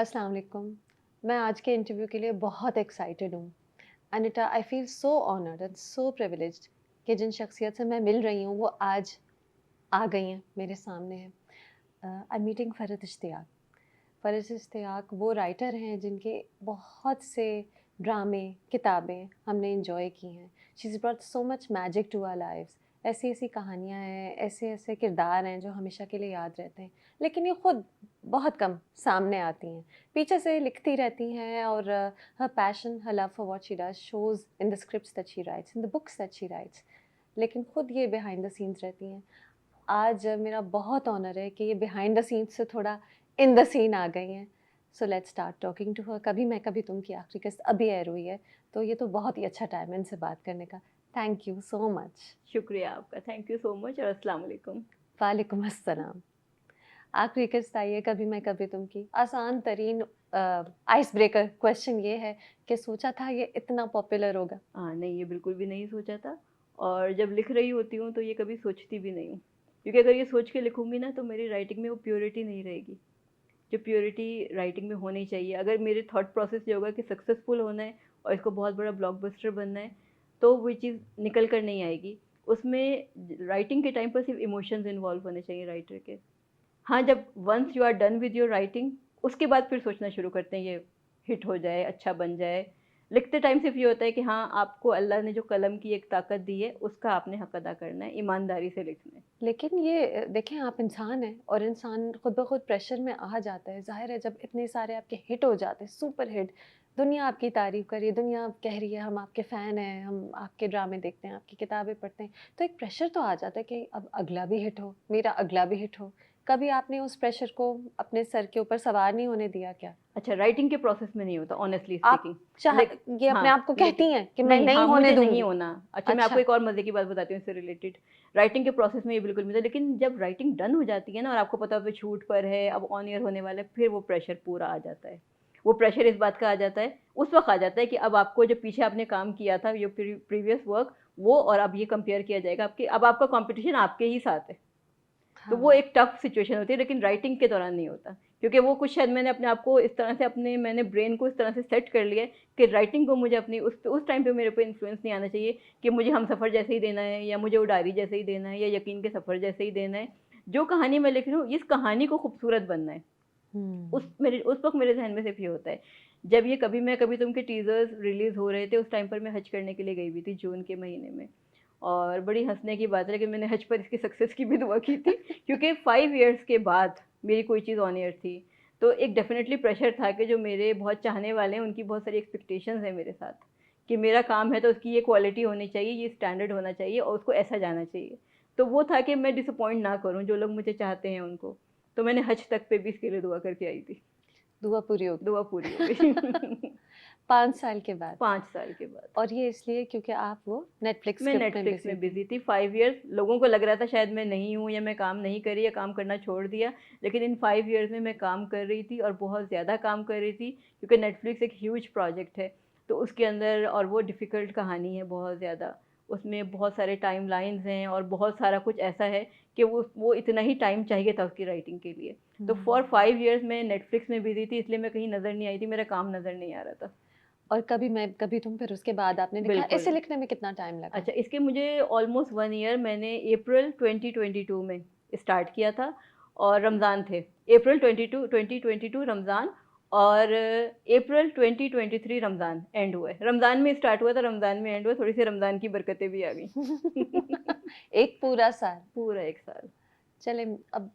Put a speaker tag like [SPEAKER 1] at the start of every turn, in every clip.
[SPEAKER 1] अस्सलाम वालेकुम। मैं आज के इंटरव्यू के लिए बहुत एक्साइटेड हूँ। Anita, I feel so honoured and so privileged कि जिन शख्सियत से मैं मिल रही हूँ वो आज आ गई हैं, मेरे सामने हैं। I am meeting Farhat Ishtiaq. Farhat Ishtiaq वो राइटर हैं जिनके बहुत से ड्रामे, किताबें हमने एंजॉय की हैं। She is brought so much magic to our lives. ऐसी-ऐसी कहानियाँ हैं, ऐसे-ऐसे किरदार हैं जो हमेशा के लिए याद रहते हैं। लेकिन ये खुद बहुत कम सामने आती हैं। पीछे से लिखती रहती हैं और her passion, her love for what she does shows in the scripts that she writes, in the books that she writes. लेकिन खुद ये बिहाइंड द सीन्स रहती हैं। आज मेरा बहुत ऑनर है कि ये बिहाइंड द सीन्स से थोड़ा इन द सीन आ गई हैं। So let's start talking to her. कभी मैं कभी तुम की आखिरी किस्त अभी एयर हुई है, तो ये तो बहुत ही अच्छा टाइम है इनसे बात करने का। Thank you so much.
[SPEAKER 2] शुक्रिया आपका, थैंक यू सो मच और अस्सलाम वालेकुम।
[SPEAKER 1] वालेकुम अस्सलाम। आखिरी किस्त आई है कभी मैं कभी तुम की। आसान तरीन आइस ब्रेकर क्वेश्चन ये है कि सोचा था ये इतना पॉपुलर होगा?
[SPEAKER 2] हाँ, नहीं ये बिल्कुल भी नहीं सोचा था और जब लिख रही होती हूँ तो ये कभी सोचती भी नहीं हूँ, क्योंकि अगर ये सोच के लिखूँगी ना तो मेरी राइटिंग में वो प्योरिटी नहीं रहेगी, जो प्योरिटी राइटिंग में होनी चाहिए। अगर मेरे थॉट प्रोसेस ये होगा कि सक्सेसफुल होना है और इसको बहुत बड़ा ब्लॉकबस्टर बनना है, तो वो चीज़ निकल कर नहीं आएगी। उसमें राइटिंग के टाइम पर सिर्फ इमोशंस इन्वॉल्व होने चाहिए राइटर के। हाँ, जब once you are done with your writing, उसके बाद फिर सोचना शुरू करते हैं ये हिट हो जाए, अच्छा बन जाए। लिखते टाइम सिर्फ ये होता है कि हाँ, आपको अल्लाह ने जो कलम की एक ताकत दी है उसका आपने हक अदा करना है, ईमानदारी से लिखना है।
[SPEAKER 1] लेकिन ये देखें, आप इंसान हैं और इंसान खुद ब खुद प्रेशर में आ जाता है। ज़ाहिर है जब इतने सारे आपके हिट हो जाते हैं, सुपर हिट, दुनिया आपकी तारीफ़ कर रही है, दुनिया कह रही है हम आपके फ़ैन हैं, हम आपके ड्रामे देखते हैं, आपकी किताबें पढ़ते हैं, तो एक प्रेशर तो आ जाता है कि अब अगला भी हिट हो, मेरा अगला भी हिट हो। कभी आपने उस प्रेशर को अपने सर के ऊपर सवार नहीं होने दिया क्या?
[SPEAKER 2] अच्छा, राइटिंग के प्रोसेस में नहीं होता ऑनेस्टली
[SPEAKER 1] आप
[SPEAKER 2] स्पीकिंग।
[SPEAKER 1] चाह
[SPEAKER 2] लाइक
[SPEAKER 1] ये अपने
[SPEAKER 2] हाँ,
[SPEAKER 1] आप को कहती
[SPEAKER 2] लेकिन
[SPEAKER 1] हैं कि मैं
[SPEAKER 2] नहीं,
[SPEAKER 1] नहीं
[SPEAKER 2] हाँ,
[SPEAKER 1] होने
[SPEAKER 2] मुझे नहीं
[SPEAKER 1] दूँगी?
[SPEAKER 2] होना। अच्छा, मैं आपको
[SPEAKER 1] अच्छा।
[SPEAKER 2] एक और मज़े की बात बताती हूँ इससे रिलेटेड। राइटिंग के प्रोसेस में ये बिल्कुल मिलता है, लेकिन जब राइटिंग डन हो जाती है ना और आपको पता है अब शूट पर है, अब ऑन एयर होने वाला है, फिर वो प्रेशर पूरा आ जाता है। वो प्रेशर इस बात का आ जाता है, उस वक़्त आ जाता है कि अब आपको जो पीछे आपने काम किया था, योर प्रीवियस वर्क, वो और अब ये कंपेयर किया जाएगा। आपके अब आपका कॉम्पिटिशन आपके ही साथ है। तो वो
[SPEAKER 1] हाँ।
[SPEAKER 2] एक टफ सिचुएशन होती है, लेकिन राइटिंग के दौरान नहीं होता, क्योंकि वो कुछ शायद मैंने अपने आप को इस तरह से मैंने ब्रेन को इस तरह से सेट कर लिया है कि राइटिंग को मुझे अपनी उस टाइम पे मेरे पे इन्फ्लुएंस नहीं आना चाहिए कि मुझे हम सफ़र जैसे ही देना है या मुझे उडारी जैसे ही देना है या यकीन के सफ़र जैसे ही देना है। जो कहानी मैं लिख रही हूँ, इस कहानी को खूबसूरत बनना है।
[SPEAKER 1] हुँ।
[SPEAKER 2] उस वक्त मेरे जहन में सिर्फ ये होता है। जब ये कभी मैं कभी तुम के टीजर्स रिलीज हो रहे थे, उस टाइम पर मैं हज करने के लिए गई हुई थी जून के महीने में, और बड़ी हंसने की बात है, लेकिन मैंने हज पर इसकी सक्सेस की भी दुआ की थी, क्योंकि 5 इयर्स के बाद मेरी कोई चीज़ ऑन एयर थी। तो एक डेफिनेटली प्रेशर था कि जो मेरे बहुत चाहने वाले हैं उनकी बहुत सारी एक्सपेक्टेशंस हैं मेरे साथ, कि मेरा काम है तो उसकी ये क्वालिटी होनी चाहिए, ये स्टैंडर्ड होना चाहिए और उसको ऐसा जाना चाहिए। तो वो था कि मैं डिसअपॉइंट ना करूँ जो लोग मुझे चाहते हैं उनको। तो मैंने हज तक पे भी इसके लिए दुआ करके आई थी।
[SPEAKER 1] दुआ पूरी हो
[SPEAKER 2] दुआ पूरी हो
[SPEAKER 1] गई।
[SPEAKER 2] गई।
[SPEAKER 1] 5 साल के बाद।
[SPEAKER 2] 5 साल के बाद।
[SPEAKER 1] और ये इसलिए क्योंकि आप वो नेटफ्लिक्स
[SPEAKER 2] मैं
[SPEAKER 1] स्क्रिप्ट में
[SPEAKER 2] नेटफ्लिक्स
[SPEAKER 1] बिज़ी
[SPEAKER 2] में
[SPEAKER 1] थीं।
[SPEAKER 2] बिज़ी थी 5 इयर्स। लोगों को लग रहा था शायद मैं नहीं हूँ या मैं काम नहीं कर रही या काम करना छोड़ दिया, लेकिन इन 5 इयर्स में मैं काम कर रही थी और बहुत ज़्यादा काम कर रही थी, क्योंकि नेटफ्लिक्स एक ह्यूज प्रोजेक्ट है। तो उसके अंदर और वो डिफ़िकल्ट कहानी है बहुत ज़्यादा। उसमें बहुत सारे टाइमलाइन्स हैं और बहुत सारा कुछ ऐसा है कि वो इतना ही टाइम चाहिए था उसकी राइटिंग के लिए। तो फॉर
[SPEAKER 1] हुँ।
[SPEAKER 2] 5 इयर्स मैं नेटफ्लिक्स में बिज़ी थी, इसलिए मैं कहीं नज़र नहीं आई थी, मेरा काम नज़र नहीं आ रहा था।
[SPEAKER 1] और कभी मैं कभी तुम, फिर उसके बाद आपने लिखा।
[SPEAKER 2] बिल्कुल।
[SPEAKER 1] इसे लिखने में कितना टाइम लगा?
[SPEAKER 2] अच्छा, इसके मुझे ऑलमोस्ट 1 ईयर, मैंने अप्रैल 2022 में स्टार्ट किया था और रमज़ान थे। अप्रैल 2022 रमज़ान और अप्रैल 2023 रमज़ान एंड हुआ है। रमज़ान में स्टार्ट हुआ था, रमज़ान में एंड हुआ, थोड़ी-सी रमज़ान की बरकतें भी आ गईं।
[SPEAKER 1] एक पूरा साल।
[SPEAKER 2] पूरा 1 साल।
[SPEAKER 1] चलें, अब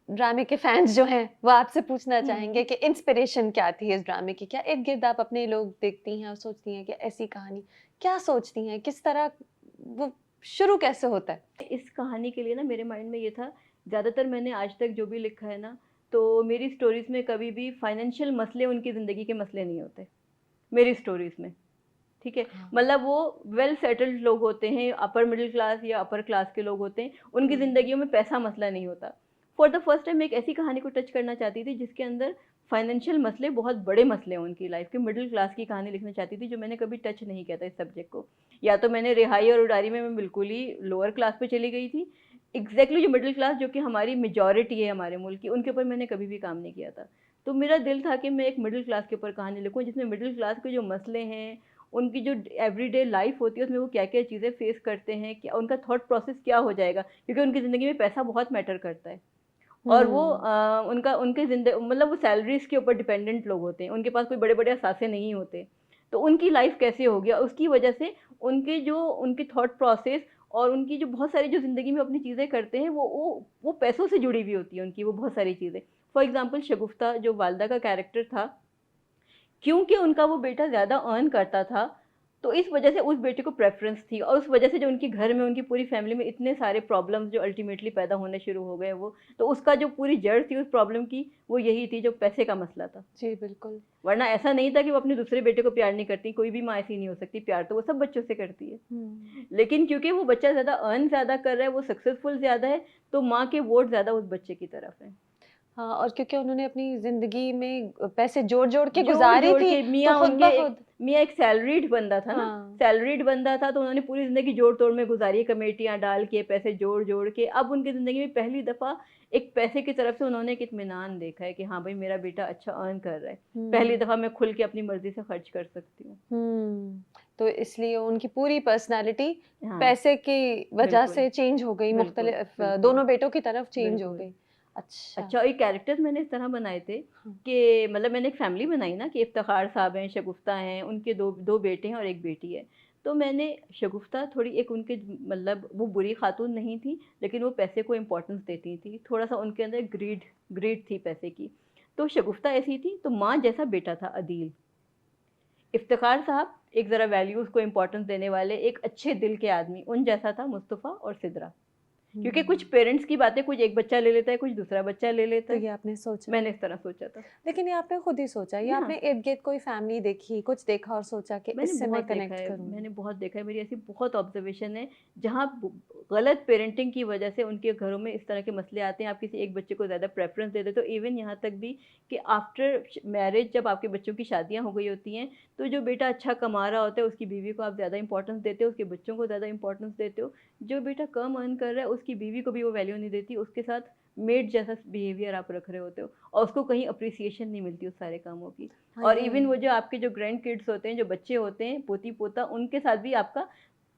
[SPEAKER 1] ड्रामे के फैन्स जो हैं वो आपसे पूछना चाहेंगे
[SPEAKER 2] हुँ।
[SPEAKER 1] कि इंस्पिरेशन क्या थी इस ड्रामे की? क्या इर्द-गिर्द आप अपने लोग देखती हैं और सोचती हैं कि ऐसी कहानी, क्या सोचती हैं? किस तरह वो शुरू कैसे होता है?
[SPEAKER 2] इस कहानी के लिए ना मेरे माइंड में ये था, ज़्यादातर मैंने आज तक जो भी लिखा है ना, तो मेरी स्टोरीज़ में कभी भी फाइनेंशियल मसले उनकी ज़िंदगी के मसले नहीं होते, मेरी स्टोरीज़ में। ठीक है?
[SPEAKER 1] हाँ।
[SPEAKER 2] मतलब वो वेल सेटल्ड लोग होते हैं, अपर मिडल क्लास या अपर क्लास के लोग होते हैं, उनकी
[SPEAKER 1] हुँ।
[SPEAKER 2] ज़िंदगियों में पैसा मसला नहीं होता। फॉर द फर्स्ट टाइम मैं एक ऐसी कहानी को टच करना चाहती थी जिसके अंदर फाइनेंशियल मसले बहुत बड़े मसले हों उनकी लाइफ़ के, मिडल क्लास की कहानी लिखना चाहती थी, जो मैंने कभी टच नहीं किया था इस सब्जेक्ट को। या तो मैंने रिहाई और उडारी में मैं बिल्कुल ही लोअर क्लास पे चली गई थी। एग्ज़ैक्टली जो मिडल क्लास जो कि हमारी मेजॉरिटी है हमारे मुल्क की, उनके ऊपर मैंने कभी भी काम नहीं किया था। तो मेरा दिल था कि मैं एक मिडिल क्लास के ऊपर कहानी लिखूं, जिसमें मिडिल क्लास के जो मसले हैं, उनकी जो एवरीडे लाइफ होती है उसमें वो क्या क्या चीज़ें फेस करते हैं, क्या उनका थॉट प्रोसेस क्या हो जाएगा, क्योंकि उनकी ज़िंदगी में पैसा बहुत मैटर करता है। और वो
[SPEAKER 1] हम्म।
[SPEAKER 2] उनका उनके जिंदगी मतलब वो सैलरीज के ऊपर डिपेंडेंट लोग होते हैं, उनके पास कोई बड़े बड़े असासे नहीं होते। तो उनकी लाइफ कैसे होगी, और उसकी वजह से उनके जो उनकी थॉट प्रोसेस और उनकी जो बहुत सारी जो ज़िंदगी में अपनी चीज़ें करते हैं, वो पैसों से जुड़ी हुई होती है उनकी वो बहुत सारी चीज़ें। फॉर एग्जांपल शगुफ्ता जो वालदा का कैरेक्टर था, क्योंकि उनका वो बेटा ज़्यादा अर्न करता था, तो इस वजह से उस बेटे को प्रेफ़रेंस थी, और उस वजह से जो उनके घर में उनकी पूरी फैमिली में इतने सारे प्रॉब्लम्स जो अल्टीमेटली पैदा होने शुरू हो गए वो, तो उसका जो पूरी जड़ थी उस प्रॉब्लम की वो यही थी, जो पैसे का मसला था।
[SPEAKER 1] जी बिल्कुल।
[SPEAKER 2] वरना ऐसा नहीं था कि वो अपने दूसरे बेटे को प्यार नहीं करती, कोई भी माँ ऐसी नहीं हो सकती, प्यार तो वो सब बच्चों से करती है। लेकिन क्योंकि वो बच्चा ज़्यादा अर्न ज़्यादा कर रहा है, वो सक्सेसफुल ज़्यादा है, तो माँ के वोट ज़्यादा उस बच्चे की तरफ है।
[SPEAKER 1] हाँ, और क्योंकि उन्होंने अपनी ज़िंदगी में पैसे जोड़-जोड़ के गुज़ारी
[SPEAKER 2] जोड़-जोड़
[SPEAKER 1] थी,
[SPEAKER 2] के
[SPEAKER 1] तो
[SPEAKER 2] मियाँ
[SPEAKER 1] खुद
[SPEAKER 2] उनके
[SPEAKER 1] ब
[SPEAKER 2] एक
[SPEAKER 1] खुद
[SPEAKER 2] मियाँ एक सैलरीड बंदा था ना,
[SPEAKER 1] हाँ।
[SPEAKER 2] सैलरीड बंदा था, तो उन्होंने पूरी ज़िंदगी जोड़-तोड़ में गुज़ारी है, कमेटियाँ डाल के, पैसे जोड़-जोड़ के। अब उनकी ज़िंदगी में पहली दफ़ा एक पैसे की तरफ से उन्होंने एक इत्मीनान देखा है कि हाँ, भई मेरा बेटा अच्छा अर्न कर रहा है। पहली दफ़ा मैं खुल के अपनी मर्ज़ी से खर्च कर सकती हूँ।
[SPEAKER 1] तो इसलिए उनकी पूरी पर्सनैलिटी
[SPEAKER 2] हाँ,
[SPEAKER 1] पैसे की वजह
[SPEAKER 2] बिल्कुल,
[SPEAKER 1] से चेंज हो गई,
[SPEAKER 2] बिल्कुल,
[SPEAKER 1] मुख्तलिफ
[SPEAKER 2] बिल्कुल,
[SPEAKER 1] दोनों बेटों की तरफ चेंज हो
[SPEAKER 2] बिल्कुल।
[SPEAKER 1] गई। अच्छा।
[SPEAKER 2] अच्छा, और ये कैरेक्टर्स मैंने इस तरह बनाए थे
[SPEAKER 1] हाँ।
[SPEAKER 2] कि मतलब मैंने एक फैमिली बनाई ना कि इफ्तिखार साहब हैं, शगुफ्ता हैं, उनके 2 बेटे हैं और 1 बेटी है। तो मैंने शगुफ्ता थोड़ी एक उनके मतलब वो बुरी खातून नहीं थी, लेकिन वो पैसे को इम्पोर्टेंस देती थी। थोड़ा-सा उनके अंदर ग्रीड ग्रीड थी पैसे की। तो शगुफ्ता ऐसी थी, तो माँ जैसा बेटा था अदील। इफ्तिखार साहब एक ज़रा वैल्यूज़ को इम्पोर्टेंस देने वाले, एक अच्छे दिल के आदमी, उन जैसा था मुस्तफ़ा और सिद्रा। क्योंकि कुछ
[SPEAKER 1] हुँ।
[SPEAKER 2] पेरेंट्स की बातें, कुछ एक बच्चा ले लेता है, कुछ दूसरा बच्चा ले लेता
[SPEAKER 1] तो
[SPEAKER 2] है।
[SPEAKER 1] ये आपने सोचा।
[SPEAKER 2] मैंने इस तरह सोचा था।
[SPEAKER 1] लेकिन ये आपने खुद ही सोचा, या
[SPEAKER 2] हाँ,
[SPEAKER 1] आपने इर्द-गिर्द कोई फैमिली देखी, कुछ देखा और सोचा कि
[SPEAKER 2] मैंने
[SPEAKER 1] इससे मैं
[SPEAKER 2] बहुत देखा
[SPEAKER 1] कनेक्ट
[SPEAKER 2] है,
[SPEAKER 1] करूँगी?
[SPEAKER 2] मैंने बहुत देखा है, मेरी ऐसी बहुत ऑब्जर्वेशन है, जहाँ गलत पेरेंटिंग की वजह से उनके घरों में इस तरह के मसले आते हैं, आप किसी एक बच्चे को ज़्यादा प्रेफरेंस दे देते हो, इवन यहाँ तक भी कि आफ्टर मैरिज जब आपके बच्चों की शादियाँ हो गई होती हैं, तो जो बेटा अच्छा कमा रहा होता है उसकी बीवी को आप ज़्यादा इंपॉर्टेंस देते हो, उसके बच्चों को ज़्यादा इंपॉर्टेंस देते हो। जो बेटा कम अर्न कर रहा है उसकी बीवी को भी वो वैल्यू नहीं देती, उसके साथ मेड जैसा बिहेवियर आप रख रहे होते हो, और उसको कहीं अप्रिसिएशन नहीं मिलती उस सारे कामों की।
[SPEAKER 1] हाँ,
[SPEAKER 2] और
[SPEAKER 1] ये
[SPEAKER 2] इवन वो जो आपके जो ग्रैंड किड्स होते हैं, जो बच्चे होते हैं, पोती-पोता, उनके साथ भी आपका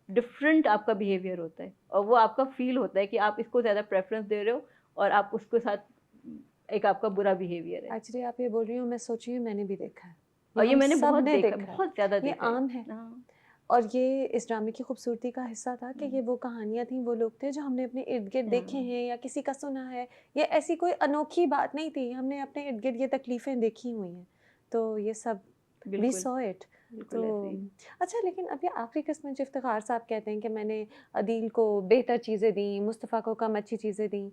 [SPEAKER 2] डिफरेंट आपका बिहेवियर होता है, और वो आपका फ़ील होता है कि आप इसको ज़्यादा प्रेफ़रेंस दे रहे हो और आप उसके साथ एक आपका बुरा बिहेवियर है।
[SPEAKER 1] एक्चुअली आप ये बोल रही हो, मैं सोच रही हूँ मैंने भी देखा है।
[SPEAKER 2] और ये
[SPEAKER 1] हम
[SPEAKER 2] मैंने
[SPEAKER 1] सब
[SPEAKER 2] बहुत
[SPEAKER 1] ने
[SPEAKER 2] देखा,
[SPEAKER 1] देखा है।
[SPEAKER 2] बहुत ज़्यादा
[SPEAKER 1] ये
[SPEAKER 2] देखा है।
[SPEAKER 1] आम है।
[SPEAKER 2] हाँ।
[SPEAKER 1] और ये इस ड्रामे की खूबसूरती का हिस्सा था कि ये
[SPEAKER 2] हुँ,
[SPEAKER 1] वो कहानियाँ थीं, वो लोग थे जो हमने अपने इर्द-गिर्द देखे
[SPEAKER 2] हाँ,
[SPEAKER 1] हैं या किसी का सुना है। ये ऐसी कोई अनोखी बात नहीं थी, हमने अपने इर्द-गिर्द ये तकलीफ़ें देखी हुई हैं। तो ये सब वी
[SPEAKER 2] बिल्कुल,
[SPEAKER 1] सॉ इट। तो
[SPEAKER 2] बिल्कुल ऐसे ही।
[SPEAKER 1] अच्छा, लेकिन अभी आखिरी किस्म में जो इफ्तिखार साहब कहते हैं कि मैंने अदील को बेहतर चीज़ें दी, मुस्तफ़ा को कम अच्छी चीज़ें दी।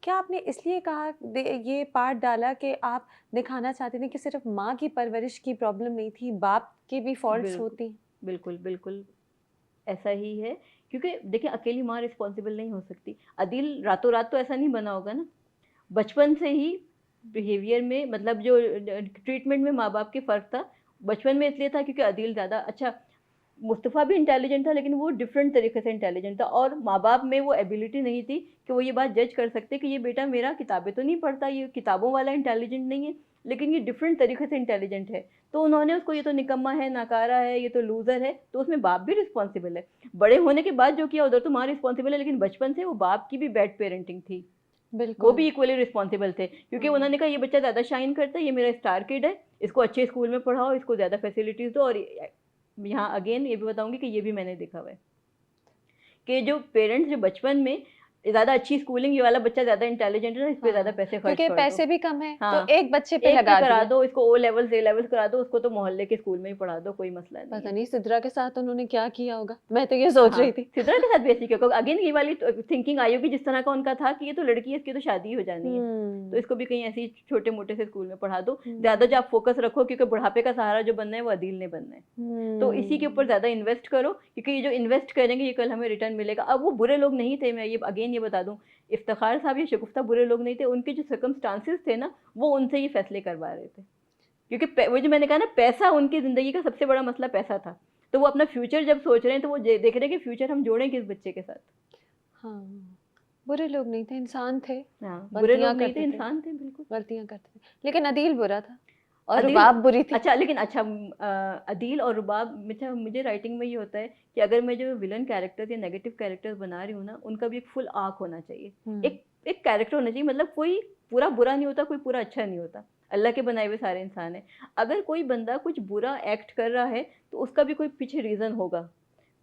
[SPEAKER 1] क्या आपने इसलिए कहा ये पार्ट डाला कि आप दिखाना चाहते थे कि सिर्फ़ माँ की परवरिश की प्रॉब्लम नहीं थी, बाप के भी फ़ॉल्ट्स
[SPEAKER 2] बिल्कुल,
[SPEAKER 1] होती?
[SPEAKER 2] बिल्कुल, बिल्कुल ऐसा ही है, क्योंकि देखिए अकेली माँ रिस्पॉन्सिबल नहीं हो सकती। अदील रातों-रात तो ऐसा नहीं बना होगा ना। बचपन से ही बिहेवियर में मतलब जो ट्रीटमेंट में माँ-बाप के फ़र्क था, बचपन में इसलिए था क्योंकि अदील ज़्यादा अच्छा, मुस्तफ़ा भी इंटेलिजेंट था, लेकिन वो डिफरेंट तरीके से इंटेलिजेंट था, और माँ-बाप में वो एबिलिटी नहीं थी कि वो ये बात जज कर सकते कि ये बेटा मेरा किताबें तो नहीं पढ़ता, ये किताबों वाला इंटेलिजेंट नहीं है, लेकिन ये डिफरेंट तरीके से इंटेलिजेंट है। तो उन्होंने उसको ये तो निकम्मा है, नाकारा है, ये तो लूज़र है, तो उसमें बाप भी रिस्पॉन्सिबल है। बड़े होने के बाद जो किया उधर तो माँ रिस्पॉन्सिबल है, लेकिन बचपन से वो बाप की भी बैड पेरेंटिंग थी। वो भी
[SPEAKER 1] बिल्कुल।
[SPEAKER 2] इक्वली रिस्पॉन्सिबल थे, क्योंकि
[SPEAKER 1] हाँ।
[SPEAKER 2] उन्होंने कहा ये बच्चा ज़्यादा शाइन करता है, ये मेरा स्टार किड है, इसको अच्छे स्कूल में पढ़ाओ, इसको ज़्यादा फैसिलिटीज़ दो। और यहाँ अगेन ये भी बताऊँगी कि ये भी मैंने देखा हुआ है कि जो पेरेंट्स जो बचपन में ज़्यादा अच्छी स्कूलिंग, ये वाला बच्चा ज़्यादा इंटेलिजेंट है ना, इस पे ज़्यादा
[SPEAKER 1] हाँ,
[SPEAKER 2] पैसे खर्च
[SPEAKER 1] क्योंकि
[SPEAKER 2] कर दो।
[SPEAKER 1] पैसे भी कम हैं, तो
[SPEAKER 2] हाँ,
[SPEAKER 1] एक बच्चे पे
[SPEAKER 2] एक पे
[SPEAKER 1] लगा
[SPEAKER 2] करा
[SPEAKER 1] दिया।
[SPEAKER 2] दो, इसको ओ लेवल्स, ए लेवल्स करा दो, उसको तो मोहल्ले के स्कूल में ही पढ़ा दो, कोई मसला नहीं
[SPEAKER 1] पता
[SPEAKER 2] है।
[SPEAKER 1] नहीं सिद्रा के साथ उन्होंने क्या किया होगा? मैं तो ये सोच
[SPEAKER 2] हाँ,
[SPEAKER 1] रही थी।
[SPEAKER 2] सिद्रा के साथ भी ऐसे ही क्यों, अगेन ये वाली थिंकिंग आई होगी जिस तरह का उनका था कि ये तो लड़की है, इसकी तो शादी ही हो जानी है, तो
[SPEAKER 1] हुँ।
[SPEAKER 2] इसको भी कहीं ऐसे ही छोटे-मोटे से स्कूल में पढ़ा दो। ज़्यादा जो
[SPEAKER 1] हुँ।
[SPEAKER 2] आप फ़ोकस रखो, क्योंकि बुढ़ापे का सहारा जो बनना है वो अदील ने बनना है। तो इसी के ऊपर
[SPEAKER 1] हुँ।
[SPEAKER 2] ज़्यादा इन्वेस्ट करो, क्योंकि ये जो इन्वेस्ट करेंगे ये कल हमें रिटर्न मिलेगा। अब वो बुरे लोग नहीं थे, मैं ये अगेन ये बता दूँ, इफ्तिखार साहब या शगुफ्ता बुरे लोग नहीं थे, उनके जो सर्कमस्टांसेस थे ना, वो उनसे ये फैसले करवा रहे थे। क्योंकि वो जो मैंने कहा ना, पैसा उनकी ज़िंदगी का सबसे बड़ा मसला पैसा था। तो वो अपना फ्यूचर जब सोच रहे हैं, तो वो देख रहे हैं कि फ्यूचर हम जोड़ें किस बच्चे के साथ।
[SPEAKER 1] हाँ। बुरे लोग नहीं थे, इंसान थे,
[SPEAKER 2] हाँ, बुरे
[SPEAKER 1] गलतियाँ
[SPEAKER 2] लोग नहीं थे,
[SPEAKER 1] करते थे,
[SPEAKER 2] इंसान थे बिल्कुल।
[SPEAKER 1] गलतियाँ करते थे। लेकिन अदील बुरा था और
[SPEAKER 2] अदील
[SPEAKER 1] रुबाब बुरी थी।
[SPEAKER 2] अच्छा, लेकिन अच्छा अदील और रुबाब, अच्छा मुझे राइटिंग में ये होता है कि अगर मैं जो विलन कैरेक्टर्स या नेगेटिव कैरेक्टर्स बना रही हूँ ना, उनका भी एक फुल आर्क होना चाहिए।
[SPEAKER 1] हुँ,
[SPEAKER 2] एक एक कैरेक्टर होना चाहिए, मतलब कोई पूरा बुरा नहीं होता, कोई पूरा अच्छा नहीं होता। अल्लाह के बनाए हुए सारे इंसान हैं। अगर कोई बंदा कुछ बुरा एक्ट कर रहा है, तो उसका भी कोई पीछे रीज़न होगा।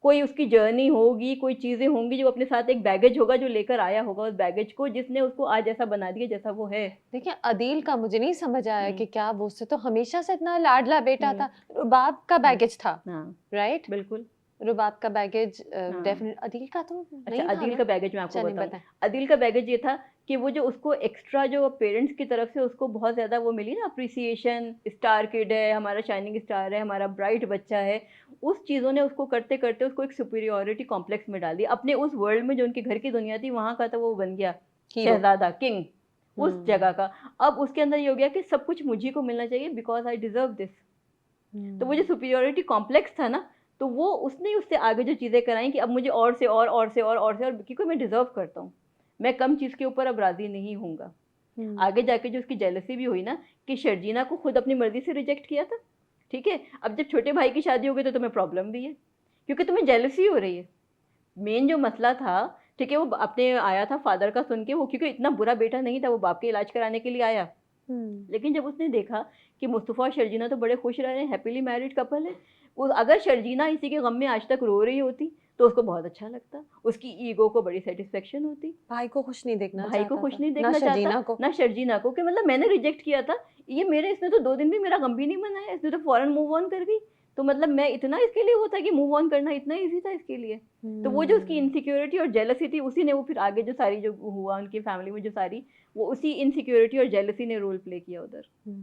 [SPEAKER 2] कोई उसकी जर्नी होगी, कोई चीज़ें होंगी जो अपने साथ एक बैगेज होगा जो लेकर आया होगा उस बैगेज को, जिसने उसको आज ऐसा बना दिया जैसा वो है।
[SPEAKER 1] देखिए अदील का मुझे नहीं समझ आया
[SPEAKER 2] हुँ,
[SPEAKER 1] कि क्या वो उससे तो हमेशा से इतना लाडला बेटा
[SPEAKER 2] हुँ,
[SPEAKER 1] था, रुबाब का
[SPEAKER 2] हुँ।
[SPEAKER 1] बैगेज था,
[SPEAKER 2] हाँ,
[SPEAKER 1] राइट?
[SPEAKER 2] बिल्कुल।
[SPEAKER 1] रुबाब का बैगेज
[SPEAKER 2] हाँ।
[SPEAKER 1] डेफिनेट अदील का तो
[SPEAKER 2] अच्छा,
[SPEAKER 1] नहीं था
[SPEAKER 2] अदील
[SPEAKER 1] ना?
[SPEAKER 2] का बैगेज मैं आपको
[SPEAKER 1] अच्छा नहीं
[SPEAKER 2] बताऊँ।
[SPEAKER 1] बताएँ।
[SPEAKER 2] अदील का बैगेज ये था कि वो जो उसको एक्स्ट्रा जो पेरेंट्स की तरफ से उसको बहुत ज़्यादा वो मिली ना एप्रिसिएशन, स्टार किड है, हमारा शाइनिंग स्टार है, हमारा ब्राइट बच्चा है। उस चीज़ों ने उसको करते-करते उसको एक सुपीरियॉरिटी कॉम्प्लेक्स में डाल दिया। अपने उस वर्ल्ड में जो उनके घर की दुनिया थी, वहाँ का तो वो बन गया
[SPEAKER 1] हीरो।
[SPEAKER 2] शहज़ादा, किंग उस जगह
[SPEAKER 1] हुँ,
[SPEAKER 2] का। अब उसके अंदर ये हो गया कि सब कुछ मुझी को मिलना चाहिए बिकॉज़ आई डिज़र्व दिस। तो वो जो
[SPEAKER 1] हुँ,
[SPEAKER 2] सुपीरियॉरिटी कॉम्प्लेक्स था ना, तो वो उसने उससे आगे जो चीज़ें कराई कि अब मुझे और से और से और से और क्योंकि मैं डिज़र्व करता हूँ। मैं कम चीज़ के ऊपर अब राज़ी नहीं होऊँगा।
[SPEAKER 1] हुँ,
[SPEAKER 2] आगे जाके जो उसकी जेलसी भी हुई ना कि शर्जीना को खुद अपनी मर्ज़ी से रिजेक्ट किया था, ठीक है? अब जब छोटे भाई की शादी हो गई तो तुम्हें प्रॉब्लम भी है, क्योंकि तुम्हें जेलसी हो रही है। मेन जो मसला था, ठीक है, वो अपने आया था फादर का सुन के, वो क्योंकि इतना बुरा बेटा नहीं था, वो बाप के इलाज कराने के लिए आया।
[SPEAKER 1] हुँ,
[SPEAKER 2] लेकिन जब उसने देखा कि मुस्तफ़ा और शर्जीना तो बड़े खुश रह रहे हैं, हैप्पीली मैरिड कपल है, वो अगर शर्जीना इसी के गम में आज तक रो रही होती, तो उसको बहुत अच्छा लगता। उसकी ईगो को बड़ी सैटिस्फैक्शन होती।
[SPEAKER 1] भाई को खुश नहीं देखना
[SPEAKER 2] भाई को
[SPEAKER 1] चाहता
[SPEAKER 2] खुश
[SPEAKER 1] था,
[SPEAKER 2] नहीं
[SPEAKER 1] ना
[SPEAKER 2] देखना चाहता,
[SPEAKER 1] शर्जीना को।
[SPEAKER 2] ना शर्जीना को कि मतलब मैंने रिजेक्ट किया था, ये मेरे इसने तो 2 दिन भी मेरा गम भी नहीं मनाया, इसने तो फ़ौरन मूव ऑन कर गई। तो मतलब मैं इतना इसके लिए वो था कि मूव ऑन करना इतना ईज़ी था इसके लिए। तो वो जो उसकी
[SPEAKER 1] हुँ,
[SPEAKER 2] इनसिक्योरिटी और जेलसी थी, उसी ने वो फिर आगे जो सारी जो हुआ उनकी फैमिली में जो सारी, वो उसी इनसिक्योरिटी और जेलसी ने रोल प्ले किया उधर।
[SPEAKER 1] हुँ,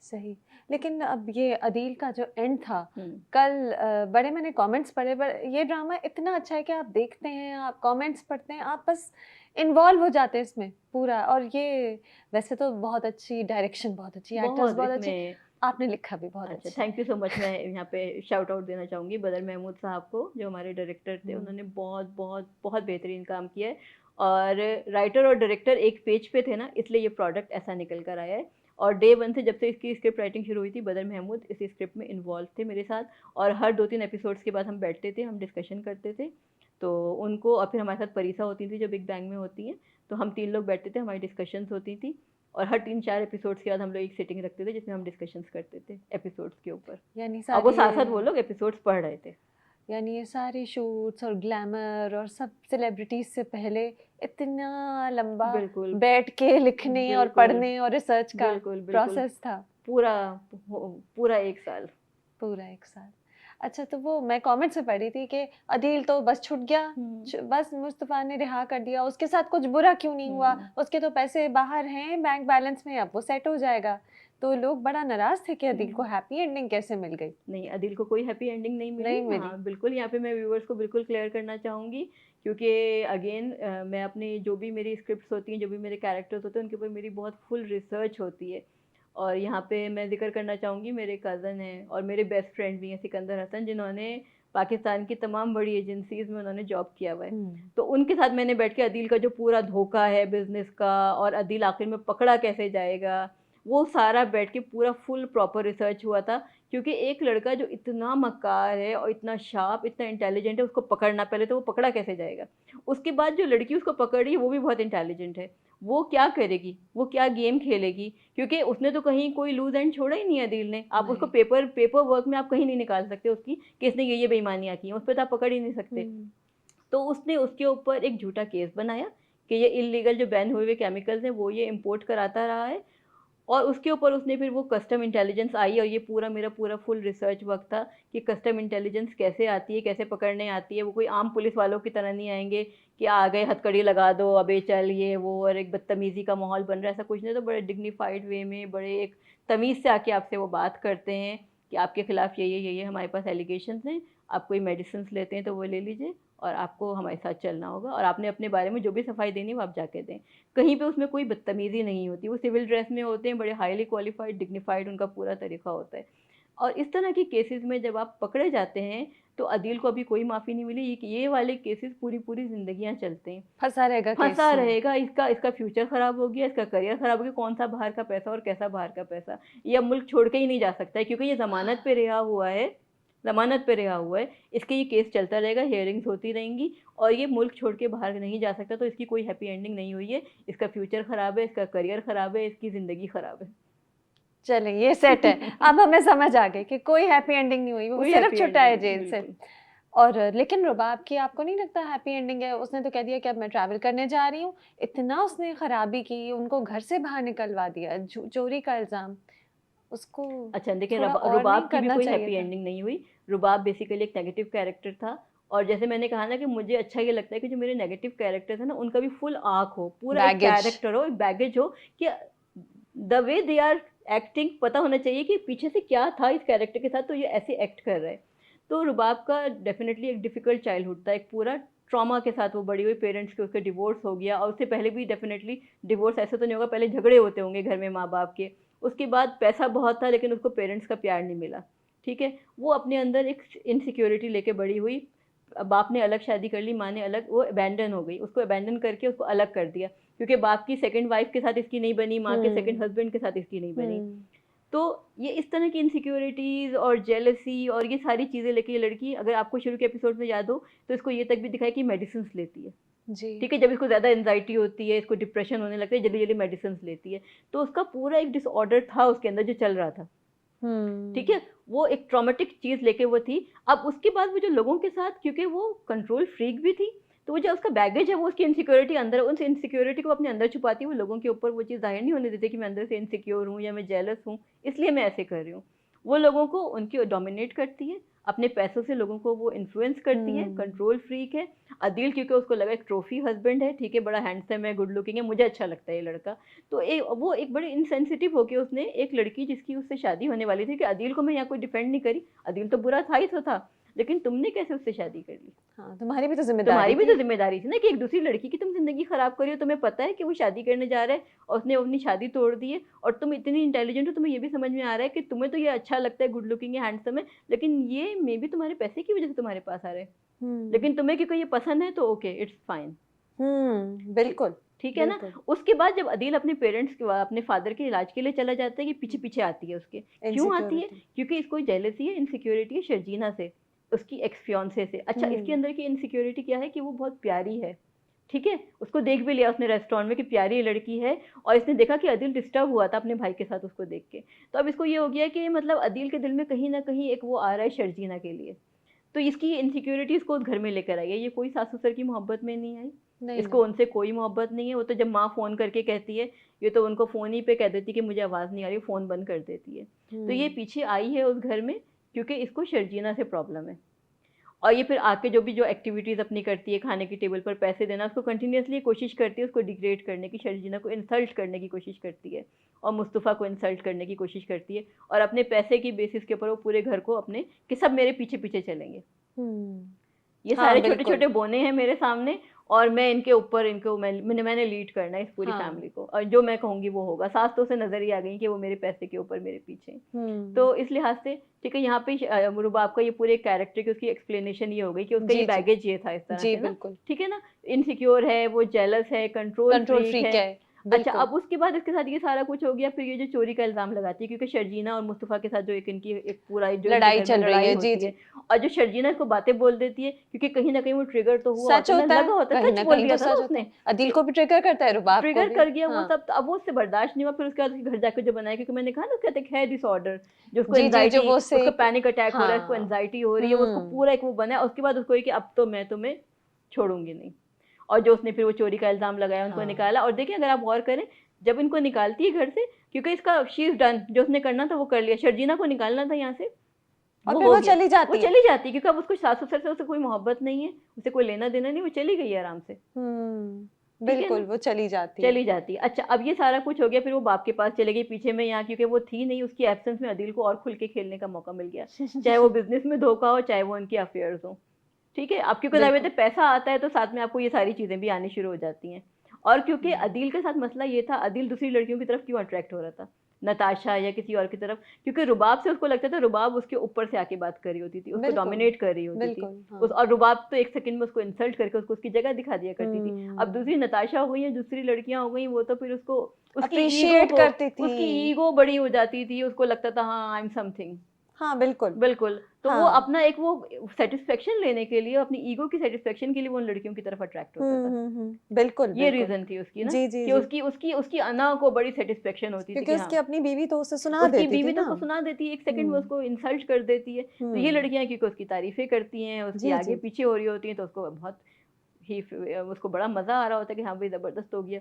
[SPEAKER 1] सही। लेकिन अब ये अदील का जो एंड था,
[SPEAKER 2] हुँ।
[SPEAKER 1] कल बड़े मैंने कमेंट्स पढ़े ये ड्रामा इतना अच्छा है कि आप देखते हैं, आप कमेंट्स पढ़ते हैं, आप बस इन्वॉल्व हो जाते हैं इसमें पूरा और ये वैसे तो बहुत अच्छी डायरेक्शन बहुत अच्छी, एक्टर्स
[SPEAKER 2] बहुत
[SPEAKER 1] बहुत अच्छे,
[SPEAKER 2] इसमें
[SPEAKER 1] आपने लिखा भी बहुत
[SPEAKER 2] अच्छा,
[SPEAKER 1] अच्छा
[SPEAKER 2] थैंक यू
[SPEAKER 1] है।
[SPEAKER 2] So much. मैं यहाँ पे शाउट आउट देना चाहूँगी बदर महमूद साहब को, जो हमारे डायरेक्टर थे।
[SPEAKER 1] हुँ,
[SPEAKER 2] उन्होंने बहुत, बहुत, बहुत बेहतरीन काम किया है और राइटर और डायरेक्टर एक पेज पे थे ना, इसलिए ये प्रोडक्ट ऐसा निकल कर आया है। और डे 1 से जब से इसकी स्क्रिप्ट राइटिंग शुरू हुई थी, बदर महमूद इसी स्क्रिप्ट में इन्वॉल्व थे मेरे साथ और हर 2-3 एपिसोड्स के बाद हम बैठते थे, हम डिस्कशन करते थे। तो उनको और फिर हमारे साथ परीसा होती थी, जो बिग बैंग में होती हैं। तो हम 3 लोग बैठते थे, हमारी डिस्कशंस होती थी और हर 3-4 एपिसोड्स के बाद हम लोग एक सिटिंग रखते थे जिसमें हम डिस्कशंस करते थे एपिसोड्स के ऊपर।
[SPEAKER 1] यानी
[SPEAKER 2] अब वो
[SPEAKER 1] सारी
[SPEAKER 2] साथ-साथ वो लोग एपिसोड्स पढ़ रहे थे।
[SPEAKER 1] यानी ये सारे शूट्स और ग्लैमर और सब सेलिब्रिटीज़ से पहले इतना लंबा
[SPEAKER 2] बिल्कुल,
[SPEAKER 1] बैठ के लिखने और
[SPEAKER 2] बिल्कुल,
[SPEAKER 1] पढ़ने और रिसर्च का
[SPEAKER 2] बिल्कुल, बिल्कुल।
[SPEAKER 1] प्रोसेस था।
[SPEAKER 2] पूरा पूरा 1 साल।
[SPEAKER 1] पूरा 1 साल। अच्छा तो वो मैं कमेंट्स में पढ़ी थी कि अदील तो बस छूट गया,
[SPEAKER 2] हुँ,
[SPEAKER 1] बस मुस्तफ़ा ने रिहा कर दिया, उसके साथ कुछ बुरा क्यों नहीं हुआ?
[SPEAKER 2] हुँ,
[SPEAKER 1] उसके तो पैसे बाहर हैं बैंक बैलेंस में, अब वो सेट हो जाएगा। तो लोग बड़ा नाराज़ थे कि अदील को
[SPEAKER 2] हुँ।
[SPEAKER 1] हैप्पी एंडिंग कैसे मिल गई?
[SPEAKER 2] नहीं, अदिल को कोई हैप्पी एंडिंग नहीं मिली।
[SPEAKER 1] नहीं मिली।
[SPEAKER 2] हाँ, बिल्कुल यहाँ पे मैं व्यूअर्स को बिल्कुल क्लियर करना चाहूँगी क्योंकि अगेन मैं अपनी जो भी मेरी स्क्रिप्ट्स होती हैं, जो भी मेरे कैरेक्टर्स होते हैं, उनके ऊपर मेरी बहुत फुल रिसर्च होती है। और यहाँ पे मैं ज़िक्र करना चाहूँगी, मेरे कज़न हैं और मेरे बेस्ट फ्रेंड भी हैं सिकंदर हसन, जिन्होंने पाकिस्तान की तमाम बड़ी एजेंसीज़ में उन्होंने जॉब किया हुआ है।
[SPEAKER 1] हुँ।
[SPEAKER 2] तो उनके साथ मैंने बैठ के अदील का जो पूरा धोखा है बिज़नेस का और अदील आखिर में पकड़ा कैसे जाएगा, वो सारा बैठ के पूरा फुल प्रॉपर रिसर्च हुआ था। क्योंकि एक लड़का जो इतना मक्कार है और इतना शार्प, इतना इंटेलिजेंट है, उसको पकड़ना, पहले तो वो पकड़ा कैसे जाएगा? उसके बाद जो लड़की उसको पकड़ रही है, वो भी बहुत इंटेलिजेंट है। वो क्या करेगी? वो क्या गेम खेलेगी? क्योंकि उसने तो कहीं कोई लूज़ एंड छोड़ा ही नहीं है अदील ने। आप उसको
[SPEAKER 1] नहीं।
[SPEAKER 2] पेपर वर्क में आप कहीं नहीं निकाल सकते उसकी कि इसने ये बेईमानियाँ की हैं, उस पे तो आप पकड़ ही नहीं सकते।
[SPEAKER 1] हुँ।
[SPEAKER 2] तो उसने उसके ऊपर एक झूठा केस बनाया कि ये इल्लीगल जो बैन हुए हुए केमिकल्स हैं, वो ये इम्पोर्ट कराता रहा है और उसके ऊपर उसने फिर वो कस्टम इंटेलिजेंस आई और ये पूरा मेरा पूरा फुल रिसर्च वर्क था कि कस्टम इंटेलिजेंस कैसे आती है, कैसे पकड़ने आती है। वो कोई आम पुलिस वालों की तरह नहीं आएँगे कि आ गए हथकड़ी लगा दो, अबे चल ये वो और एक बदतमीज़ी का माहौल बन रहा है, ऐसा कुछ नहीं। तो बड़े डिग्निफाइड वे में, बड़े एक तमीज़ से आके आपसे वो बात करते हैं कि आपके खिलाफ़ ये हमारे पास एलिगेशंस हैं, आप कोई मेडिसिन्स लेते हैं तो वो ले लीजिए और आपको हमारे साथ चलना होगा और आपने अपने बारे में जो भी सफाई देनी है वो आप जाके दें। कहीं पे उसमें कोई बदतमीज़ी नहीं होती, वो सिविल ड्रेस में होते हैं, बड़े हाईली क्वालिफाइड, डिग्निफाइड उनका पूरा तरीका होता है। और इस तरह के केसेस में जब आप पकड़े जाते हैं, तो अदील को अभी कोई माफ़ी नहीं मिली। ये वाले केसेस पूरी पूरी जिंदगियां चलते हैं,
[SPEAKER 1] फंसा रहेगा केस
[SPEAKER 2] फंसा
[SPEAKER 1] में।
[SPEAKER 2] रहेगा। इसका इसका फ्यूचर खराब हो गया, इसका करियर खराब हो गया, कौन सा बाहर का पैसा और कैसा बाहर का पैसा। ये अब मुल्क छोड़ के ही नहीं जा सकता है, क्योंकि ये जमानत पे रिहा हुआ है, जमानत पे रिहा हुआ है। इसके ये केस चलता रहेगा, हियरिंग्स होती रहेंगी, और ये मुल्क छोड़ के बाहर नहीं जा सकता। तो इसकी कोई हैप्पी एंडिंग नहीं हुई है। इसका फ्यूचर खराब है, इसका करियर खराब है, इसकी ज़िंदगी खराब है।
[SPEAKER 1] चलें ये सेट है। अब हमें समझ आ गई कि कोई हैप्पी एंडिंग नहीं हुई, वो
[SPEAKER 2] कोई
[SPEAKER 1] सिर्फ
[SPEAKER 2] हैप्पी
[SPEAKER 1] छुट्टा है
[SPEAKER 2] एंडिंग नहीं,
[SPEAKER 1] जेल से।
[SPEAKER 2] बिल्कुल।
[SPEAKER 1] और लेकिन रुबाब की आपको नहीं लगता हैप्पी एंडिंग है? उसने तो कह दिया कि अब मैं ट्रैवल करने जा रही हूँ। इतना उसने खराबी की, उनको घर से बाहर निकलवा दिया, चोरी का इल्जाम। उसको
[SPEAKER 2] अच्छा देखिए,
[SPEAKER 1] थोड़ा और नहीं
[SPEAKER 2] रुबाब की भी
[SPEAKER 1] करना
[SPEAKER 2] कोई
[SPEAKER 1] चाहिए
[SPEAKER 2] हैप्पी
[SPEAKER 1] था?
[SPEAKER 2] एंडिंग नहीं हुई। रुबाब बेसिकली एक नेगेटिव कैरेक्टर था, और जैसे मैंने कहा ना कि मुझे अच्छा ये लगता है कि जो मेरे नेगेटिव कैरेक्टर्स हैं ना, उनका भी फुल आर्क हो, पूरा एक
[SPEAKER 1] बैगेज।
[SPEAKER 2] कैरेक्टर हो, एक बैगेज हो, कि the way they are acting पता होना चाहिए कि पीछे से क्या था इस कैरेक्टर के साथ, तो ये ऐसे एक्ट कर रहा है। तो रुबाब का डेफिनेटली एक डिफ़िकल्ट चाइल्डहुड था, एक पूरा ट्रॉमा के साथ वो बड़ी हुई, पेरेंट्स के, उसका डिवोर्स हो गया, और उससे पहले भी डेफिनेटली डिवोर्स ऐसा तो नहीं होगा, पहले झगड़े होते होंगे घर में माँ बाप के। उसके बाद पैसा बहुत था, लेकिन उसको पेरेंट्स का प्यार नहीं मिला, ठीक है। वो अपने अंदर एक इनसिक्योरिटी लेके बड़ी हुई। बाप ने अलग शादी कर ली, माँ ने अलग, वो अबैंडन हो गई, उसको अबैंडन करके उसको अलग कर दिया, क्योंकि बाप की सेकंड वाइफ के साथ इसकी नहीं बनी, माँ के सेकंड हस्बैंड के साथ इसकी नहीं बनी। तो ये इस तरह की इनसिक्योरिटीज़ और जेलसी और ये सारी चीज़ें लेके ये लड़की, अगर आपको शुरू के एपिसोड में याद हो तो इसको ये तक भी दिखाया कि मेडिसिन लेती है,
[SPEAKER 1] जी।
[SPEAKER 2] ठीक है। जब इसको ज़्यादा एंजाइटी होती है, इसको डिप्रेशन होने लगता है, जल्दी जल्दी मेडिसिन लेती है। तो उसका पूरा एक डिसऑर्डर था उसके अंदर जो चल रहा था, ठीक है। वो एक ट्रॉमेटिक चीज़ लेके वो थी। अब उसके बाद वो जो लोगों के साथ, क्योंकि वो कंट्रोल फ्रीक भी थी, तो वो जो उसका बैगेज है, वो उसकी इनसिक्योरिटी अंदर, उन इनसिक्योरिटी को अपने अंदर छुपाती है। वो लोगों के ऊपर वो चीज़ जाहिर नहीं होने देती कि मैं अंदर से इनसिक्योर हूँ या मैं जेलस हूँ, इसलिए मैं ऐसे कर रही हूँ। वो लोगों को उनकी डोमिनेट करती है, अपने पैसों से लोगों को वो इन्फ्लुएंस करती है, कंट्रोल फ्रीक है। अदील क्योंकि उसको लगा एक ट्रॉफी हस्बैंड है, ठीक है, बड़ा हैंडसम है, गुड लुकिंग है, मुझे अच्छा लगता है ये लड़का। तो वो एक बड़े इनसेंसिटिव होके उसने एक लड़की जिसकी उससे शादी होने वाली थी, कि अदील को मैं यहाँ कोई डिफेंड नहीं करी, अदील तो बुरा था ही तो था, लेकिन तुमने कैसे उससे शादी कर ली?
[SPEAKER 1] हाँ, तुम्हारी भी तो जिम्मेदारी
[SPEAKER 2] तुम्हारी भी
[SPEAKER 1] थी।
[SPEAKER 2] तो जिम्मेदारी थी ना, कि एक दूसरी लड़की की तुम जिंदगी खराब करी हो। तुम्हें पता है कि वो शादी करने जा रहा है और उसने अपनी शादी तोड़ दी है, और तुम इतनी इंटेलिजेंट हो, तुम्हें ये भी समझ में आ रहा है कि तुम्हें तो ये अच्छा लगता है, गुड लुकिंग है, हैंडसम है, लेकिन ये मे भी तुम्हारे पैसे की वजह से तुम्हारे पास आ रहे हैं, लेकिन तुम्हें क्योंकि ये पसंद है तो ओके, इट्स फाइन,
[SPEAKER 1] बिल्कुल।
[SPEAKER 2] ठीक है ना। उसके बाद जब अदील अपने पेरेंट्स के, अपने फादर के इलाज के लिए चला जाता है, कि पीछे पीछे आती है उसके। क्यों आती है?
[SPEAKER 1] इनसिक्योरिटी।
[SPEAKER 2] क्योंकि इसको जेलसी है, इनसिक्योरिटी है शर्जीना से, उसकी एक्स फियांसे से। अच्छा, इसके अंदर की इनसिक्योरिटी क्या है कि वो बहुत प्यारी है, ठीक है। उसको देख भी लिया उसने रेस्टोरेंट में कि प्यारी लड़की है, और इसने देखा कि अदील डिस्टर्ब हुआ था अपने भाई के साथ उसको देख के। तो अब इसको ये हो गया कि मतलब अदील के दिल में कहीं ना कहीं एक वो आ रहा है शर्जीना के लिए। तो इसकी इनसिक्योरिटी इसको उस घर में लेकर आई है। ये कोई सास ससुर की मोहब्बत में नहीं आई,
[SPEAKER 1] नहीं
[SPEAKER 2] इसको उनसे कोई मोहब्बत नहीं है। वो तो जब माँ फ़ोन करके कहती है, ये तो उनको फ़ोन ही पे कह देती कि मुझे आवाज़ नहीं आ रही, फ़ोन बंद कर देती है। तो ये पीछे आई है उस घर में क्योंकि इसको शर्जीना से प्रॉब्लम है। और ये फिर आके जो भी जो एक्टिविटीज़ अपनी करती है, खाने की टेबल पर पैसे देना, उसको कंटिन्यूसली कोशिश करती है उसको डिग्रेड करने की, शर्जीना को इंसल्ट करने की कोशिश करती है, और मुस्तफ़ा को इंसल्ट करने की कोशिश करती है, और अपने पैसे की बेसिस के ऊपर वो पूरे घर को अपने, कि सब मेरे पीछे पीछे चलेंगे, ये
[SPEAKER 1] हाँ,
[SPEAKER 2] सारे छोटे
[SPEAKER 1] बिल्कुल।
[SPEAKER 2] छोटे बोने हैं मेरे सामने, और मैं इनके ऊपर, इनको मैंने लीड करना है इस पूरी
[SPEAKER 1] हाँ।
[SPEAKER 2] फैमिली को, और जो मैं कहूँगी वो होगा। सास तो उसे नजर ही आ गई कि वो मेरे पैसे के ऊपर मेरे पीछे हैं। तो इस लिहाज से ठीक है, यहाँ पे रुबाब का ये पूरे कैरेक्टर की उसकी एक्सप्लेनेशन ये हो गई कि उसका ये
[SPEAKER 1] जी, जी।
[SPEAKER 2] बैगेज ये था इस तरह
[SPEAKER 1] जी,
[SPEAKER 2] से ना,
[SPEAKER 1] बिल्कुल।
[SPEAKER 2] ठीक है ना। इनसिक्योर है, वो जेलस है, कंट्रोल
[SPEAKER 1] कंट्रोल
[SPEAKER 2] फ्रीक
[SPEAKER 1] फ्रीक
[SPEAKER 2] है।
[SPEAKER 1] है।
[SPEAKER 2] अच्छा,
[SPEAKER 1] बिल्कुल।
[SPEAKER 2] अब उसके बाद इसके साथ ये सारा कुछ हो गया, फिर ये जो चोरी का इल्ज़ाम लगाती है, क्योंकि शर्जीना और मुस्तफ़ा के साथ जो एक इनकी एक पूरा जो इनके
[SPEAKER 1] लड़ाई
[SPEAKER 2] घर में
[SPEAKER 1] चल रही
[SPEAKER 2] लड़ाई
[SPEAKER 1] है। जी,
[SPEAKER 2] होती है,
[SPEAKER 1] जी।
[SPEAKER 2] और जो शर्जीना इसको बातें बोल देती है, क्योंकि कहीं ना कहीं वो ट्रिगर तो हुआ
[SPEAKER 1] सच
[SPEAKER 2] होता है ना,
[SPEAKER 1] होता है,
[SPEAKER 2] लगा होता है,
[SPEAKER 1] कहीं
[SPEAKER 2] सच
[SPEAKER 1] ना
[SPEAKER 2] बोल
[SPEAKER 1] कहीं
[SPEAKER 2] दिया
[SPEAKER 1] तो
[SPEAKER 2] था ना
[SPEAKER 1] सच होता
[SPEAKER 2] उसने,
[SPEAKER 1] है। अदील को भी ट्रिगर करता है, रुबाब को
[SPEAKER 2] ट्रिगर
[SPEAKER 1] भी।
[SPEAKER 2] कर गया वो
[SPEAKER 1] हाँ।
[SPEAKER 2] सब। तो अब वो उससे बर्दाश्त नहीं हुआ, फिर उसके बाद उसके घर जाकर जो बनाया, क्योंकि मैंने कहा ना उसका एक है डिसऑर्डर, जो उसको
[SPEAKER 1] जी, जी, जो
[SPEAKER 2] एंजाइटी,
[SPEAKER 1] वो
[SPEAKER 2] उसको
[SPEAKER 1] सिर्फ
[SPEAKER 2] पैनिक अटैक हो रहा है, उसको
[SPEAKER 1] हाँ।
[SPEAKER 2] एंजाइटी हो रही है, वो उसको पूरा एक वो बना है। उसके बाद उसको ये कि अब तो मैं तुम्हें छोड़ूंगी नहीं, और जो उसने फिर वो चोरी का इल्ज़ाम लगाया, उनको
[SPEAKER 1] हाँ।
[SPEAKER 2] निकाला। और देखिए, अगर आप गौर करें, जब इनको निकालती है घर से, क्योंकि इसका शी इज डन, जो उसने करना था वो कर लिया, शर्जीना को निकालना था यहाँ से,
[SPEAKER 1] और
[SPEAKER 2] वो
[SPEAKER 1] फिर
[SPEAKER 2] हो
[SPEAKER 1] वो
[SPEAKER 2] गया,
[SPEAKER 1] चली
[SPEAKER 2] वो
[SPEAKER 1] जाती है।
[SPEAKER 2] चली जाती है, क्योंकि अब उसको सास ससुर से उसे कोई मोहब्बत नहीं है, उसे कोई लेना देना नहीं, वो चली गई है आराम से, ठीक है
[SPEAKER 1] बिल्कुल,
[SPEAKER 2] ना,
[SPEAKER 1] वो चली जाती है।
[SPEAKER 2] चली जाती है। अच्छा, अब ये सारा कुछ हो गया, फिर वो बाप के पास चले गई पीछे में यहाँ, क्योंकि वो थी नहीं, उसकी एब्सेंस में अदील को और खुल के खेलने का मौका मिल गया, चाहे वो बिजनेस में धोखा हो, चाहे वो उनकी अफेयर्स हो, ठीक है। अब क्योंकि जाहिर है पैसा आता है, तो साथ में आपको ये सारी चीज़ें भी आनी शुरू हो जाती हैं। और क्योंकि अदील के साथ मसला ये था, अदील दूसरी लड़कियों की तरफ क्यों अट्रैक्ट हो रहा था, नताशा या किसी और की तरफ, क्योंकि रुबाब से उसको लगता था रुबाब उसके ऊपर से आके बात कर रही होती थी, उसको
[SPEAKER 1] बिल्कुल
[SPEAKER 2] डोमिनेट कर रही होती थी।
[SPEAKER 1] बिल्कुल हाँ
[SPEAKER 2] और रुबाब तो एक सेकंड में उसको इंसल्ट करके उसको उसकी जगह दिखा दिया करती थी। अब दूसरी नताशा हो गई या दूसरी लड़कियां हो गई, वो तो फिर उसको
[SPEAKER 1] अप्रिशिएट करती थी।
[SPEAKER 2] उसकी ईगो बड़ी हो जाती थी, उसको लगता था हाँ आई एम समथिंग।
[SPEAKER 1] हाँ बिल्कुल
[SPEAKER 2] बिल्कुल। तो वो
[SPEAKER 1] हाँ
[SPEAKER 2] अपना एक वो सेटिस्फेक्शन लेने के लिए, अपनी ईगो की सेटिस्फेक्शन के लिए वो उन लड़कियों की तरफ अट्रैक्ट होता था।
[SPEAKER 1] बिल्कुल
[SPEAKER 2] ये
[SPEAKER 1] बिल्कुल
[SPEAKER 2] रीजन थी उसकी ना,
[SPEAKER 1] जी जी
[SPEAKER 2] कि
[SPEAKER 1] जी
[SPEAKER 2] उसकी उसकी उसकी अना को बड़ी सेटिस्फेक्शन होती थी
[SPEAKER 1] क्योंकि
[SPEAKER 2] कि
[SPEAKER 1] उसकी
[SPEAKER 2] हाँ,
[SPEAKER 1] अपनी बीवी तो उसे सुना
[SPEAKER 2] उसकी
[SPEAKER 1] देती
[SPEAKER 2] बीवी
[SPEAKER 1] थी
[SPEAKER 2] तो
[SPEAKER 1] ना।
[SPEAKER 2] उसको सुना देती है, एक सेकंड में
[SPEAKER 1] हम्म
[SPEAKER 2] उसको इंसल्ट कर देती है। तो ये
[SPEAKER 1] हम्म
[SPEAKER 2] लड़कियां क्योंकि उसकी तारीफें करती हैं, उसकी
[SPEAKER 1] जी
[SPEAKER 2] आगे
[SPEAKER 1] जी
[SPEAKER 2] पीछे हो रही होती हैं, तो उसको बहुत ही उसको बड़ा मजा आ रहा होता है कि हाँ भाई जबरदस्त हो गया।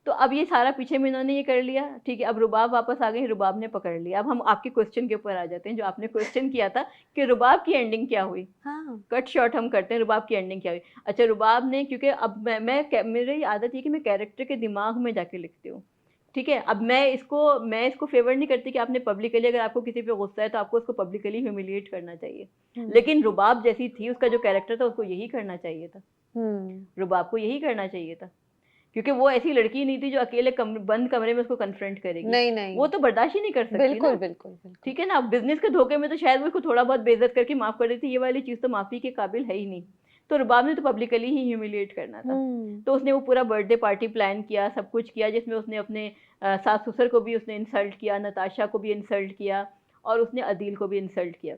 [SPEAKER 2] तो अब ये सारा पीछे में इन्होंने ये कर लिया, ठीक है, अब रुबाब वापस आ गई, रुबाब ने पकड़ लिया। अब हम आपके क्वेश्चन के ऊपर आ जाते हैं, जो आपने क्वेश्चन किया था कि रुबाब की एंडिंग क्या हुई।
[SPEAKER 1] हाँ
[SPEAKER 2] कट शॉर्ट हम करते हैं, रुबाब की एंडिंग क्या हुई। अच्छा, रुबाब ने, क्योंकि अब मेरी आदत ये कि मैं कैरेक्टर के दिमाग में जाके लिखती हूँ, ठीक है। अब मैं इसको फेवर नहीं करती कि आपने पब्लिकली, अगर आपको किसी पे गुस्सा है तो आपको उसको पब्लिकली ह्यूमिलिएट करना चाहिए। लेकिन रुबाब जैसी थी, उसका जो कैरेक्टर था उसको यही करना चाहिए था, रुबाब को यही करना चाहिए था, क्योंकि वो ऐसी लड़की नहीं थी जो अकेले बंद कमरे में उसको कन्फ्रंट करेगी।
[SPEAKER 1] नहीं नहीं
[SPEAKER 2] वो तो बर्दाश्त ही नहीं कर सकती
[SPEAKER 1] बिल्कुल
[SPEAKER 2] ना,
[SPEAKER 1] बिल्कुल बिल्कुल
[SPEAKER 2] ठीक है ना। बिजनेस के धोखे में तो शायद वो उसको थोड़ा बहुत बेइज्जत करके माफ कर देती, ये वाली चीज तो माफी के काबिल है ही नहीं। तो रुबाब ने तो पब्लिकली ही ह्यूमिलिएट करना था। तो उसने वो पूरा बर्थडे पार्टी प्लान किया, सब कुछ किया, जिसमें उसने अपने सास ससुर को भी उसने इंसल्ट किया, नताशा को भी इंसल्ट किया, और उसने अदील को भी इंसल्ट किया।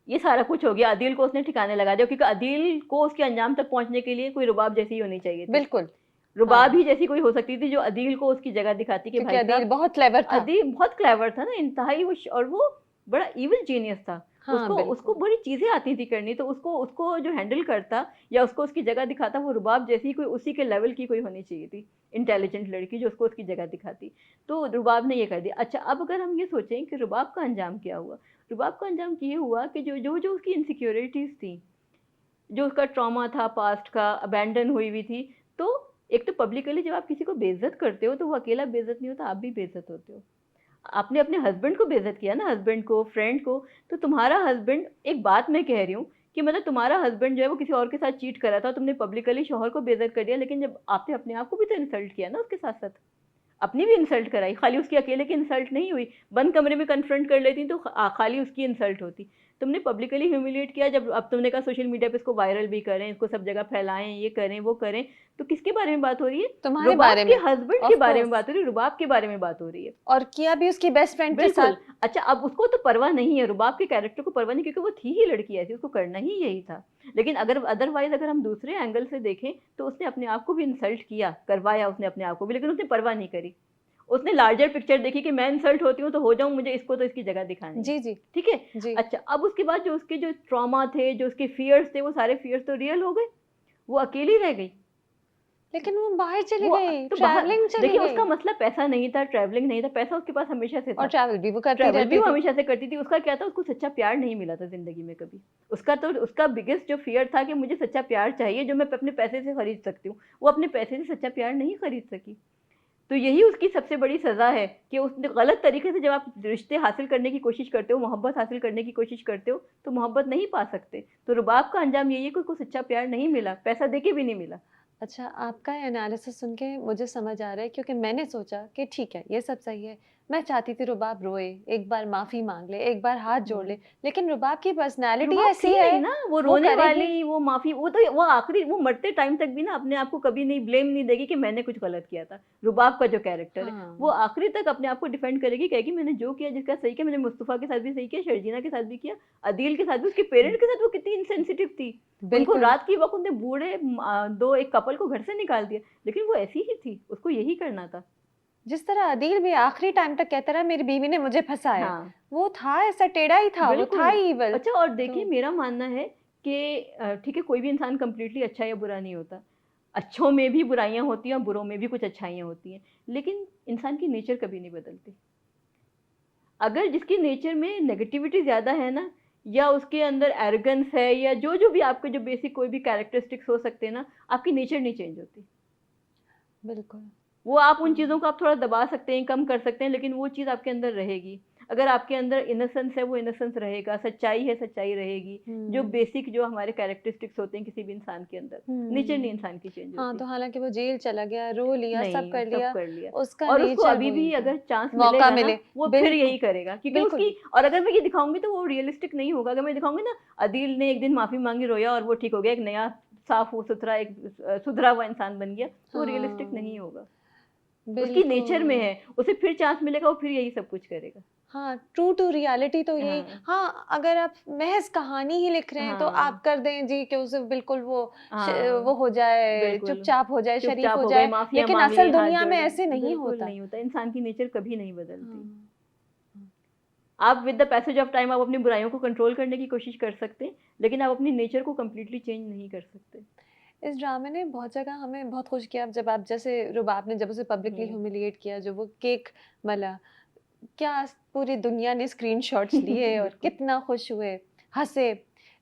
[SPEAKER 2] ये सारा कुछ हो गया, अदील को उसने ठिकाने लगा दिया, क्योंकि अदील को उसके अंजाम तक पहुंचने के लिए कोई रुबाब जैसी ही होनी चाहिए थी।
[SPEAKER 1] बिल्कुल
[SPEAKER 2] रुबाब
[SPEAKER 1] हाँ
[SPEAKER 2] ही जैसी कोई हो सकती थी जो अदील को उसकी जगह दिखाती कि
[SPEAKER 1] क्योंकि
[SPEAKER 2] भाई
[SPEAKER 1] अदील
[SPEAKER 2] साहब,
[SPEAKER 1] बहुत क्लेवर था।
[SPEAKER 2] अदील बहुत क्लेवर था ना, इंतहाई वो, और वो बड़ा इविल जीनियस था।
[SPEAKER 1] हाँ
[SPEAKER 2] उसको
[SPEAKER 1] बिल्कुल
[SPEAKER 2] बड़ी चीजें आती थी करनी, तो उसको उसको जो हैंडल करता या उसको उसकी जगह दिखाता, वो रुबाब जैसी कोई उसी के लेवल की कोई होनी चाहिए थी, इंटेलिजेंट लड़की जो उसको उसकी जगह दिखाती। तो रुबाब ने ये कर दिया। अच्छा, अब अगर हम ये सोचें कि रुबाब का अंजाम क्या हुआ, रुबाब का अंजाम ये हुआ कि जो जो जो उसकी इनसिक्योरिटीज थी, जो उसका ट्रॉमा था पास्ट का, अबैंडन हुई हुई थी, तो एक तो पब्लिकली जब आप किसी को बेइज्जत करते हो तो वो अकेला बेइज्जत नहीं होता, आप भी बेइज्जत होते हो। आपने अपने हस्बैंड को बेइज्जत किया ना, हस्बैंड को, फ्रेंड को, तो तुम्हारा हस्बैंड, एक बात मैं कह रही हूँ कि मतलब तुम्हारा हस्बैंड जो है वो किसी और के साथ चीट कर रहा था, तुमने पब्लिकली शौहर को बेइज्जत कर दिया, लेकिन जब आपने अपने आप को भी तो इंसल्ट किया ना उसके साथ साथ, अपनी भी इंसल्ट कराई, खाली उसकी अकेले की इंसल्ट नहीं हुई। बंद कमरे में कन्फ्रंट कर लेती तो खाली उसकी इंसल्ट होती, तुमने पब्लिकली ह्यूमिलिएट किया। जब अब तुमने कहा सोशल मीडिया पे इसको वायरल भी करें, इसको सब जगह फैलाएं, ये करें वो करें, तो किसके बारे में बात हो रही है?
[SPEAKER 1] तुम्हारे
[SPEAKER 2] रुबाब
[SPEAKER 1] बारे
[SPEAKER 2] के
[SPEAKER 1] में
[SPEAKER 2] हस्बैंड के
[SPEAKER 1] ऑफ
[SPEAKER 2] बारे में
[SPEAKER 1] कोर्स
[SPEAKER 2] बात हो रही है, रुबाब के बारे में बात हो रही है।
[SPEAKER 1] और किया भी उसकी बेस्ट फ्रेंड के
[SPEAKER 2] बिल्कुल।
[SPEAKER 1] साथ।
[SPEAKER 2] अच्छा, अब उसको तो परवाह नहीं है, रुबाब के कैरेक्टर को परवाह नहीं, क्योंकि वो थी ही लड़की ऐसी, उसको करना ही यही था। लेकिन अगर अदरवाइज अगर हम दूसरे एंगल से देखें तो उसने अपने आप को भी इंसल्ट किया, करवाया उसने अपने आप को भी, लेकिन उसने परवाह नहीं करी। उसने लार्जर पिक्चर देखी कि मैं इंसल्ट होती हूँ तो हो जाऊं, मुझे इसको तो इसकी जगह दिखानी है,
[SPEAKER 1] जी जी
[SPEAKER 2] ठीक है।
[SPEAKER 1] जी
[SPEAKER 2] अच्छा, अब उसके बाद जो उसके जो ट्रॉमा थे, जो उसके फियर्स थे, वो सारे फियर्स तो रियल हो गए, वो अकेली रह गई।
[SPEAKER 1] लेकिन वो बाहर चली
[SPEAKER 2] वो
[SPEAKER 1] गई,
[SPEAKER 2] तो बाहर,
[SPEAKER 1] ट्रैवलिंग चली
[SPEAKER 2] देखिए
[SPEAKER 1] गई।
[SPEAKER 2] उसका मतलब पैसा नहीं था, ट्रैवलिंग नहीं था, पैसा उसके पास हमेशा से
[SPEAKER 1] और
[SPEAKER 2] था।
[SPEAKER 1] ट्रैवल भी वो करती
[SPEAKER 2] ट्रैवल भी
[SPEAKER 1] रहती
[SPEAKER 2] वो
[SPEAKER 1] थी।
[SPEAKER 2] हमेशा से करती थी। उसका क्या था, उसको सच्चा प्यार नहीं मिला था जिंदगी में कभी। उसका बिगेस्ट जो फियर था कि मुझे सच्चा प्यार चाहिए जो मैं अपने पैसे से खरीद सकती हूँ, वो अपने पैसे से सच्चा प्यार नहीं खरीद सकी। तो यही उसकी सबसे बड़ी सजा है कि उसने गलत तरीके से, जब आप रिश्ते हासिल करने की कोशिश करते हो, मोहब्बत हासिल करने की कोशिश करते हो, तो मोहब्बत नहीं पा सकते। तो रुबाब का अंजाम यही है कि उसको सच्चा प्यार नहीं मिला, पैसा देके भी नहीं मिला।
[SPEAKER 1] अच्छा, आपका एनालिसिस सुन के मुझे समझ आ रहा है क्योंकि मैंने सोचा कि ठीक है, ये सब सही है। मैं चाहती थी रुबाब रोए, एक बार माफ़ी माँग ले, एक बार हाथ जोड़ ले, लेकिन रुबाब की पर्सनैलिटी
[SPEAKER 2] रुबाब
[SPEAKER 1] ऐसी
[SPEAKER 2] थी
[SPEAKER 1] है,
[SPEAKER 2] नहीं ना, वो
[SPEAKER 1] वो
[SPEAKER 2] रोने
[SPEAKER 1] करेगी।
[SPEAKER 2] वाली, वो माफी, वो तो वो आखिरी, वो मरते टाइम तक भी ना अपने आप को कभी नहीं ब्लेम नहीं देगी कि मैंने कुछ गलत किया था। रुबाब का जो कैरेक्टर है, वो
[SPEAKER 1] हाँ,
[SPEAKER 2] आखिरी तक अपने आप को डिफेंड करेगी, कहेगी मैंने जो किया जिसका सही किया, मैंने मुस्तफा के साथ भी सही किया, शर्जीना के साथ भी किया, अदील के साथ भी, उसके पेरेंट के साथ वो कितनी इनसेंसिटिव थी। उनको
[SPEAKER 1] बिल्कुल।
[SPEAKER 2] रात की वक्त उनने बूढ़े दो एक कपल को घर से निकाल दिया, लेकिन वो ऐसी ही थी, उसको यही करना था।
[SPEAKER 1] जिस तरह अदील भी आखिरी टाइम तक कहता रहा मेरी बीवी ने मुझे फँसाया,
[SPEAKER 2] हाँ,
[SPEAKER 1] वो था ऐसा टेढ़ा ही था, वो था
[SPEAKER 2] बिल्कुल।
[SPEAKER 1] ही इविल।
[SPEAKER 2] अच्छा, और देखिए
[SPEAKER 1] तो
[SPEAKER 2] मेरा मानना है कि ठीक है, कोई भी इंसान कंप्लीटली अच्छा या बुरा नहीं होता, अच्छों में भी बुराइयां होती हैं और बुरों में भी कुछ अच्छाइयां होती हैं, लेकिन इंसान की नेचर कभी नहीं बदलती। अगर जिसकी नेचर में नेगेटिविटी ज़्यादा है ना, या उसके अंदर एरोगेंस है, या जो जो भी आपके जो बेसिक कोई भी कैरेक्टरिस्टिक्स हो सकते हैं ना, आपकी नेचर नहीं चेंज होती।
[SPEAKER 1] बिल्कुल।
[SPEAKER 2] वो आप उन चीज़ों को आप थोड़ा दबा सकते हैं, कम कर सकते हैं, लेकिन वो चीज़ आपके अंदर रहेगी। अगर आपके अंदर इनोसेंस है वो इनोसेंस रहेगा, सच्चाई है सच्चाई रहेगी, जो बेसिक जो हमारे कैरेक्टरिस्टिक्स होते हैं किसी भी इंसान के अंदर, नेचर नहीं इंसान की चेंज
[SPEAKER 1] हाँ,
[SPEAKER 2] होती।
[SPEAKER 1] तो हालाँकि वो जेल चला गया, रो लिया, सब
[SPEAKER 2] नहीं,
[SPEAKER 1] कर
[SPEAKER 2] सब
[SPEAKER 1] लिया,
[SPEAKER 2] कर लिया।
[SPEAKER 1] उसका
[SPEAKER 2] और उसको
[SPEAKER 1] नेचर
[SPEAKER 2] अभी
[SPEAKER 1] वही
[SPEAKER 2] भी
[SPEAKER 1] था।
[SPEAKER 2] अगर चांस
[SPEAKER 1] मौका
[SPEAKER 2] मिलेगा ना,
[SPEAKER 1] मिले,
[SPEAKER 2] वो फिर
[SPEAKER 1] बिल्कुल,
[SPEAKER 2] यही करेगा, क्योंकि
[SPEAKER 1] बिल्कुल।
[SPEAKER 2] उसकी, और अगर मैं ये दिखाऊँगी तो वो रियलिस्टिक नहीं होगा। अगर मैं दिखाऊँगी ना, अदील ने एक दिन माफ़ी माँगी, रोया और वो ठीक हो गया, एक नया साफ-सुथरा एक सुधरा हुआ इंसान बन गया, तो वो रियलिस्टिक नहीं
[SPEAKER 1] हाँ,
[SPEAKER 2] होगा। उसकी नेचर में
[SPEAKER 1] बिल्कुल।
[SPEAKER 2] है, उसे फिर चांस मिलेगा, वो फिर यही सब कुछ करेगा।
[SPEAKER 1] हाँ, ट्रू टू रियलिटी तो यही।
[SPEAKER 2] हाँ,
[SPEAKER 1] हाँ, अगर आप महज़ कहानी ही लिख रहे हैं तो
[SPEAKER 2] हाँ,
[SPEAKER 1] आप कर दें जी कि उसे बिल्कुल वो
[SPEAKER 2] हाँ,
[SPEAKER 1] हो जाए,
[SPEAKER 2] बिल्कुल।
[SPEAKER 1] चुपचाप हो जाए, शरीफ
[SPEAKER 2] चुपचाप
[SPEAKER 1] हो
[SPEAKER 2] हो गए,
[SPEAKER 1] जाए,
[SPEAKER 2] माफ़ियाँ
[SPEAKER 1] लेकिन
[SPEAKER 2] माँग
[SPEAKER 1] असल
[SPEAKER 2] लिए, हाथ
[SPEAKER 1] दुनिया
[SPEAKER 2] जोड़
[SPEAKER 1] में
[SPEAKER 2] लिए,
[SPEAKER 1] ऐसे नहीं
[SPEAKER 2] बिल्कुल
[SPEAKER 1] होता।
[SPEAKER 2] नहीं होता, इंसान की नेचर कभी नहीं बदलती।
[SPEAKER 1] हाँ, हाँ।
[SPEAKER 2] आप with the passage of time आप अपनी बुराइयों को कंट्रोल करने की कोशिश कर सकते हैं, लेकिन आप अपनी नेचर को कंप्लीटली चेंज नहीं कर सकते।
[SPEAKER 1] इस ड्रामे ने बहुत जगह हमें बहुत खुश किया जब आप जैसे रुबाब ने जब उसे पब्लिकली
[SPEAKER 2] हुँ।
[SPEAKER 1] ह्यूमिलिएट किया, जब वो केक मला, क्या पूरी दुनिया ने स्क्रीनशॉट्स लिए और
[SPEAKER 2] बिल्कुल।
[SPEAKER 1] कितना खुश हुए, हँसे।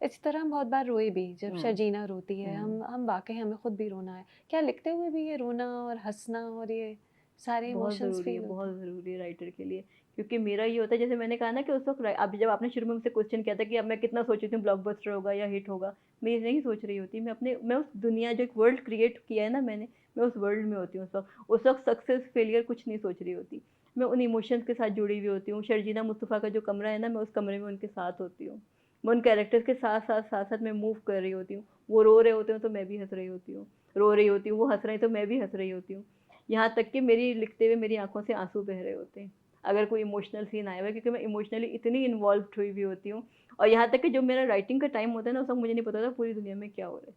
[SPEAKER 1] इसी तरह हम बहुत बार रोए भी जब
[SPEAKER 2] हुँ,
[SPEAKER 1] शर्जीना रोती है,
[SPEAKER 2] हुँ।
[SPEAKER 1] हम वाक़ई हमें खुद भी रोना है। क्या लिखते हुए भी ये रोना और हँसना और ये सारे इमोशंस फ़ील होते
[SPEAKER 2] बहुत
[SPEAKER 1] हैं?
[SPEAKER 2] ज़रूरी है राइटर के लिए, क्योंकि मेरा ये होता है, जैसे मैंने कहा ना कि उस वक़्त अभी जब आपने शुरू में मुझसे क्वेश्चन किया था कि अब मैं कितना सोची थी ब्लॉकबस्टर होगा या हिट होगा, मैं ये नहीं सोच रही होती। मैं उस दुनिया, जो एक वर्ल्ड क्रिएट किया है ना मैंने, मैं उस वर्ल्ड में होती हूँ उस वक़्त। उस वक़्त सक्सेस, फेलियर कुछ नहीं सोच रही होती। मैं उन इमोशंस के साथ जुड़ी हुई होती हूँ। शर्जीना मुस्तफ़ा का जो कमरा है ना, मैं उस कमरे में उनके साथ होती हूँ। मैं उन कैरेक्टर्स के साथ-साथ मैं मूव कर रही होती हूँ। वो रो रहे होते हैं तो मैं भी हँस रही होती हूँ। रो रही होती हूँ, वो हँस रहे हैं तो मैं भी हँस रही होती हूँ। यहाँ तक कि मेरी लिखते हुए मेरी आँखों से आँसू बह रहे होते हैं, अगर कोई इमोशनल सीन आया हुआ है, क्योंकि मैं इमोशनली इतनी इन्वॉल्व्ड हुई हुई होती हूँ। और यहाँ तक कि जो मेरा राइटिंग का टाइम होता है ना, उस वक़्त मुझे नहीं पता होता पूरी दुनिया में क्या हो रहा है।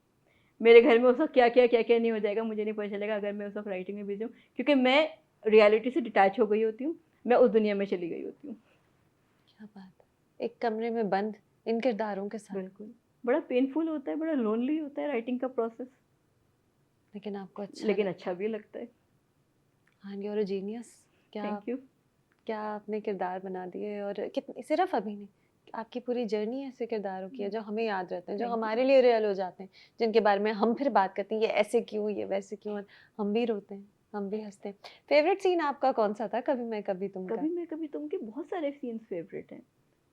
[SPEAKER 2] मेरे घर में उस वक़्त क्या-क्या नहीं हो जाएगा, मुझे नहीं पता चलेगा अगर मैं उस वक़्त राइटिंग में बिज़ी हूँ, क्योंकि मैं रियलिटी से डिटैच हो गई होती हूँ, मैं उस दुनिया में चली गई होती हूँ।
[SPEAKER 1] क्या बात है! एक कमरे में बंद इन किरदारों के साथ,
[SPEAKER 2] बिल्कुल, बड़ा पेनफुल होता है, बड़ा लोनली होता है राइटिंग का प्रोसेस,
[SPEAKER 1] लेकिन आपको अच्छा
[SPEAKER 2] लेकिन
[SPEAKER 1] लगता
[SPEAKER 2] अच्छा
[SPEAKER 1] है।
[SPEAKER 2] भी लगता है।
[SPEAKER 1] हाँ, यू आर अ जीनियस। क्या
[SPEAKER 2] थैंक यू।
[SPEAKER 1] क्या आपने किरदार बना दिए और कितने सिर्फ अभी नहीं, आपकी पूरी जर्नी ऐसे किरदारों की है जो हमें याद रहते हैं, जो
[SPEAKER 2] थैंक यू।
[SPEAKER 1] हमारे लिए रियल हो जाते हैं, जिनके बारे में हम फिर बात करते हैं, ये ऐसे क्यों, ये वैसे क्यों, और हम भी रोते हैं, हम भी हँसते हैं। फेवरेट सीन आपका कौन-सा था कभी मैं कभी तुम का?
[SPEAKER 2] कभी मैं कभी तुम के बहुत सारे सीन्स फेवरेट हैं।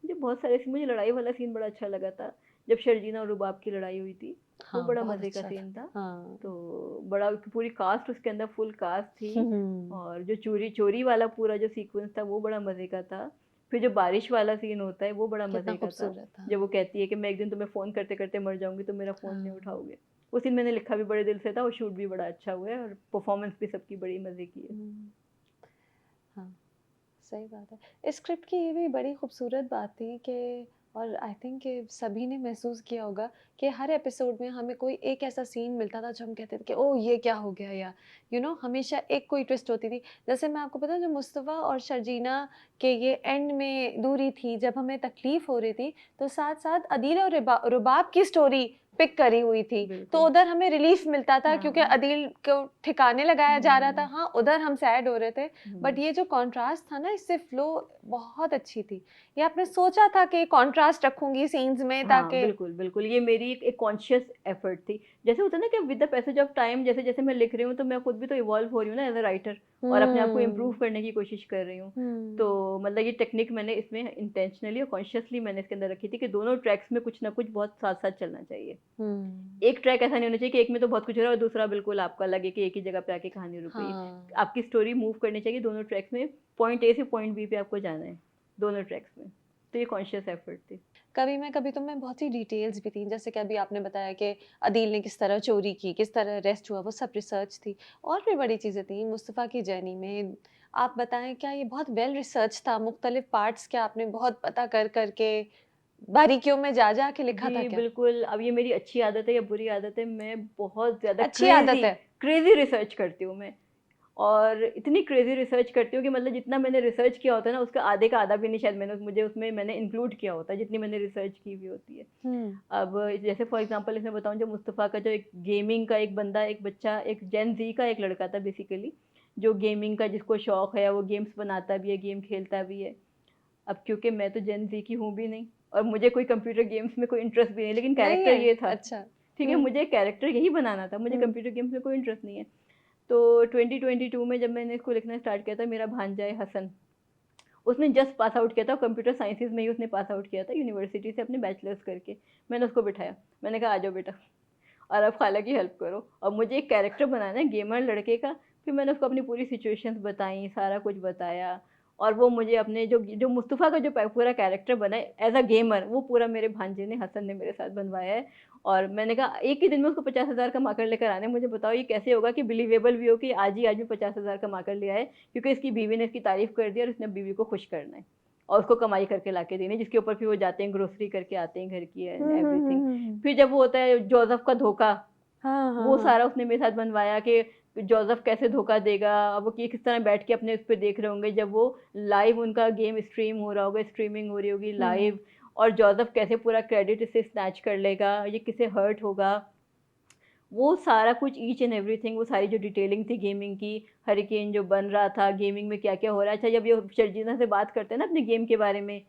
[SPEAKER 2] मुझे बहुत सारे सीन, मुझे लड़ाई वाला सीन बड़ा अच्छा लगा था, जब शर्जीना और रुबाब की लड़ाई हुई थी, वो
[SPEAKER 1] हाँ,
[SPEAKER 2] बड़ा
[SPEAKER 1] बहुत
[SPEAKER 2] मज़े का
[SPEAKER 1] अच्छा था।
[SPEAKER 2] सीन था।
[SPEAKER 1] हाँ।
[SPEAKER 2] तो बड़ा पूरी कास्ट उसके अंदर फुल कास्ट थी,
[SPEAKER 1] हुँ,
[SPEAKER 2] और जो चोरी चोरी वाला पूरा जो सीक्वेंस था वो बड़ा मज़े का था। फिर जो बारिश वाला सीन होता है वो बड़ा
[SPEAKER 1] कितना
[SPEAKER 2] मज़े का था,
[SPEAKER 1] खूबसूरत था।
[SPEAKER 2] जब वो कहती है कि मैं एक दिन तुम्हें फ़ोन करते-करते मर जाऊँगी, तो मेरा फ़ोन नहीं
[SPEAKER 1] हाँ।
[SPEAKER 2] उठाओगे। वो सीन मैंने लिखा भी बड़े दिल से था, और शूट भी बड़ा अच्छा हुआ है, और परफ़ॉर्मेंस भी सबकी बड़ी मज़े की है।
[SPEAKER 1] हुँ, हाँ। सही बात है। इस स्क्रिप्ट की ये भी बड़ी खूबसूरत बात थी कि और आई थिंक कि सभी ने महसूस किया होगा कि हर एपिसोड में हमें कोई एक ऐसा सीन मिलता था जो हम कहते थे कि ओह! ये क्या हो गया, या हमेशा एक कोई ट्विस्ट होती थी। जैसे मैं आपको बताऊँ, जो मुस्तफ़ा और शर्जीना के ये एंड में दूरी थी, जब हमें तकलीफ़ हो रही थी, तो साथ-साथ अदील और रुबाब की स्टोरी पिक करी हुई थी। तो
[SPEAKER 2] बिल्कुल।
[SPEAKER 1] उधर हमें रिलीफ़ मिलता था क्योंकि
[SPEAKER 2] हाँ।
[SPEAKER 1] अदील को ठिकाने लगाया जा रहा था।
[SPEAKER 2] हुँ,
[SPEAKER 1] हाँ, उधर हम सैड हो रहे थे। बट
[SPEAKER 2] हुँ।
[SPEAKER 1] ये जो कॉन्ट्रास्ट था ना, इससे फ्लो बहुत अच्छी थी। ये आपने सोचा था कि कॉन्ट्रास्ट रखूँगी सीन्स में
[SPEAKER 2] हाँ,
[SPEAKER 1] ताकि
[SPEAKER 2] बिल्कुल, बिल्कुल, ये मेरी एक कॉन्शियस एफर्ट थी। जैसे होता है ना कि with the passage of time, जैसे-जैसे मैं लिख रही हूँ, तो मैं खुद भी तो इवॉल्व हो रही हूँ ना एज़ अ राइटर, और अपने आप को इम्प्रूव
[SPEAKER 1] हुँ,
[SPEAKER 2] करने की कोशिश कर रही हूँ। तो
[SPEAKER 1] हुँ,
[SPEAKER 2] मतलब ये टेक्निक मैंने इसमें इंटेंशनली और कॉन्शियसली मैंने इसके अंदर रखी थी कि दोनों ट्रैक्स में कुछ ना कुछ बहुत साथ-साथ चलना चाहिए।
[SPEAKER 1] हुँ।
[SPEAKER 2] एक ट्रैक ऐसा नहीं होना चाहिए कि एक में तो बहुत कुछ हो रहा है और दूसरा बिल्कुल आपका लगे कि एक ही जगह पे आके कहानी रुक गई है।
[SPEAKER 1] हाँ।
[SPEAKER 2] आपकी स्टोरी मूव करनी चाहिए दोनों ट्रैक्स में, पॉइंट ए से पॉइंट बी पे आपको जाना है, दोनों ट्रैक्स में। तो ये कॉन्शियस एफर्ट थी।
[SPEAKER 1] कभी मैं कभी तुम में बहुत सी डिटेल्स भी थी, जैसे कि अभी आपने बताया कि अदील ने किस तरह चोरी की, किस तरह अरेस्ट हुआ, वो सब रिसर्च थी। और भी बड़ी चीज़ें थी मुस्तफ़ा की जर्नी में। आप बताएँ, क्या ये बहुत वेल रिसर्च था? मुख्तलिफ पार्ट्स क्या आपने बहुत पता कर के बारीकियों में जा के लिखा था
[SPEAKER 2] जी,
[SPEAKER 1] क्या?
[SPEAKER 2] बिल्कुल, अब ये मेरी अच्छी आदत है या बुरी आदत है, मैं बहुत ज़्यादा
[SPEAKER 1] अच्छी आदत है।
[SPEAKER 2] क्रेज़ी रिसर्च करती हूँ मैं। और इतनी क्रेज़ी रिसर्च करती हूँ कि मतलब जितना मैंने रिसर्च किया होता है ना, उसका आधे का आधा भी नहीं शायद मैंने इंक्लूड किया होता है, जितनी मैंने रिसर्च की हुई होती है।
[SPEAKER 1] हुँ।
[SPEAKER 2] अब जैसे फॉर एग्ज़ाम्पल इसमें बताऊँ, जो मुस्तफ़ा का जो एक गेमिंग का एक बंदा, एक बच्चा, एक जेन ज़ी का एक लड़का था बेसिकली, जो गेमिंग का जिसको शौक है, वो गेम्स बनाता भी है, गेम खेलता भी है। अब क्योंकि मैं तो जेन ज़ी की हूँ भी नहीं, और मुझे कोई कंप्यूटर गेम्स में कोई इंटरेस्ट भी नहीं, लेकिन
[SPEAKER 1] नहीं
[SPEAKER 2] कैरेक्टर
[SPEAKER 1] है?
[SPEAKER 2] ये था,
[SPEAKER 1] अच्छा।
[SPEAKER 2] ठीक है?
[SPEAKER 1] हुँ,
[SPEAKER 2] मुझे कैरेक्टर यही बनाना था, मुझे
[SPEAKER 1] हुँ।
[SPEAKER 2] कंप्यूटर गेम्स में कोई इंटरेस्ट नहीं है। तो 2022 में जब मैंने इसको लिखना स्टार्ट किया था, मेरा भांजा है हसन, उसने जस्ट पास आउट किया था, कंप्यूटर साइंसेज में ही उसने पास आउट किया था यूनिवर्सिटी से अपने बैचलर्स करके। मैंने उसको बिठाया, मैंने कहा आ जाओ बेटा और अब खाला की हेल्प करो, और मुझे एक कैरेक्टर बनाना है गेमर लड़के का। फिर मैंने उसको अपनी पूरी सिचुएशंस बताई, सारा कुछ बताया, और वो मुझे अपने जो जो मुस्तफ़ा का जो पूरा कैरेक्टर बना है एज अ गेमर, वो पूरा मेरे भांजे ने, हसन ने मेरे साथ बनवाया है। और मैंने कहा एक ही दिन में उसको 50,000 कमा कर लेकर आने, मुझे बताओ ये कैसे होगा कि बिलीवेबल भी हो कि आज ही आज में 50,000 कमा कर लिया है, क्योंकि इसकी बीवी ने इसकी तारीफ कर दी और उसने बीवी को खुश करना है और उसको कमाई करके ला के देनी है, जिसके ऊपर फिर वो जाते हैं ग्रोसरी करके आते हैं घर की एंड एवरीथिंग। फिर जब वो होता है जोसेफ का धोखा,
[SPEAKER 1] हाँ
[SPEAKER 2] वो
[SPEAKER 1] हाँ
[SPEAKER 2] सारा उसने मेरे साथ बनवाया कि जोसेफ कैसे धोखा देगा। अब वो किस तरह बैठ के अपने उस पर देख रहे होंगे जब वो लाइव उनका गेम स्ट्रीम हो रहा होगा, स्ट्रीमिंग हो रही होगी लाइव, और जोसेफ कैसे पूरा क्रेडिट इससे स्नैच कर लेगा, ये किसे हर्ट होगा, वो सारा कुछ ईच एंड एवरीथिंग, वो सारी जो डिटेलिंग थी गेमिंग की, हरिकेन जो बन रहा था गेमिंग में क्या क्या हो रहा है। अच्छा जब ये शर्जीना से बात करते हैं ना अपने गेम के बारे में,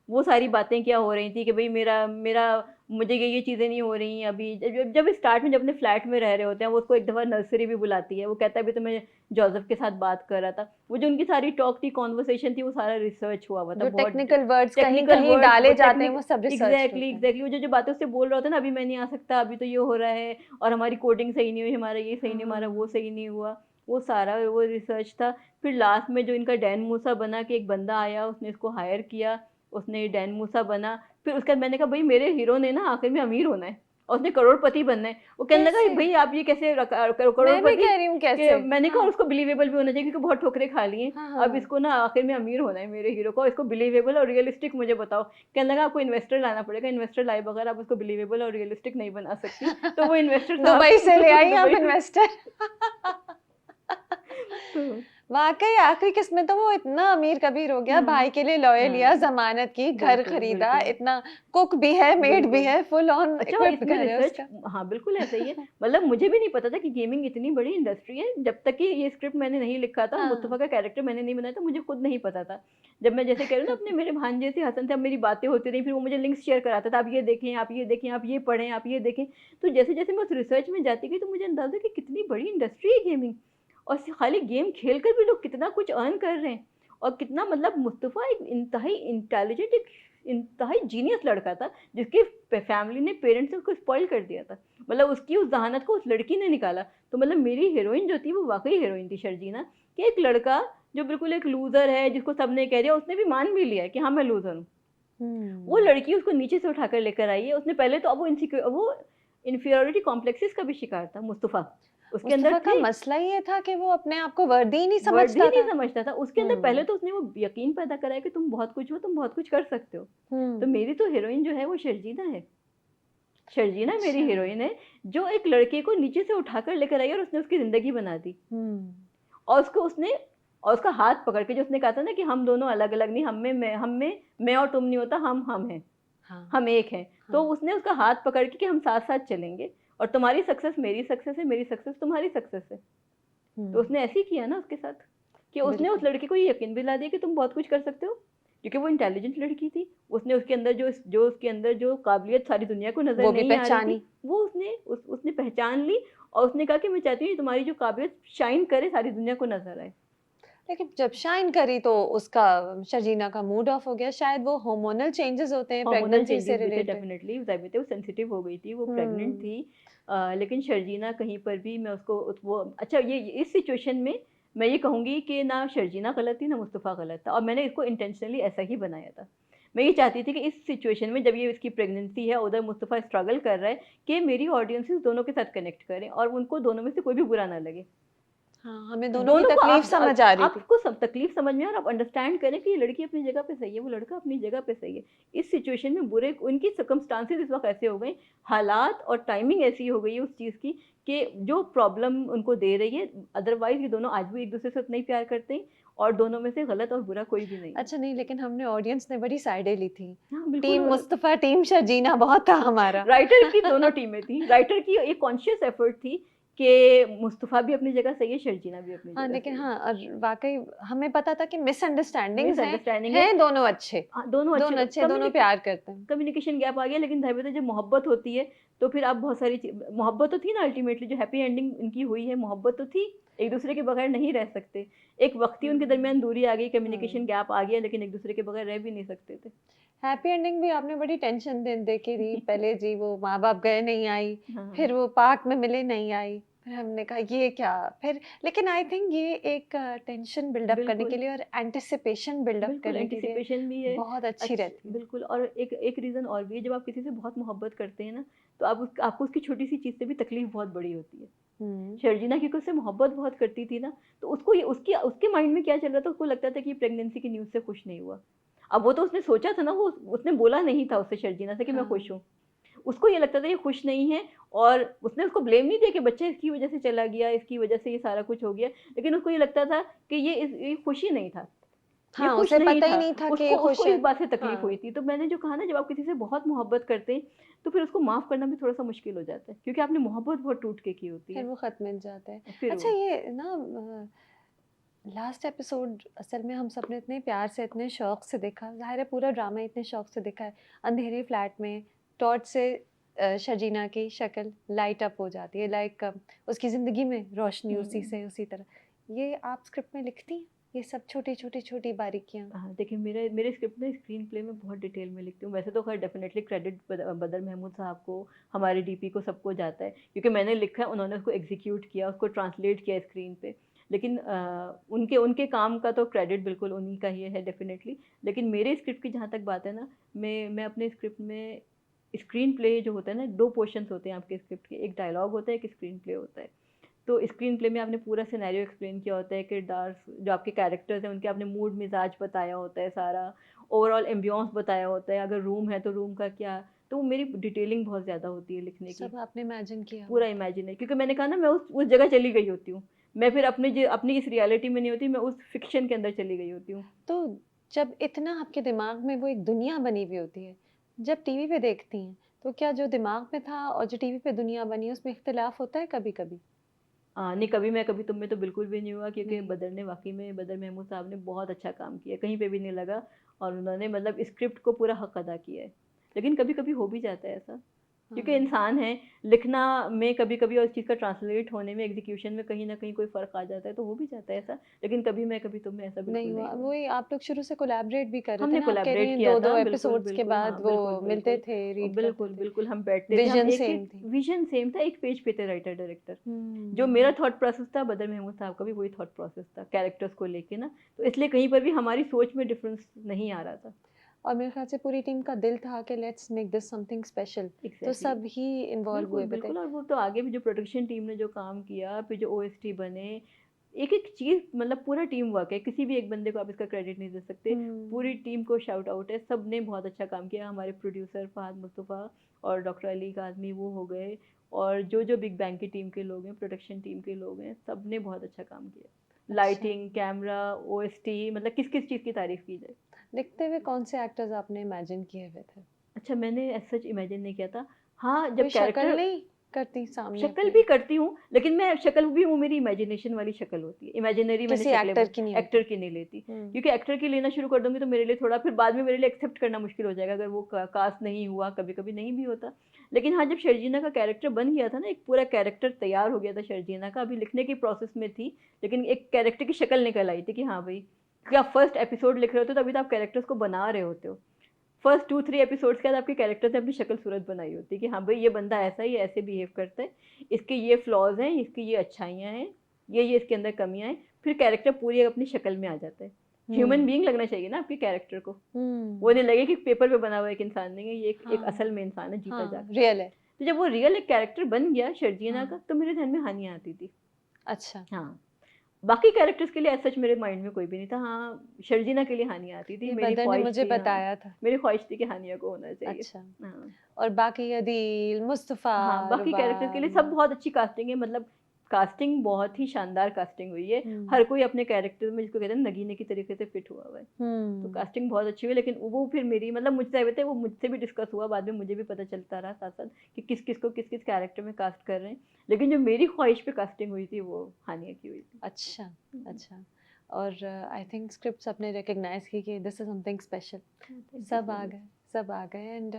[SPEAKER 2] वो सारी बातें क्या हो रही थी कि भाई मेरा मेरा मुझे ये चीज़ें नहीं हो रही अभी। जब स्टार्ट में जब अपने फ्लैट में रह रहे होते हैं, वो उसको एक दफ़ा नर्सरी भी बुलाती है, वो कहता है अभी तो मैं जोसेफ के साथ बात कर रहा था। वो जो उनकी सारी टॉक थी, कॉन्वर्सेशन थी, वो सारा रिसर्च हुआ था,
[SPEAKER 1] जो
[SPEAKER 2] बहुत
[SPEAKER 1] टेक्निकल वर्ड्स कहीं
[SPEAKER 2] टेक्निकल
[SPEAKER 1] कहीं
[SPEAKER 2] वर्ड्स,
[SPEAKER 1] डाले
[SPEAKER 2] वो
[SPEAKER 1] जाते हैं
[SPEAKER 2] टेक्निक
[SPEAKER 1] वो सब रिसर्च
[SPEAKER 2] एग्जैक्टली
[SPEAKER 1] होते हैं।
[SPEAKER 2] एग्जैक्टली, वो जो जो बातें उससे बोल रहा होता है ना, अभी मैं नहीं आ सकता, अभी तो ये हो रहा है, और हमारी कोडिंग सही नहीं हुई, हमारा ये सही नहीं, हमारा वो सही नहीं हुआ, वो सारा वो रिसर्च था। फिर लास्ट में जो इनका डैन मूसा बना कि एक बंदा आया, उसने इसको हायर किया, उसने डैन मूसा बना। फिर उसके बाद मैंने कहा भाई मेरे हीरो ने ना आखिर में अमीर होना है और उसने करोड़पति बनना है। वो कहने लगा
[SPEAKER 1] कैसे?
[SPEAKER 2] भाई आप ये कैसे
[SPEAKER 1] मैं भी
[SPEAKER 2] करोड़पति,
[SPEAKER 1] कह रही हूँ
[SPEAKER 2] कि
[SPEAKER 1] कैसे।
[SPEAKER 2] मैंने कहा
[SPEAKER 1] हाँ
[SPEAKER 2] उसको बिलीवेबल भी होना चाहिए क्योंकि बहुत ठोकरे खा लिए।
[SPEAKER 1] हाँ
[SPEAKER 2] अब
[SPEAKER 1] हाँ।
[SPEAKER 2] इसको ना आखिर में अमीर होना है मेरे हीरो को, इसको बिलीवेबल और रियलिस्टिक मुझे बताओ। कहने लगा आपको इन्वेस्टर लाना पड़ेगा, इन्वेस्टर लाए बगैर आप उसको बिलीवेबल और रियलिस्टिक नहीं बना सकती। तो वो इन्वेस्टर साहब
[SPEAKER 1] दुबई से ले आई आप
[SPEAKER 2] दुबई से
[SPEAKER 1] इन्वेस्टर।
[SPEAKER 2] तो
[SPEAKER 1] वाकई आखिरी किस्त में तो वो इतना अमीर कबीर हो गया,
[SPEAKER 2] हाँ
[SPEAKER 1] भाई के लिए लॉयर लिया,
[SPEAKER 2] हाँ
[SPEAKER 1] जमानत की, घर
[SPEAKER 2] बिल्कुल
[SPEAKER 1] खरीदा,
[SPEAKER 2] बिल्कुल
[SPEAKER 1] इतना कुक भी है, मेड भी
[SPEAKER 2] बिल्कुल।
[SPEAKER 1] है, फुल ऑन
[SPEAKER 2] अच्छा और
[SPEAKER 1] इक्विप्ड
[SPEAKER 2] इसमें
[SPEAKER 1] घर है
[SPEAKER 2] रिसर्च,
[SPEAKER 1] उसका।
[SPEAKER 2] हाँ बिल्कुल ऐसा ही है। मतलब मुझे भी नहीं पता था कि गेमिंग इतनी बड़ी इंडस्ट्री है, जब तक कि ये स्क्रिप्ट मैंने नहीं लिखा था,
[SPEAKER 1] हाँ
[SPEAKER 2] मुस्तफ़ा का कैरेक्टर मैंने नहीं बनाया था, मुझे खुद नहीं पता था। जब मैं जैसे कह रही हूँ ना अपने मेरे भांजे से हसन से अब मेरी बातें होती रही, फिर वो मुझे लिंक्स शेयर कराता था, आप ये देखें, आप ये देखें, आप ये पढ़ें, आप ये देखें। तो जैसे जैसे मैं उस रिसर्च में जाती गई तो मुझे अंदाजा कि कितनी बड़ी इंडस्ट्री है गेमिंग, और खाली गेम खेल कर भी लोग कितना कुछ अर्न कर रहे हैं। और कितना मतलब मुस्तफ़ा एक इंतहाई इंटेलिजेंट, एक इंतहाई जीनियस लड़का था, जिसकी फैमिली ने, पेरेंट्स ने उसको स्पॉइल कर दिया था। मतलब उसकी उस जहानत को उस लड़की ने निकाला। तो मतलब मेरी हीरोइन जो थी वो वाकई हीरोइन थी शर्जीना, कि एक लड़का जो बिल्कुल एक लूज़र है, जिसको सबने कह दिया, उसने भी मान भी लिया है कि हाँ मैं लूज़र हूँ। वो लड़की उसको नीचे से उठाकर लेकर आई है। उसने पहले तो अब वो इन्फीरियरिटी कॉम्प्लेक्सेस का भी शिकार था मुस्तफ़ा, उसके अंदर
[SPEAKER 1] मुस्तफा का
[SPEAKER 2] थे।
[SPEAKER 1] मसला ये था कि वो अपने आप को वर्दी ही नहीं
[SPEAKER 2] वर्दी
[SPEAKER 1] समझता
[SPEAKER 2] नहीं
[SPEAKER 1] था।
[SPEAKER 2] समझता था उसके अंदर। पहले तो उसने वो यकीन पैदा कराया कि तुम बहुत कुछ हो, तुम बहुत कुछ कर सकते हो। तो
[SPEAKER 1] हम्म।
[SPEAKER 2] मेरी तो हीरोइन जो है वो शर्जीना है। शर्जीना मेरी
[SPEAKER 1] अच्छा।
[SPEAKER 2] हीरोइन है, जो एक लड़के को नीचे से उठाकर लेकर आई और उसने उसकी जिंदगी बना दी।
[SPEAKER 1] हम्म।
[SPEAKER 2] और उसको उसने, और उसका हाथ पकड़ के, जो उसने कहा था ना कि हम दोनों अलग अलग नहीं, हम में मैं और तुम नहीं होता, हम हैं,
[SPEAKER 1] हाँ
[SPEAKER 2] हम एक हैं। तो
[SPEAKER 1] हाँ।
[SPEAKER 2] उसने उसका हाथ पकड़ के कि हम साथ साथ चलेंगे, और तुम्हारी सक्सेस मेरी सक्सेस है, मेरी सक्सेस तुम्हारी सक्सेस है। तो उसने ऐसे ही किया ना उसके साथ, कि उसने उस
[SPEAKER 1] बिल्कुल।
[SPEAKER 2] लड़के को ये यकीन दिला दिया कि तुम बहुत कुछ कर सकते हो, क्योंकि वो इंटेलिजेंट लड़की थी। उसने उसके अंदर जो उसके अंदर जो काबिलियत सारी दुनिया को नजर
[SPEAKER 1] वो भी
[SPEAKER 2] नहीं आ रही
[SPEAKER 1] पहचानी।
[SPEAKER 2] थी, वो उसने पहचान ली। और उसने कहा कि मैं चाहती हूँ तुम्हारी जो काबिलियत शाइन करे, सारी दुनिया को नजर आए।
[SPEAKER 1] लेकिन जब शाइन करी तो उसका, शर्जीना का मूड ऑफ हो गया, शायद वो हार्मोनल चेंजेस होते हैं
[SPEAKER 2] हार्मोनल
[SPEAKER 1] प्रेगनेंसी से
[SPEAKER 2] चेंजेस भी थे
[SPEAKER 1] रिलेटेड।
[SPEAKER 2] डेफिनेटली, जाहिर है वो सेंसिटिव हो गई थी, वो प्रेग्नेंट
[SPEAKER 1] हम्म।
[SPEAKER 2] थी। लेकिन शर्जीना कहीं पर भी मैं उसको वो, अच्छा ये इस सिचुएशन में मैं ये कहूँगी कि ना शर्जीना गलत थी ना मुस्तफ़ा गलत था, और मैंने इसको इंटेंशनली ऐसा ही बनाया था। मैं ये चाहती थी कि इस सिचुएशन में जब ये इसकी प्रेगनेंसी है, उधर मुस्तफ़ा स्ट्रगल कर रहा है, कि मेरी ऑडियंसेस दोनों के साथ कनेक्ट करें और उनको दोनों में से कोई भी बुरा ना लगे।
[SPEAKER 1] हाँ, हमें दोनों की
[SPEAKER 2] दोनों को
[SPEAKER 1] तकलीफ समझ आ रही थी।
[SPEAKER 2] आपको सब तकलीफ समझ में, और आप अंडरस्टैंड करें कि ये लड़की अपनी जगह पे सही है, वो लड़का अपनी जगह पे सही है। इस सिचुएशन में बुरे उनकी सर्कमस्टांसेस इस वक्त ऐसे हो गए, हालात और टाइमिंग ऐसी हो गई है उस चीज़ की, कि जो प्रॉब्लम उनको दे रही है, अदरवाइज ये दोनों आज भी एक दूसरे से उतना ही प्यार करते हैं, और दोनों में से गलत और बुरा कोई भी नहीं है।
[SPEAKER 1] अच्छा नहीं, लेकिन हमने ऑडियंस ने बड़ी साइडें ली थी।
[SPEAKER 2] हाँ
[SPEAKER 1] टीम
[SPEAKER 2] बिल्कुल।
[SPEAKER 1] मुस्तफा, टीम शर्जीना बहुत था हमारा।
[SPEAKER 2] राइटर की दोनों टीमें थी, राइटर की एक कॉन्शियस एफर्ट थी कि मुस्तफ़ा भी अपनी जगह सही है, शर्जीना भी अपनी
[SPEAKER 1] हाँ
[SPEAKER 2] जगह
[SPEAKER 1] लेकिन
[SPEAKER 2] सही है।
[SPEAKER 1] हाँ, और वाकई हमें पता था कि मिसअंडरस्टैंडिंग्स हैं,
[SPEAKER 2] मिसअंडरस्टैंडिंग है,
[SPEAKER 1] हैं दोनों अच्छे,
[SPEAKER 2] दोनों अच्छे,
[SPEAKER 1] दोनों प्यार करते हैं।
[SPEAKER 2] कम्युनिकेशन गैप आ गया। लेकिन जाहिर है जब मोहब्बत होती है तो फिर आप बहुत सारी मोहब्बत तो थी ना, अल्टीमेटली जो हैप्पी एंडिंग इनकी हुई है, मोहब्बत तो थी, एक दूसरे के बगैर नहीं रह सकते। एक वक्त ही उनके दरमियान दूरी आ गई, कम्युनिकेशन गैप आ गया, लेकिन एक दूसरे के बगैर रह भी नहीं सकते थे।
[SPEAKER 1] हैप्पी एंडिंग भी आपने बड़ी टेंशन दे के दी। पहले जी वो माँ-बाप गए नहीं आई,
[SPEAKER 2] हाँ,
[SPEAKER 1] फिर वो पार्क में मिले नहीं आई, फिर हमने कहा ये क्या? फिर लेकिन आई थिंक ये एक टेंशन बिल्डअप करने के
[SPEAKER 2] बिल्कुल।
[SPEAKER 1] लिए और एंटिसिपेशन बिल्डअप
[SPEAKER 2] बिल्कुल
[SPEAKER 1] करने के लिए
[SPEAKER 2] एंटिसिपेशन भी है।
[SPEAKER 1] बहुत अच्छी रहती है।
[SPEAKER 2] बिल्कुल, और एक एक रीज़न और भी है, जब आप किसी से बहुत मोहब्बत करते हैं ना, तो आपको उसकी छोटी-सी चीज़ से भी तकलीफ़ बहुत बड़ी होती है।
[SPEAKER 1] हुँ।
[SPEAKER 2] शर्जीना क्योंकि उससे मोहब्बत बहुत करती थी ना, तो उसको ये उसकी उसके माइंड में क्या चल रहा था, उसको लगता था कि प्रेगनेंसी की न्यूज़ से खुश नहीं हुआ। अब वो तो उसने सोचा था ना, वो उसने बोला नहीं था उससे, शर्जीना से, कि मैं खुश
[SPEAKER 1] हाँ।
[SPEAKER 2] हूँ। उसको ये लगता था ये खुश नहीं है, और उसने उसको ब्लेम नहीं दिया कि बच्चा इसकी वज़ह से चला गया, इसकी वज़ह से ये सारा कुछ हो गया। लेकिन उसको ये लगता था कि ये खुश ही नहीं था। ये
[SPEAKER 1] हाँ,
[SPEAKER 2] खुश
[SPEAKER 1] उसे
[SPEAKER 2] नहीं
[SPEAKER 1] पता ही
[SPEAKER 2] था,
[SPEAKER 1] नहीं था कि ये
[SPEAKER 2] उसको
[SPEAKER 1] खुश
[SPEAKER 2] उसको
[SPEAKER 1] है।
[SPEAKER 2] इस बात से तकलीफ़ हुई
[SPEAKER 1] हाँ,
[SPEAKER 2] थी। तो मैंने जो कहा ना, जब आप किसी से बहुत मोहब्बत करते हैं, तो फिर उसको माफ़ करना भी थोड़ा-सा मुश्किल हो जाता है, क्योंकि आपने मोहब्बत बहुत टूट के की होती
[SPEAKER 1] फिर
[SPEAKER 2] है।
[SPEAKER 1] वो खत मिल जाता है।
[SPEAKER 2] फिर
[SPEAKER 1] अच्छा
[SPEAKER 2] वो
[SPEAKER 1] ये ना लास्ट एपिसोड असल में हम सबने इतने प्यार से, इतने शौक से देखा, ज़ाहिर है पूरा ड्रामा इतने शौक से देखा है। अंधेरे फ्लैट में टॉर्च से शर्जीना की शक्ल लाइट अप हो जाती है, लाइक उसकी ज़िंदगी में रोशनी उसी
[SPEAKER 2] हुँ।
[SPEAKER 1] से उसी तरह। ये आप स्क्रिप्ट में लिखती हैं? ये सब छोटी-छोटी बारीकियाँ?
[SPEAKER 2] हाँ, देखिए मेरे मेरे स्क्रिप्ट में स्क्रीन प्ले में बहुत डिटेल में लिखती हूँ। वैसे तो ख़ैर डेफ़िनेटली क्रेडिट बदर महमूद साहब को, हमारे डीपी को, सबको जाता है, क्योंकि मैंने लिखा है, उन्होंने उसको एग्ज़ीक्यूट किया, उसको ट्रांसलेट किया स्क्रीन पे। लेकिन उनके उनके काम का तो क्रेडिट बिल्कुल उन्हीं का ही है डेफ़िनेटली। लेकिन मेरे स्क्रिप्ट की जहाँ तक बात है ना, मैं अपने स्क्रिप्ट में स्क्रीन प्ले जो होता है ना, 2 पोर्शन्स होते हैं आपके स्क्रिप्ट के, एक डायलॉग होता है, एक स्क्रीन प्ले होता है। तो स्क्रीन प्ले में आपने पूरा सिनेरियो एक्सप्लेन किया होता है, किरदार जो आपके कैरेक्टर्स हैं उनके आपने मूड मिजाज बताया होता है सारा, ओवरऑल एम्बियंस बताया होता है, अगर रूम है तो रूम का क्या। तो वो मेरी डिटेलिंग बहुत ज़्यादा होती है लिखने की,
[SPEAKER 1] सब आपने इमेजिन किया
[SPEAKER 2] पूरा
[SPEAKER 1] हुआ है।
[SPEAKER 2] इमेजिन है, क्योंकि मैंने कहा ना, मैं उस जगह चली गई होती हूँ। मैं फिर अपनी इस रियलिटी में नहीं होती, मैं उस फिक्शन के अंदर चली गई होती हूँ।
[SPEAKER 1] तो जब इतना आपके दिमाग में वो एक दुनिया बनी हुई होती है, जब टीवी पे देखती हैं, तो क्या जो दिमाग में था और जो टीवी पे दुनिया बनी है, उसमें इख्तिलाफ़ होता है कभी-कभी?
[SPEAKER 2] नहीं, कभी मैं कभी तुम में तो बिल्कुल भी नहीं हुआ, क्योंकि
[SPEAKER 1] नहीं।
[SPEAKER 2] बदर ने वाक़ई में, बदर महमूद साहब ने बहुत अच्छा काम किया, कहीं पे भी नहीं लगा, और उन्होंने मतलब स्क्रिप्ट को पूरा हक़ अदा किया है। लेकिन कभी-कभी हो भी जाता है ऐसा, क्योंकि
[SPEAKER 1] हाँ।
[SPEAKER 2] इंसान हैं, लिखना में कभी-कभी और उस चीज़ का ट्रांसलेट होने में, एग्ज़ीक्यूशन में कहीं न कहीं कोई फ़र्क आ जाता है, तो हो भी जाता है ऐसा। लेकिन कभी मैं, कभी तुम में ऐसा
[SPEAKER 1] नहीं
[SPEAKER 2] बिल्कुल
[SPEAKER 1] हुआ,
[SPEAKER 2] नहीं हुआ।
[SPEAKER 1] वही आप लोग शुरू से कोलैबोरेट भी कर रहे थे
[SPEAKER 2] हमने
[SPEAKER 1] ना, आप कह रही
[SPEAKER 2] कोलैबोरेट
[SPEAKER 1] हैं
[SPEAKER 2] किया
[SPEAKER 1] 2-2
[SPEAKER 2] था, बिल्कुल,
[SPEAKER 1] एपिसोड्स के
[SPEAKER 2] बिल्कुल,
[SPEAKER 1] बाद
[SPEAKER 2] हाँ,
[SPEAKER 1] वो
[SPEAKER 2] बिल्कुल,
[SPEAKER 1] मिलते
[SPEAKER 2] बिल्कुल।
[SPEAKER 1] थे,
[SPEAKER 2] और
[SPEAKER 1] रीड करते
[SPEAKER 2] बिल्कुल,
[SPEAKER 1] थे।
[SPEAKER 2] बिल्कुल हम बैठते थे, हम
[SPEAKER 1] विज़न
[SPEAKER 2] एक
[SPEAKER 1] सेम
[SPEAKER 2] एक
[SPEAKER 1] थी।
[SPEAKER 2] विज़न सेम था, एक पेज पे थे राइटर डायरेक्टर। जो मेरा
[SPEAKER 1] हुँ।
[SPEAKER 2] थॉट प्रोसेस था, बदर महमूद साहब का भी वही थॉट प्रोसेस था, कैरेक्टर्स को लेके ना, तो इसलिए कहीं पर भी हमारी सोच में डिफरेंस नहीं आ रहा था।
[SPEAKER 1] और मेरे ख़्याल से पूरी टीम का दिल था कि let's make this something special, तो
[SPEAKER 2] एग्ज़ैक्टली।
[SPEAKER 1] सब ही इन्वॉल्व
[SPEAKER 2] बिल्कुल,
[SPEAKER 1] हुए हुए थे।
[SPEAKER 2] बिल्कुल, और वो तो आगे भी जो प्रोडक्शन टीम ने जो काम किया, फिर जो ओएसटी बने, एक-एक चीज़, मतलब पूरा टीम वर्क है, किसी भी एक बंदे को आप इसका क्रेडिट नहीं दे सकते। पूरी
[SPEAKER 1] हुँ।
[SPEAKER 2] टीम को शाउट आउट है, सबने बहुत अच्छा काम किया। हमारे प्रोड्यूसर फ़हद मुस्तफ़ा और डॉक्टर अली काज़मी वो हो गए, और जो बिग बैंग की टीम के लोग हैं, प्रोडक्शन टीम के लोग हैं, सबने बहुत अच्छा काम किया।
[SPEAKER 1] अच्छा,
[SPEAKER 2] लाइटिंग, कैमरा, ओएसटी, मतलब किस-किस चीज़ की तारीफ़ की जाए।
[SPEAKER 1] लिखते हुए कौन से एक्टर्स आपने इमेजिन किए हुए थे?
[SPEAKER 2] अच्छा, मैंने एज़ सच इमेजिन नहीं किया था। हाँ,
[SPEAKER 1] कोई
[SPEAKER 2] जब
[SPEAKER 1] शक्ल
[SPEAKER 2] कैरेक्टर,
[SPEAKER 1] नहीं करती सामने
[SPEAKER 2] शक्ल
[SPEAKER 1] अपने?
[SPEAKER 2] भी करती हूँ, लेकिन मैं शक्ल भी, वो मेरी इमेजिनेशन वाली शक्ल होती है। इमेजिनरी मैंने
[SPEAKER 1] किसी
[SPEAKER 2] शक्लें
[SPEAKER 1] एक्टर
[SPEAKER 2] बन
[SPEAKER 1] की नहीं
[SPEAKER 2] एक्टर
[SPEAKER 1] होती।
[SPEAKER 2] की नहीं लेती।
[SPEAKER 1] हुँ।
[SPEAKER 2] क्योंकि एक्टर की लेना शुरू कर दूँगी तो मेरे लिए थोड़ा, फिर बाद में मेरे लिए एक्सेप्ट करना मुश्किल हो जाएगा, अगर वो कास्ट नहीं हुआ, कभी-कभी नहीं भी होता। लेकिन हाँ, जब शर्जीना का कैरेक्टर बन गया था ना, एक पूरा कैरेक्टर तैयार हो गया था शर्जीना का, अभी लिखने की प्रोसेस में थी, लेकिन एक कैरेक्टर की शक्ल निकल आई थी कि हाँ भई, क्योंकि आप फर्स्ट एपिसोड लिख रहे होते हो, तभी तो आप कैरेक्टर्स को बना रहे होते हो। फर्स्ट 2-3 एपिसोड्स के बाद आपके कैरेक्टर ने अपनी शक्ल सूरत बनाई होती है कि हाँ भाई, ये बंदा ऐसा है, ये ऐसे बिहेव करता है, इसके ये फ्लॉज हैं, इसकी ये अच्छाइयाँ हैं, ये इसके अंदर कमियाँ हैं, फिर कैरेक्टर पूरी अपनी शक्ल में आ जाता है। ह्यूमन
[SPEAKER 1] हुँ।
[SPEAKER 2] बीइंग लगना चाहिए ना आपके कैरेक्टर को, वो
[SPEAKER 1] हुँ।
[SPEAKER 2] नहीं लगे कि पेपर पे बना हुआ एक इंसान नहीं है, ये एक असल
[SPEAKER 1] हाँ,
[SPEAKER 2] में इंसान है, जीता
[SPEAKER 1] हाँ,
[SPEAKER 2] जागता।
[SPEAKER 1] रियल है।
[SPEAKER 2] तो जब वो रियल एक कैरेक्टर बन गया शर्जीना
[SPEAKER 1] हाँ,
[SPEAKER 2] का, तो मेरे ध्यान में हानिया आती थी।
[SPEAKER 1] अच्छा।
[SPEAKER 2] हाँ, बाकी कैरेक्टर्स के लिए एज़ सच मेरे माइंड में कोई भी नहीं था। हाँ, शर्जीना के लिए हानिया आती थी,
[SPEAKER 1] ये
[SPEAKER 2] मेरी
[SPEAKER 1] बदर ने
[SPEAKER 2] ख्वाहिश
[SPEAKER 1] मुझे
[SPEAKER 2] थी, हाँ,
[SPEAKER 1] बताया था।
[SPEAKER 2] मेरी ख्वाहिश थी कि हानिया को होना चाहिए।
[SPEAKER 1] अच्छा,
[SPEAKER 2] हाँ।
[SPEAKER 1] और बाकी अदील,
[SPEAKER 2] हाँ,
[SPEAKER 1] मुस्तफ़ा,
[SPEAKER 2] बाकी कैरेक्टर्स के लिए सब
[SPEAKER 1] रुबाब।
[SPEAKER 2] बहुत अच्छी कास्टिंग है, मतलब कास्टिंग बहुत ही शानदार कास्टिंग हुई है।
[SPEAKER 1] हुँ।
[SPEAKER 2] हर कोई अपने कैरेक्टर में, जिसको कहते हैं, नगीने की तरीके से फिट हुआ हुआ है। तो
[SPEAKER 1] हुँ।
[SPEAKER 2] कास्टिंग बहुत अच्छी हुई, लेकिन वो फिर मेरी, मतलब मुझसे कहते हैं, वो मुझसे भी डिस्कस हुआ, बाद में मुझे भी पता चलता रहा साथ-साथ कि किस-किस को किस-किस कैरेक्टर में कास्ट कर रहे हैं। लेकिन जो मेरी ख्वाहिश पे कास्टिंग हुई थी, वो हानिया की हुई थी।
[SPEAKER 1] अच्छा,
[SPEAKER 2] हुँ।
[SPEAKER 1] अच्छा। और आई थिंक स्क्रिप्ट सबने रिकॉग्नाइज़ की कि दिस इज़ समथिंग स्पेशल।
[SPEAKER 2] हाँ, थैंक यू
[SPEAKER 1] सब
[SPEAKER 2] सो
[SPEAKER 1] आ
[SPEAKER 2] मच।
[SPEAKER 1] गए, सब आ गए एंड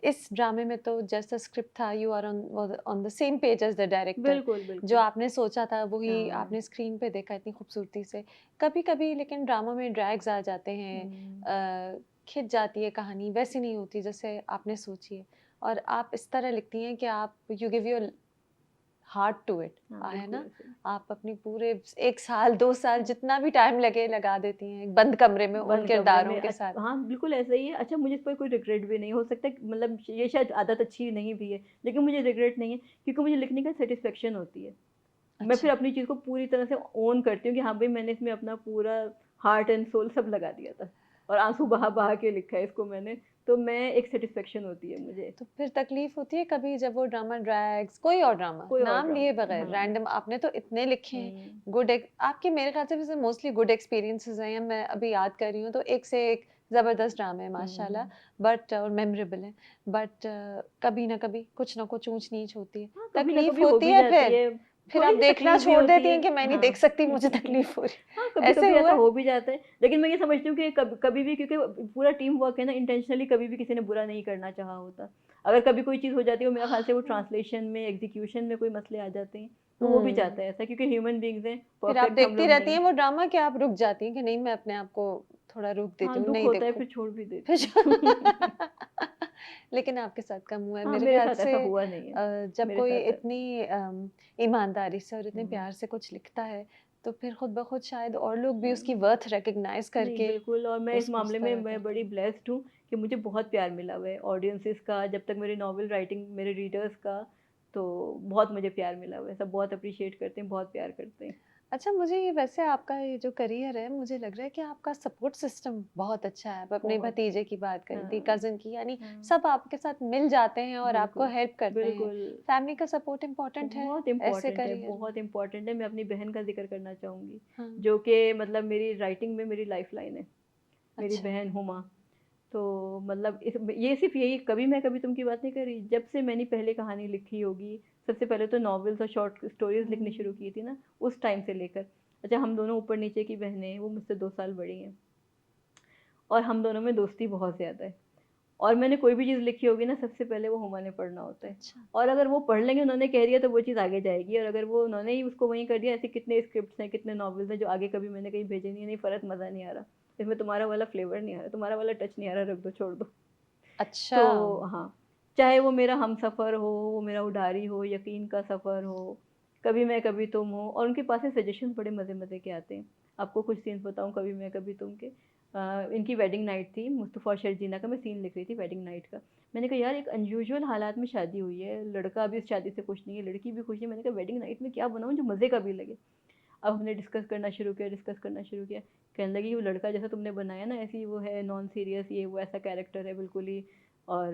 [SPEAKER 1] इस ड्रामे में तो जैसा स्क्रिप्ट था, you are on the same page as the director.
[SPEAKER 2] बिल्कुल,
[SPEAKER 1] जो
[SPEAKER 2] बिल्कुल।
[SPEAKER 1] आपने सोचा था वही
[SPEAKER 2] हाँ।
[SPEAKER 1] आपने स्क्रीन पे देखा इतनी खूबसूरती से। कभी-कभी लेकिन ड्रामा में ड्रैग्स आ जाते हैं, खिंच जाती है कहानी, वैसी नहीं होती जैसे आपने सोची है। और आप इस तरह लिखती हैं कि आप you give your heart to it,
[SPEAKER 2] हाँ,
[SPEAKER 1] है
[SPEAKER 2] बिल्कुल
[SPEAKER 1] ना?
[SPEAKER 2] ऐसे ही।
[SPEAKER 1] आप अपनी पूरे 1 साल, 2 साल जितना भी टाइम लगे लगा देती हैं, एक बंद कमरे में उन
[SPEAKER 2] बंद कमरे
[SPEAKER 1] किरदारों
[SPEAKER 2] में
[SPEAKER 1] के साथ।
[SPEAKER 2] हाँ, बिल्कुल ऐसा ही है। अच्छा, मुझे इस पर कोई रिग्रेट भी नहीं हो सकता, मतलब ये शायद आदत अच्छी नहीं भी है, लेकिन मुझे रिग्रेट नहीं है क्योंकि मुझे लिखने का सैटिस्फैक्शन होती है। मैं फिर
[SPEAKER 1] अच्छा।
[SPEAKER 2] अपनी चीज़ को पूरी तरह से ओन करती हूँ कि हाँ भाई, मैंने इसमें अपना पूरा हार्ट एंड सोल सब लगा दिया था और आंसू बहा बहा के लिखा है इसको मैंने। तो मैं एक सेटिस्फेक्शन होती है मुझे।
[SPEAKER 1] तो फिर तकलीफ होती है कभी जब वो ड्रामा ड्रैग्स, कोई और ड्रामा
[SPEAKER 2] कोई और
[SPEAKER 1] नाम लिए
[SPEAKER 2] ड्रामा,
[SPEAKER 1] बगैर
[SPEAKER 2] हाँ।
[SPEAKER 1] रैंडम, आपने तो इतने लिखे हैं,
[SPEAKER 2] हम्म।
[SPEAKER 1] गुड आपके मेरे ख्याल से वैसे मोस्टली गुड एक्सपीरियंसेस हैं, मैं अभी याद कर रही हूँ तो एक से एक जबरदस्त ड्रामे हैं माशाल्लाह।
[SPEAKER 2] हम्म।
[SPEAKER 1] बट और मेमोरेबल है। बट कभी ना कभी कुछ ना कुछ ऊंच नीच होती है,
[SPEAKER 2] हाँ, कभी ना
[SPEAKER 1] तकलीफ
[SPEAKER 2] कभी हो
[SPEAKER 1] होती
[SPEAKER 2] भी
[SPEAKER 1] है,
[SPEAKER 2] जाती है।
[SPEAKER 1] फिर आप
[SPEAKER 2] थोड़ी सी
[SPEAKER 1] देखना
[SPEAKER 2] तकलीफ भी
[SPEAKER 1] छोड़
[SPEAKER 2] होती
[SPEAKER 1] देती
[SPEAKER 2] है।
[SPEAKER 1] हैं कि मैं नहीं
[SPEAKER 2] हाँ।
[SPEAKER 1] देख सकती, मुझे तकलीफ हो
[SPEAKER 2] हाँ,
[SPEAKER 1] रही,
[SPEAKER 2] कभी
[SPEAKER 1] ऐसे
[SPEAKER 2] कभी ऐसा
[SPEAKER 1] हुआ है?
[SPEAKER 2] हो भी जाता है, लेकिन मैं ये समझती हूँ कि कभी भी, क्योंकि पूरा टीम वर्क है ना, इंटेंशनली कभी भी किसी ने बुरा नहीं करना चाहा होता। अगर कभी कोई चीज़ हो जाती है, वो मेरा ख्याल से वो ट्रांसलेशन में, एग्जीक्यूशन में कोई मसले आ जाते हैं, तो वो भी
[SPEAKER 1] हम्म।
[SPEAKER 2] जाता है ऐसा, क्योंकि ह्यूमन बींग्स हैं,
[SPEAKER 1] फिर आप
[SPEAKER 2] परफेक्ट हम
[SPEAKER 1] देखती
[SPEAKER 2] लोग
[SPEAKER 1] रहती
[SPEAKER 2] नहीं
[SPEAKER 1] हैं
[SPEAKER 2] हैं।
[SPEAKER 1] वो ड्रामा कि आप रुक जाती हैं कि नहीं मैं अपने आप को थोड़ा रोक देती
[SPEAKER 2] हाँ,
[SPEAKER 1] हूँ,
[SPEAKER 2] दुख
[SPEAKER 1] नहीं
[SPEAKER 2] होता है
[SPEAKER 1] देखूं?
[SPEAKER 2] फिर छोड़ भी
[SPEAKER 1] फिर
[SPEAKER 2] देती हूँ।
[SPEAKER 1] लेकिन आपके साथ कम हुआ है
[SPEAKER 2] हाँ,
[SPEAKER 1] मेरे
[SPEAKER 2] मेरे
[SPEAKER 1] ख्याल
[SPEAKER 2] साथ
[SPEAKER 1] से।
[SPEAKER 2] ऐसा हुआ नहीं है।
[SPEAKER 1] जब
[SPEAKER 2] मेरे
[SPEAKER 1] कोई
[SPEAKER 2] साथ
[SPEAKER 1] इतनी ईमानदारी से और इतने
[SPEAKER 2] हम्म,
[SPEAKER 1] प्यार से कुछ लिखता है तो फिर खुद ब खुद शायद और लोग भी उसकी
[SPEAKER 2] हाँ।
[SPEAKER 1] वर्थ रिकग्नाइज
[SPEAKER 2] नहीं,
[SPEAKER 1] करके
[SPEAKER 2] बिल्कुल, और मैं इस
[SPEAKER 1] उसको उस
[SPEAKER 2] मामले में
[SPEAKER 1] तरह
[SPEAKER 2] मैं
[SPEAKER 1] करते
[SPEAKER 2] बड़ी
[SPEAKER 1] हैं।
[SPEAKER 2] ब्लेस्ड हूँ कि मुझे बहुत प्यार मिला हुआ है ऑडियंसेस का, जब तक मेरी नॉवल राइटिंग, मेरे रीडर्स का, तो बहुत मुझे प्यार मिला हुआ है, सब बहुत अप्रिशिएट करते हैं, बहुत प्यार करते हैं।
[SPEAKER 1] अच्छा, मुझे ये वैसे आपका ये जो करियर है, मुझे लग रहा है कि आपका सपोर्ट सिस्टम बहुत अच्छा है। आप अपने
[SPEAKER 2] बहुत।
[SPEAKER 1] भतीजे की बात करी थी,
[SPEAKER 2] हाँ।
[SPEAKER 1] कज़न की, यानी
[SPEAKER 2] हाँ,
[SPEAKER 1] सब आपके साथ मिल जाते हैं और आपको
[SPEAKER 2] बिल्कुल,
[SPEAKER 1] हेल्प करते हैं।
[SPEAKER 2] बिल्कुल।
[SPEAKER 1] फैमिली का सपोर्ट इम्पोर्टेंट है
[SPEAKER 2] बहुत
[SPEAKER 1] ऐसे
[SPEAKER 2] इम्पोर्टेंट है,
[SPEAKER 1] करियर में?
[SPEAKER 2] बहुत इम्पोर्टेंट है। मैं अपनी बहन का ज़िक्र करना चाहूँगी,
[SPEAKER 1] हाँ।
[SPEAKER 2] जो कि मतलब मेरी राइटिंग में मेरी लाइफ़लाइन है, मेरी
[SPEAKER 1] अच्छा।
[SPEAKER 2] बहन हुमा। तो मतलब ये सिर्फ यही, कभी मैं कभी तुम की बात नहीं कर रही, जब से मैंने पहले कहानी लिखी होगी, सबसे पहले तो नॉवेल्स और शॉर्ट स्टोरीज लिखनी शुरू
[SPEAKER 1] हुँ।
[SPEAKER 2] की थी ना, उस टाइम से लेकर। अच्छा, हम दोनों ऊपर नीचे की बहनें हैं, वो मुझसे 2 साल बड़ी हैं, और हम दोनों में दोस्ती बहुत ज़्यादा है। और मैंने कोई भी चीज़ लिखी होगी ना, सबसे पहले वो हुमा ने पढ़ना होता है।
[SPEAKER 1] अच्छा।
[SPEAKER 2] और अगर वो पढ़ लेंगे, उन्होंने कह दिया, तो वो चीज़ आगे जाएगी, और अगर वो उन्होंने ही उसको वहीं कर दिया, ऐसे कितने स्क्रिप्ट्स हैं, कितने नॉवेल्स हैं जो आगे कभी मैंने कहीं भेजे नहीं, नहीं फ़र्क, मज़ा नहीं आ रहा, इसमें तुम्हारा वाला फ्लेवर नहीं आ रहा, तुम्हारा वाला टच नहीं आ रहा, रख दो, छोड़ दो।
[SPEAKER 1] अच्छा।
[SPEAKER 2] तो हाँ, चाहे वो मेरा हमसफ़र हो, वो मेरा उडारी हो, यकीन का सफ़र हो, कभी मैं कभी तुम हो, और उनके पास से सजेशंस बड़े मज़े-मज़े के आते हैं। आपको कुछ सीन्स बताऊँ कभी मैं कभी तुम के। इनकी वेडिंग नाइट थी, मुस्तफ़ा और शर्जीना का, मैं सीन लिख रही थी वेडिंग नाइट का। मैंने कहा यार, एक अनयूजुअल हालात में शादी हुई है, लड़का अभी इस शादी से खुश नहीं है, लड़की भी खुश नहीं है, मैंने कहा वेडिंग नाइट में क्या बनाऊँ जो मज़े का भी लगे। अब हमने डिस्कस करना शुरू किया, डिस्कस करना शुरू किया। कहने लगी, वो लड़का जैसा तुमने बनाया ना, ऐसे ही वो है, नॉन सीरियस, ये वो ऐसा कैरेक्टर है बिल्कुल ही। और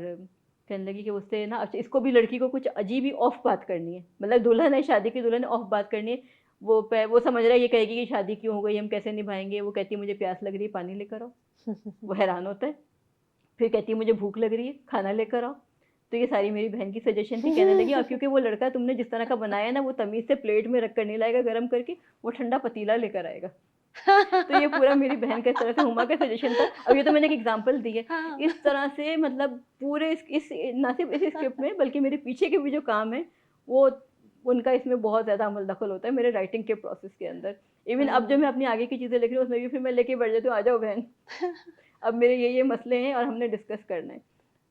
[SPEAKER 2] कहने लगी कि उससे ना, अच्छा इसको भी, लड़की को कुछ अजीब ही ऑफ बात करनी है, मतलब दुल्हन है, शादी की दुल्हन है, ऑफ बात करनी है। वो समझ रहा है, ये कहेगी कि शादी क्यों हो गई, हम कैसे निभाएंगे, वो कहती है मुझे प्यास लग रही है, पानी लेकर आओ। वो हैरान होता है। फिर कहती है मुझे भूख लग रही है, खाना लेकर आओ। तो ये सारी मेरी बहन की सजेशन थी। कहने लगी, और क्योंकि वो लड़का तुमने जिस तरह का बनाया ना, वो तमीज़ से प्लेट में रख कर नहीं लाएगा गर्म करके, वो ठंडा पतीला लेकर आएगा। तो ये पूरा मेरी बहन का इस तरह से हुमा का सजेशन था। अब ये तो मैंने एक एग्जांपल दी है।
[SPEAKER 1] हाँ।
[SPEAKER 2] इस तरह से मतलब पूरे इस ना सिर्फ इस स्क्रिप्ट में, बल्कि मेरे पीछे के भी जो काम है, वो उनका इसमें बहुत ज़्यादा अमल दखल होता है मेरे राइटिंग के प्रोसेस के अंदर। इवन अब जो मैं
[SPEAKER 1] हाँ।
[SPEAKER 2] अपनी आगे की चीज़ें लिख रही हूँ, उसमें भी फिर मैं लेके बैठ जाती हूँ, आ जाओ बहन, अब मेरे ये मसले हैं और हमने डिस्कस करना है।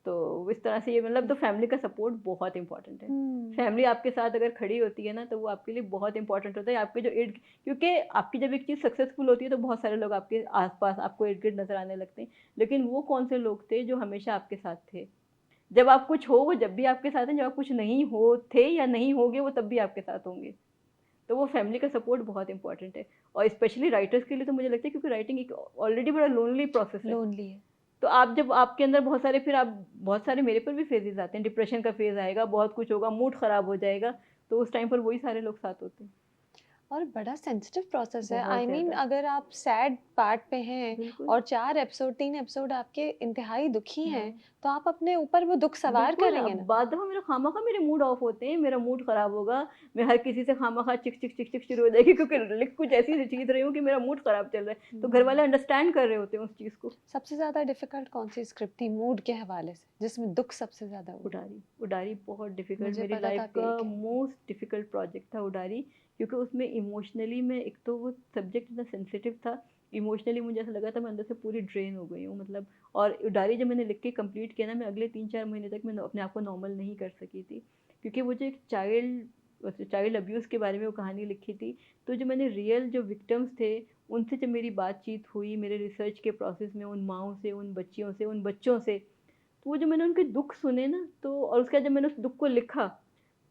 [SPEAKER 2] तो इस तरह से ये मतलब, तो फैमिली का सपोर्ट बहुत इंपॉर्टेंट है।
[SPEAKER 1] हुँ।
[SPEAKER 2] फैमिली आपके साथ अगर खड़ी होती है ना, तो वो आपके लिए बहुत इंपॉर्टेंट होता है, आपके जो इर्द, क्योंकि आपकी जब एक चीज़ सक्सेसफुल होती है, तो बहुत सारे लोग आपके आसपास आपको इर्द गिर्द नजर आने लगते हैं। लेकिन वो कौन से लोग थे जो हमेशा आपके साथ थे? जब आप कुछ हो, वो जब भी आपके साथ हैं, जब आप कुछ नहीं हो थे या नहीं होगे, वो तब भी आपके साथ होंगे। तो वो फैमिली का सपोर्ट बहुत इंपॉर्टेंट है, और स्पेशली राइटर्स के लिए तो मुझे लगता है, क्योंकि राइटिंग एक ऑलरेडी बड़ा लोनली प्रोसेस है।
[SPEAKER 1] लोनली है।
[SPEAKER 2] तो आप जब, आपके अंदर बहुत सारे, फिर आप, बहुत सारे मेरे पर भी फेजेस आते हैं, डिप्रेशन का फेज आएगा, बहुत कुछ होगा, मूड खराब हो जाएगा, तो उस टाइम पर वही सारे लोग साथ होते हैं।
[SPEAKER 1] और बड़ा सेंसिटिव प्रोसेस है।
[SPEAKER 2] बहुत
[SPEAKER 1] आई मीन
[SPEAKER 2] ज़्यादा।
[SPEAKER 1] अगर आप सैड पार्ट पे हैं
[SPEAKER 2] बिल्कुल।
[SPEAKER 1] और 4 एपिसोड 3 एपिसोड आपके इंतहाई दुखी
[SPEAKER 2] हाँ।
[SPEAKER 1] हैं, तो आप अपने ऊपर वो दुख सवार
[SPEAKER 2] बिल्कुल,
[SPEAKER 1] करेंगे
[SPEAKER 2] अब
[SPEAKER 1] ना।
[SPEAKER 2] बाद दफ़ा मेरा खामख़ा मेरे मूड ऑफ होते हैं, मेरा मूड ख़राब होगा, मैं हर किसी से खामख़ा चिक, चिक, चिक, चिक शुरू हो जाएगी क्योंकि लिख कुछ ऐसी चीज़ रही हूँ कि मेरा मूड ख़राब चल रहा है, तो घर वाले अंडरस्टैंड कर रहे होते हैं उस चीज़ को।
[SPEAKER 1] सबसे ज़्यादा डिफ़िकल्ट कौन-सी स्क्रिप्ट थी मूड के हवाले से, जिसमें दुःख सबसे ज़्यादा हुआ?
[SPEAKER 2] उडारी, उडारी बहुत डिफ़िकल्ट,
[SPEAKER 1] मुझे
[SPEAKER 2] मेरी
[SPEAKER 1] पता
[SPEAKER 2] लाइफ़
[SPEAKER 1] था आप
[SPEAKER 2] का
[SPEAKER 1] यही कहेंगे।
[SPEAKER 2] मोस्ट डिफ़िकल्ट प्रोजेक्ट था उडारी, क्योंकि उसमें इमोशनली मैं, एक तो वो सब्जेक्ट इतना सेंसिटिव था, इमोशनली मुझे ऐसा लगा था मैं अंदर से पूरी ड्रेन हो गई हूँ मतलब। और उडारी जब मैंने लिख के कंप्लीट किया ना, मैं अगले 3-4 महीने तक मैं अपने आप को नॉर्मल नहीं कर सकी थी, क्योंकि वो जो एक चाइल्ड अब्यूज़ के बारे में वो कहानी लिखी थी, तो जो मैंने रियल जो विक्टिम्स थे उनसे जब मेरी बातचीत हुई मेरे रिसर्च के प्रोसेस में, उन माँओं से, उन बच्चियों से, उन बच्चों से, तो वो जो मैंने उनके दुःख सुने ना, तो और उसके बाद जब मैंने उस दुःख को लिखा,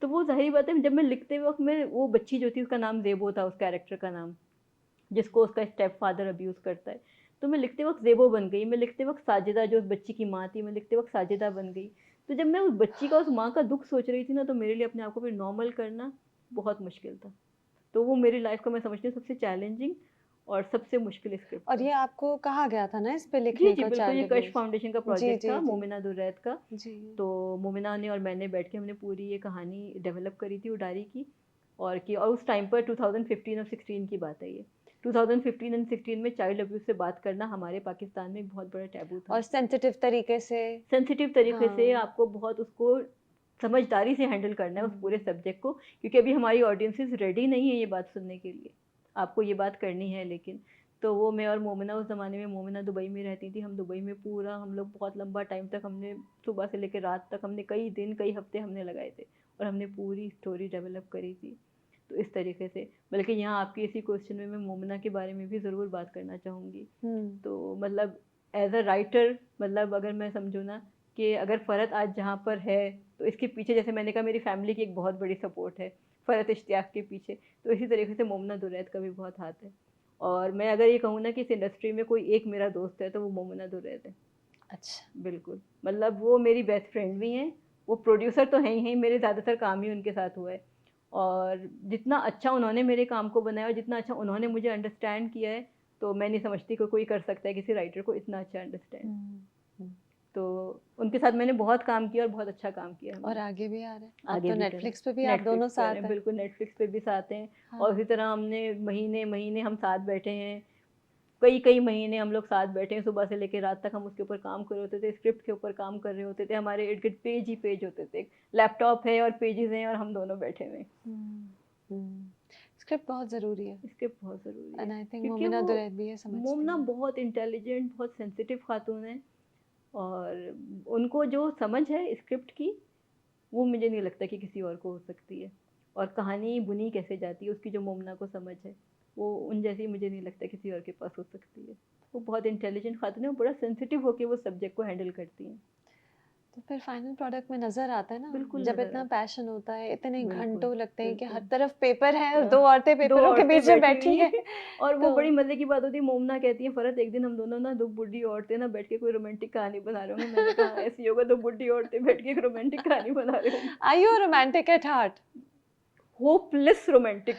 [SPEAKER 2] तो वो ज़ाहिर बात है जब मैं लिखते वक़्त मैं, वो बच्ची जो थी उसका नाम ज़ेबो था, उस कैरेक्टर का नाम, जिसको उसका स्टेप फादर अब्यूज़ करता है। तो मैं लिखते वक़्त ज़ेबो बन गई, मैं लिखते वक़्त साजिदा जो उस बच्ची की माँ थी, मैं लिखते वक़्त साजिदा बन गई। तो जब मैं उस बच्ची का, उस माँ का दुःख सोच रही थी ना, तो मेरे लिए अपने आप को फिर नॉर्मल करना बहुत मुश्किल था। तो वो मेरी लाइफ़ का मैं समझती हूँ सबसे चैलेंजिंग और सबसे मुश्किल स्क्रिप्ट
[SPEAKER 1] और
[SPEAKER 2] था।
[SPEAKER 1] ये आपको कहा गया था ना इस पे
[SPEAKER 2] जी,
[SPEAKER 1] लिखने
[SPEAKER 2] जी,
[SPEAKER 1] को,
[SPEAKER 2] बिल्कुल, ये
[SPEAKER 1] चाइल्ड
[SPEAKER 2] कश
[SPEAKER 1] अब्यूज़?
[SPEAKER 2] फाउंडेशन का
[SPEAKER 1] जी,
[SPEAKER 2] प्रोजेक्ट था,
[SPEAKER 1] जी, जी।
[SPEAKER 2] मोमिना दुरैत का।
[SPEAKER 1] जी।
[SPEAKER 2] तो मोमिना ने और मैंने बैठ के हमने पूरी ये कहानी डेवलप करी थी उडारी की, और उस टाइम पर 2015 और 16 की बात है ये। 2015 एंड 16 में चाइल्ड अब्यूज़ से बात करना हमारे पाकिस्तान में एक बहुत बड़ा टैबू था।
[SPEAKER 1] और सेंसिटिव तरीके से।
[SPEAKER 2] सेंसिटिव तरीके से
[SPEAKER 1] हाँ।
[SPEAKER 2] आपको बहुत उसको समझदारी से हैंडल करना है उस पूरे
[SPEAKER 1] हुँ।
[SPEAKER 2] सब्जेक्ट को, क्योंकि अभी हमारी ऑडियंसेस रेडी नहीं है ये बात सुनने के लिए। आपको ये बात करनी है लेकिन। तो वो मैं और मोमिना, उस ज़माने में मोमिना दुबई में रहती थी, हम दुबई में पूरा हम लोग बहुत लंबा टाइम तक हमने, सुबह से लेकर रात तक हमने कई दिन कई हफ्ते हमने लगाए थे और हमने पूरी स्टोरी डेवलप करी थी। तो इस तरीके से, बल्कि यहाँ आपकी इसी क्वेश्चन में मैं मोमिना के बारे में भी ज़रूर बात करना चाहूँगी।
[SPEAKER 1] हुँ।
[SPEAKER 2] तो मतलब एज़ अ राइटर, मतलब अगर मैं समझूँ ना कि अगर फ़रहत आज जहाँ पर है, तो इसके पीछे, जैसे मैंने कहा, मेरी फैमिली की एक बहुत बड़ी सपोर्ट है फ़रहत इश्तियाक के पीछे, तो इसी तरीके से मोमिना दुरैत का भी बहुत हाथ है। और मैं अगर ये कहूँ ना कि इस इंडस्ट्री में कोई एक मेरा दोस्त है, तो वो मोमिना दुरैत है।
[SPEAKER 1] अच्छा।
[SPEAKER 2] बिल्कुल, मतलब वो मेरी बेस्ट फ्रेंड भी हैं, वो प्रोड्यूसर तो हैं ही, मेरे ज़्यादातर काम ही उनके साथ हुआ है। और जितना अच्छा उन्होंने मेरे काम को बनाया और जितना अच्छा उन्होंने मुझे अंडरस्टैंड किया है, तो मैं नहीं समझती कि कोई कर सकता है किसी राइटर को इतना अच्छा अंडरस्टैंड।
[SPEAKER 1] हुँ, हुँ।
[SPEAKER 2] तो उनके साथ मैंने बहुत काम किया और बहुत अच्छा काम किया
[SPEAKER 1] और
[SPEAKER 2] हमने।
[SPEAKER 1] आगे भी आ रहा है। अब
[SPEAKER 2] आगे
[SPEAKER 1] तो
[SPEAKER 2] भी करें,
[SPEAKER 1] नेटफ्लिक्स पे भी आप दोनों
[SPEAKER 2] नेटफ्लिक्स पर
[SPEAKER 1] साथ
[SPEAKER 2] हैं,
[SPEAKER 1] हैं।
[SPEAKER 2] बिल्कुल नेटफ्लिक्स पे भी साथ हैं। और
[SPEAKER 1] हाँ।
[SPEAKER 2] इसी तरह हमने महीने-महीने हम साथ बैठे हैं, कई-कई महीने हम लोग साथ बैठे हैं, सुबह से लेकर रात तक हम उसके ऊपर काम कर रहे होते थे, स्क्रिप्ट के ऊपर काम कर रहे होते थे, हमारे इर्द-गिर्द पेज ही पेज होते थे। लैपटॉप है और पेजेज़ हैं और हम दोनों बैठे हुए हैं।
[SPEAKER 1] हुँ, हुँ। स्क्रिप्ट बहुत ज़रूरी है
[SPEAKER 2] स्क्रिप्ट बहुत ज़रूरी है,
[SPEAKER 1] एंड आई थिंक
[SPEAKER 2] क्योंकि
[SPEAKER 1] मोमिना
[SPEAKER 2] वो
[SPEAKER 1] दुरैत भी ये समझती
[SPEAKER 2] मोमना
[SPEAKER 1] हैं।
[SPEAKER 2] बहुत इंटेलिजेंट, बहुत सेंसिटिव खातून है, और उनको जो समझ है स्क्रिप्ट की, वो मुझे नहीं लगता कि किसी और को हो सकती है। और कहानी बुनी कैसे जाती है उसकी जो मोमना को समझ है, वो उन जैसी मुझे नहीं लगता किसी और के पास हो सकती है। वो बहुत इंटेलिजेंट खातून है, वो बड़ा सेंसिटिव होके वो सब्जेक्ट को हैंडल करती हैं।
[SPEAKER 1] तो फिर फाइनल प्रोडक्ट में नज़र आता है ना,
[SPEAKER 2] बिल्कुल
[SPEAKER 1] जब
[SPEAKER 2] नज़र
[SPEAKER 1] इतना
[SPEAKER 2] आता
[SPEAKER 1] पैशन होता है, इतने
[SPEAKER 2] है। बिल्कुल,
[SPEAKER 1] घंटों लगते हैं कि हर
[SPEAKER 2] बिल्कुल।
[SPEAKER 1] तरफ पेपर है और
[SPEAKER 2] अ,
[SPEAKER 1] 2 औरतें
[SPEAKER 2] 2
[SPEAKER 1] पेपरों के
[SPEAKER 2] औरतें
[SPEAKER 1] बीच में
[SPEAKER 2] बैठी
[SPEAKER 1] बैठी
[SPEAKER 2] हुई
[SPEAKER 1] हैं।
[SPEAKER 2] हैं और वो
[SPEAKER 1] तो
[SPEAKER 2] बड़ी मज़े की बात होती है, मोमना कहती है, "फ़रहत, एक दिन हम दोनों ना 2 बूढ़ी औरतें ना बैठ के कोई रोमांटिक कहानी बना रहे होंगे।" मैंने कहा, "हाँ, ऐसे ही होगा, 2 बूढ़ी औरतें बैठ के एक रोमांटिक कहानी बना रहे होंगी।"
[SPEAKER 1] Are you romantic at heart?
[SPEAKER 2] Hopeless romantic.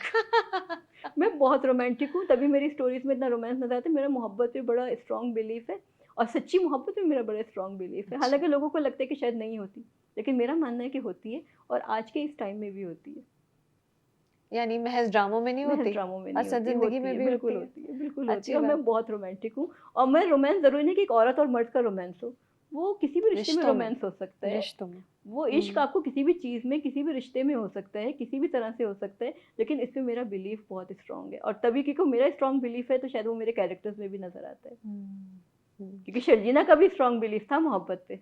[SPEAKER 2] मैं बहुत रोमांटिक हूँ, तभी मेरी स्टोरीज़ में इतना रोमांस नज़र आता है। मेरा मोहब्बत पे बड़ा स्ट्रॉन्ग बिलीफ है और सच्ची मोहब्बत में मेरा बड़ा स्ट्रॉन्ग बिलीफ है।
[SPEAKER 1] अच्छा।
[SPEAKER 2] हालाँकि लोगों को लगता है कि शायद नहीं होती, लेकिन मेरा मानना है कि होती है, और आज के इस टाइम में भी होती है।
[SPEAKER 1] यानी महज़ ड्रामों में नहीं
[SPEAKER 2] महज़
[SPEAKER 1] होती,
[SPEAKER 2] ड्रामों में नहीं
[SPEAKER 1] असल
[SPEAKER 2] होती,
[SPEAKER 1] ज़िंदगी
[SPEAKER 2] होती
[SPEAKER 1] में
[SPEAKER 2] है,
[SPEAKER 1] भी
[SPEAKER 2] बिल्कुल
[SPEAKER 1] होती है।
[SPEAKER 2] होती है, बिल्कुल होती है,
[SPEAKER 1] अच्छी
[SPEAKER 2] और मैं
[SPEAKER 1] बात।
[SPEAKER 2] बहुत रोमांटिक हूँ। और मैं रोमांस ज़रूरी नहीं कि एक औरत और मर्द का रोमांस हो, वो किसी भी रिश्ते में
[SPEAKER 1] रिश्तों में,
[SPEAKER 2] रोमांस हो सकता है।
[SPEAKER 1] रिश्तों में।
[SPEAKER 2] वो इश्क
[SPEAKER 1] हुँ,
[SPEAKER 2] आपको किसी भी चीज़ में, किसी भी रिश्ते में हो सकता है, किसी भी तरह से हो सकता है, लेकिन इसमें मेरा बिलीफ बहुत स्ट्रॉन्ग है, और तभी क्योंकि मेरा स्ट्रॉन्ग बिलीफ है, तो शायद वो मेरे कैरेक्टर्स में भी नज़र आता है।
[SPEAKER 1] हुँ, हुँ।
[SPEAKER 2] क्योंकि शर्जीना का भी स्ट्रॉन्ग बिलीफ था मोहब्बत पे।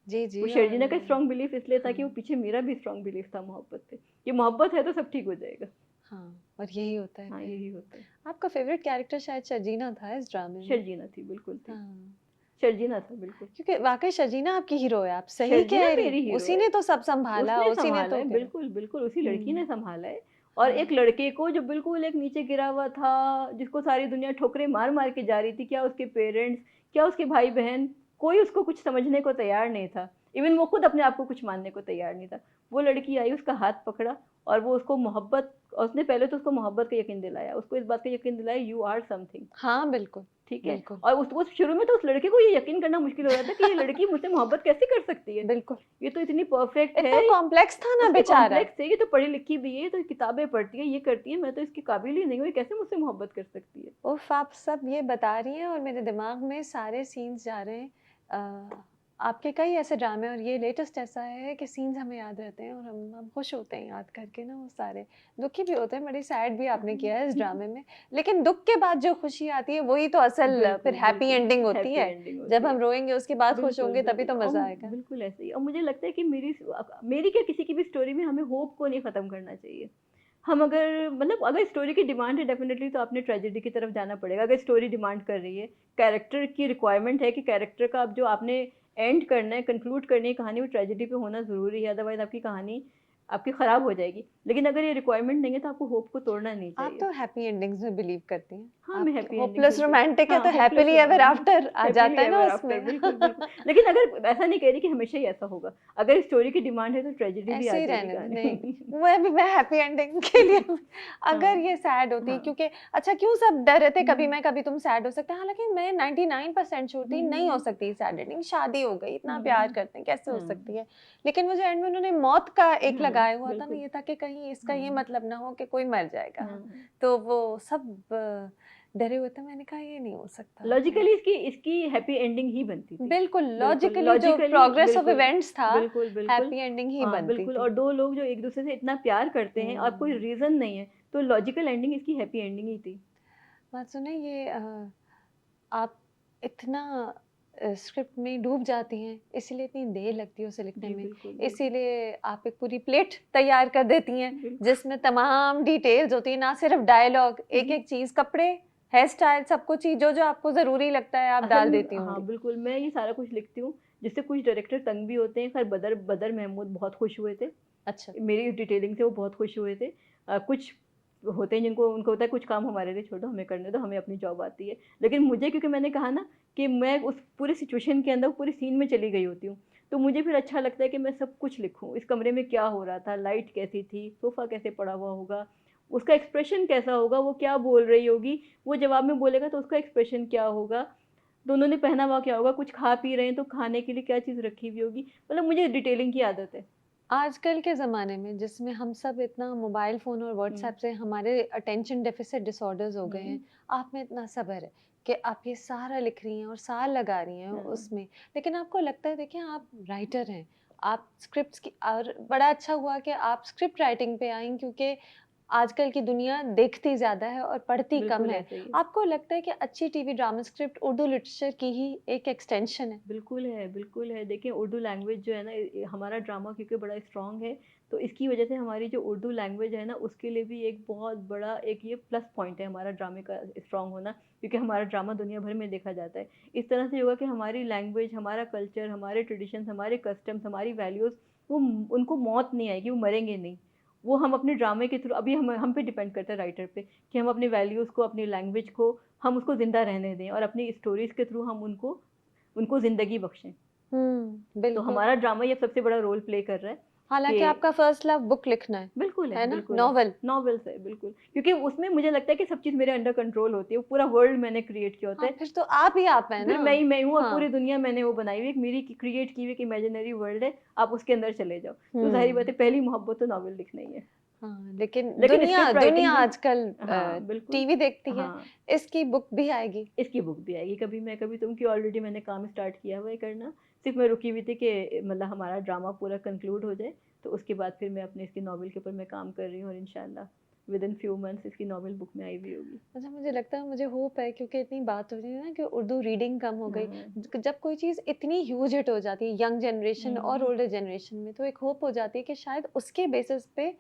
[SPEAKER 1] जी,
[SPEAKER 2] वो
[SPEAKER 1] जी। और
[SPEAKER 2] शर्जीना का स्ट्रॉन्ग बिलीफ इसलिए था कि वो
[SPEAKER 1] हाँ,
[SPEAKER 2] पीछे मेरा भी स्ट्रॉन्ग बिलीफ था मोहब्बत पे, कि मोहब्बत है तो सब ठीक हो जाएगा।
[SPEAKER 1] हाँ, और यही होता है
[SPEAKER 2] हाँ,
[SPEAKER 1] फिर।
[SPEAKER 2] यही होता है।
[SPEAKER 1] आपका फ़ेवरेट कैरेक्टर शायद शर्जीना था इस ड्रामे में?
[SPEAKER 2] शर्जीना थी, बिल्कुल थी।
[SPEAKER 1] हाँ,
[SPEAKER 2] शर्जीना था, बिल्कुल।
[SPEAKER 1] क्योंकि वाक़ई शर्जीना आपकी हीरो है, आप सही
[SPEAKER 2] शर्जीना
[SPEAKER 1] कह रही
[SPEAKER 2] मेरी
[SPEAKER 1] हैं।
[SPEAKER 2] हीरो
[SPEAKER 1] उसी
[SPEAKER 2] है।
[SPEAKER 1] ने तो सब सँभाला,
[SPEAKER 2] उसने
[SPEAKER 1] उसी ने
[SPEAKER 2] सँभाला
[SPEAKER 1] तो
[SPEAKER 2] है,
[SPEAKER 1] करा।
[SPEAKER 2] बिल्कुल, बिल्कुल, उसी लड़की ने
[SPEAKER 1] हुँ,
[SPEAKER 2] सँभाला है। और एक
[SPEAKER 1] हाँ।
[SPEAKER 2] लड़के को जो बिल्कुल एक नीचे गिरा हुआ था, जिसको सारी दुनिया ठोकरें मार-मार के जा रही थी, क्या उसके पेरेंट्स, क्या उसके भाई-बहन, कोई उसको कुछ समझने को तैयार नहीं था। इवन वो खुद अपने आप को कुछ मानने को तैयार नहीं था। वो लड़की आई, उसका हाथ पकड़ा और वो उसको मोहब्बत, और उसने पहले तो उसको मोहब्बत का यकीन दिलाया, उसको इस बात का यकीन दिलाया यू आर समथिंग।
[SPEAKER 1] हाँ बिल्कुल,
[SPEAKER 2] ठीक है।
[SPEAKER 1] बिल्कुल,
[SPEAKER 2] और उस शुरू में तो उस लड़के को ये यकीन करना मुश्किल हो रहा था कि ये लड़की मुझसे मोहब्बत कैसे कर सकती है,
[SPEAKER 1] बिल्कुल।
[SPEAKER 2] ये तो इतनी परफेक्ट
[SPEAKER 1] इतना
[SPEAKER 2] है,
[SPEAKER 1] कॉम्प्लेक्स था ना
[SPEAKER 2] उसके
[SPEAKER 1] बेचारा।
[SPEAKER 2] कॉम्प्लेक्स है, ये तो पढ़ी लिखी भी है, ये तो किताबें पढ़ती है, ये करती है, मैं तो इसकी काबिल ही नहीं हूँ, ये कैसे मुझसे मोहब्बत कर सकती है।
[SPEAKER 1] उफ़! आप सब ये बता रही हैं और मेरे दिमाग में सारे सीन्स जा रहे हैं। आपके कई ऐसे ड्रामे और ये लेटेस्ट ऐसा है कि सीन्स हमें याद रहते हैं और हम खुश होते हैं याद करके ना वो सारे। दुखी भी होते हैं, बड़ी सैड भी आपने किया है इस ड्रामे में। लेकिन दुःख के बाद जो खुशी आती है वही तो असल फिर
[SPEAKER 2] बिल्कुल,
[SPEAKER 1] हैप्पी
[SPEAKER 2] बिल्कुल,
[SPEAKER 1] एंडिंग होती
[SPEAKER 2] हैप्पी
[SPEAKER 1] है।
[SPEAKER 2] एंडिंग
[SPEAKER 1] जब
[SPEAKER 2] होती है।
[SPEAKER 1] हम रोएँगे उसके बाद खुश
[SPEAKER 2] बिल्कुल,
[SPEAKER 1] होंगे तभी
[SPEAKER 2] बिल्कुल,
[SPEAKER 1] तो
[SPEAKER 2] और
[SPEAKER 1] मज़ा आएगा।
[SPEAKER 2] बिल्कुल ऐसे ही। और मुझे लगता है कि मेरी क्या, किसी की भी स्टोरी में हमें होप को नहीं ख़त्म करना चाहिए। हम अगर मतलब अगर स्टोरी की डिमांड है डेफ़िनेटली तो आपने ट्रेजेडी की तरफ जाना पड़ेगा। अगर स्टोरी डिमांड कर रही है, कैरेक्टर की रिक्वायरमेंट है कि कैरेक्टर का अब जो आपने एंड करना है, कंक्लूड करनी है कहानी, वो ट्रेजेडी पे होना ज़रूरी है, अदरवाइज़ आपकी कहानी आपकी ख़राब हो जाएगी। लेकिन अगर ये रिक्वायरमेंट नहीं है तो आपको होप को तोड़ना नहीं
[SPEAKER 1] आप
[SPEAKER 2] चाहिए।
[SPEAKER 1] तो हैप्पी एंडिंग्स में बिलीव करती हैं।
[SPEAKER 2] हाँ, मैं
[SPEAKER 1] आप
[SPEAKER 2] हैप्पी एंडिंग
[SPEAKER 1] होपलेस
[SPEAKER 2] बिल्कुल।
[SPEAKER 1] रोमांटिक है
[SPEAKER 2] हाँ,
[SPEAKER 1] तो
[SPEAKER 2] hopeless
[SPEAKER 1] happily ever
[SPEAKER 2] romantic,
[SPEAKER 1] after आ
[SPEAKER 2] हैप्पीली
[SPEAKER 1] जाता है ना
[SPEAKER 2] एवर आफ्टर,
[SPEAKER 1] उसमें।
[SPEAKER 2] बिल्कुल, बिल्कुल। लेकिन अगर ऐसा नहीं कह रही कि हमेशा ही ऐसा होगा। अगर स्टोरी की डिमांड है तो ट्रेजेडी भी आ
[SPEAKER 1] ऐसे ही
[SPEAKER 2] जाएगी
[SPEAKER 1] रहने दो,
[SPEAKER 2] कहानी
[SPEAKER 1] नहीं,
[SPEAKER 2] में।
[SPEAKER 1] मैं भी हैप्पी एंडिंग के लिए अगर
[SPEAKER 2] हाँ,
[SPEAKER 1] ये सैड होती
[SPEAKER 2] हाँ।
[SPEAKER 1] क्योंकि अच्छा क्यों सब डर रहे थे कभी
[SPEAKER 2] हुँ,
[SPEAKER 1] मैं कभी तुम सैड हो सकते हैं, हालाँकि मैं 99% श्योर थी नहीं हो
[SPEAKER 2] हुँ,
[SPEAKER 1] सकती सैड एंडिंग, शादी हो गई, इतना प्यार
[SPEAKER 2] हुँ,
[SPEAKER 1] करते हैं, कैसे हो
[SPEAKER 2] हाँ,
[SPEAKER 1] सकती है? लेकिन मुझे एंड में उन्होंने मौत का एक
[SPEAKER 2] हाँ,
[SPEAKER 1] लगाया हुआ था ना,
[SPEAKER 2] बिल्कुल।
[SPEAKER 1] ये था कि कहीं इसका ये
[SPEAKER 2] हाँ,
[SPEAKER 1] मतलब ना हो कि कोई मर जाएगा।
[SPEAKER 2] हाँ।
[SPEAKER 1] तो वो सब डरे हुए थे, मैंने कहा ये नहीं हो सकता।
[SPEAKER 2] लॉजिकली इसकी इसकी हैप्पी एंडिंग ही बनती थी।
[SPEAKER 1] बिल्कुल,
[SPEAKER 2] बिल्कुल,
[SPEAKER 1] लॉजिकली जो
[SPEAKER 2] लॉजिकली
[SPEAKER 1] प्रोग्रेस ऑफ
[SPEAKER 2] बिल्कुल,
[SPEAKER 1] इवेंट्स था,
[SPEAKER 2] बिल्कुल, बिल्कुल।
[SPEAKER 1] हैप्पी एंडिंग ही
[SPEAKER 2] हाँ,
[SPEAKER 1] बनती
[SPEAKER 2] बिल्कुल।
[SPEAKER 1] थी।
[SPEAKER 2] और 2 लोग जो एक-दूसरे से इतना प्यार करते हैं और कोई
[SPEAKER 1] हुँ।
[SPEAKER 2] रीज़न नहीं है, तो लॉजिकल एंडिंग इसकी हैप्पी एंडिंग ही थी।
[SPEAKER 1] बात सुने ये आप इतना स्क्रिप्ट में डूब जाती हैं, इसीलिए इतनी देर लगती है उसे लिखने
[SPEAKER 2] जी,
[SPEAKER 1] में।
[SPEAKER 2] बिल्कुल, बिल्कुल।
[SPEAKER 1] इसीलिए आप एक पूरी प्लेट तैयार कर देती हैं,
[SPEAKER 2] बिल्कुल।
[SPEAKER 1] जिसमें तमाम डिटेल्स होती हैं, ना सिर्फ डायलॉग, एक-एक चीज़, कपड़े, हेयर स्टाइल, सब कुछ ही जो-जो आपको ज़रूरी लगता है, आप
[SPEAKER 2] असल
[SPEAKER 1] डाल
[SPEAKER 2] में
[SPEAKER 1] देती
[SPEAKER 2] हाँ,
[SPEAKER 1] होंगी।
[SPEAKER 2] बिल्कुल, मैं ये सारा कुछ लिखती हूँ, जिससे कुछ डायरेक्टर तंग भी होते हैं। खैर बदर बदर महमूद बहुत खुश हुए थे,
[SPEAKER 1] अच्छा।
[SPEAKER 2] मेरी डिटेलिंग से वो बहुत खुश हुए थे। कुछ होते हैं जिनको उनको होता है कुछ काम हमारे लिए छोड़ दो, हमें करने दो, हमें अपनी जॉब आती है। लेकिन मुझे, क्योंकि मैंने कहा ना कि मैं उस पूरे सिचुएशन के अंदर, पूरे सीन में चली गई होती हूँ, तो मुझे फिर अच्छा लगता है कि मैं सब कुछ लिखूँ। इस कमरे में क्या हो रहा था, लाइट कैसी थी, सोफ़ा कैसे पड़ा हुआ होगा, उसका एक्सप्रेशन कैसा होगा, वो क्या बोल रही होगी, वो जवाब में बोलेगा तो उसका एक्सप्रेशन क्या होगा, दोनों ने पहना हुआ क्या होगा, कुछ खा पी रहे हैं तो खाने के लिए क्या चीज़ रखी हुई होगी। मतलब मुझे डिटेलिंग की आदत है।
[SPEAKER 1] आजकल के ज़माने में जिसमें हम सब इतना मोबाइल फ़ोन और
[SPEAKER 2] हुँ,
[SPEAKER 1] व्हाट्सएप से हमारे अटेंशन डेफिसिट डिसऑर्डर्स हो गए हैं,
[SPEAKER 2] हुँ,
[SPEAKER 1] आप में इतना सब्र है कि आप ये सारा लिख रही हैं और साल लगा रही हैं
[SPEAKER 2] हाँ,
[SPEAKER 1] उसमें। लेकिन आपको लगता है देखिए आप राइटर हैं, आप स्क्रिप्ट्स की और बड़ा अच्छा हुआ कि आप स्क्रिप्ट राइटिंग पे आईं क्योंकि आजकल की दुनिया देखती ज़्यादा है और पढ़ती कम
[SPEAKER 2] बिल्कुल
[SPEAKER 1] है।
[SPEAKER 2] ऐसा ही है।
[SPEAKER 1] आपको लगता है कि अच्छी TV drama script Urdu literature की ही एक एक्सटेंशन है?
[SPEAKER 2] बिल्कुल है, बिल्कुल है। देखिए उर्दू लैंग्वेज जो है ना, हमारा ड्रामा क्योंकि बड़ा स्ट्रॉन्ग है, तो इसकी वजह से हमारी जो उर्दू लैंग्वेज है ना, उसके लिए भी एक बहुत बड़ा एक ये प्लस पॉइंट है हमारा ड्रामे का स्ट्रॉन्ग होना, क्योंकि हमारा ड्रामा दुनिया भर में देखा जाता है। इस तरह से होगा कि हमारी लैंग्वेज, हमारा कल्चर, हमारे ट्रेडिशंस, हमारे कस्टम्स, हमारी वैल्यूज़, वो उनको मौत नहीं आएगी, वो मरेंगे नहीं। वो हम अपने ड्रामे के थ्रू, अभी हम पे डिपेंड करता है राइटर पे, कि हम अपनी वैल्यूज़ को, अपनी लैंग्वेज को, हम उसको ज़िंदा रहने दें और अपनी स्टोरीज़ के थ्रू हम उनको उनको ज़िंदगी बख्शें। तो
[SPEAKER 1] बिल्कुल।
[SPEAKER 2] हमारा ड्रामा ये सबसे बड़ा रोल प्ले कर रहा है
[SPEAKER 1] हालाँकि
[SPEAKER 2] कि
[SPEAKER 1] आपका फर्स्ट लव बुक लिखना है ना?
[SPEAKER 2] बिल्कुल है,
[SPEAKER 1] नॉवल।
[SPEAKER 2] नॉवेल्स है, बिल्कुल। क्योंकि उसमें मुझे लगता है कि सब चीज़ मेरे अंडर कंट्रोल होती है, वो पूरा वर्ल्ड मैंने क्रिएट किया होता
[SPEAKER 1] हाँ,
[SPEAKER 2] है।
[SPEAKER 1] फिर तो आप ही आप हैं
[SPEAKER 2] फिर
[SPEAKER 1] ना?
[SPEAKER 2] मैं ही हूँ और पूरी
[SPEAKER 1] हाँ।
[SPEAKER 2] दुनिया मैंने वो बनाई हुई है, एक मेरी क्रिएट की हुई एक इमेजिनरी वर्ल्ड है, आप उसके अंदर चले जाओ। तो ज़ाहिर-सी बात
[SPEAKER 1] हुँ।
[SPEAKER 2] है पहली मोहब्बत तो नॉवेल लिखना ही है।
[SPEAKER 1] हाँ, लेकिन
[SPEAKER 2] लेकिन
[SPEAKER 1] दुनिया
[SPEAKER 2] स्क्रिप्ट
[SPEAKER 1] दुनिया
[SPEAKER 2] राइटिंग भी
[SPEAKER 1] आजकल
[SPEAKER 2] हाँ, बिल्कुल।
[SPEAKER 1] टीवी देखती है,
[SPEAKER 2] हाँ।
[SPEAKER 1] इसकी बुक भी आएगी।
[SPEAKER 2] इसकी बुक भी आएगी कभी मैं कभी तुम, की ऑलरेडी मैंने काम स्टार्ट किया हुआ है करना। सिर्फ़ मैं रुकी हुई थी कि मतलब हमारा ड्रामा पूरा कंक्लूड हो जाए, तो उसके बाद फिर मैं अपने इसकी नॉवेल के ऊपर मैं काम कर रही हूँ और इंशाल्लाह विदिन फ्यू मंथ्स इसकी नॉवेल बुक में आई भी होगी।
[SPEAKER 1] अच्छा मुझे लगता है मुझे होप है क्योंकि इतनी बात हो रही है ना कि उर्दू रीडिंग कम हो गई।
[SPEAKER 2] हाँ।
[SPEAKER 1] जब कोई चीज़ इतनी ह्यूज हिट हो जाती है यंग जनरेशन और
[SPEAKER 2] हुँ,
[SPEAKER 1] ओल्डर जनरेशन में तो एक होप हो जाती है कि शायद उसके बेसिस पे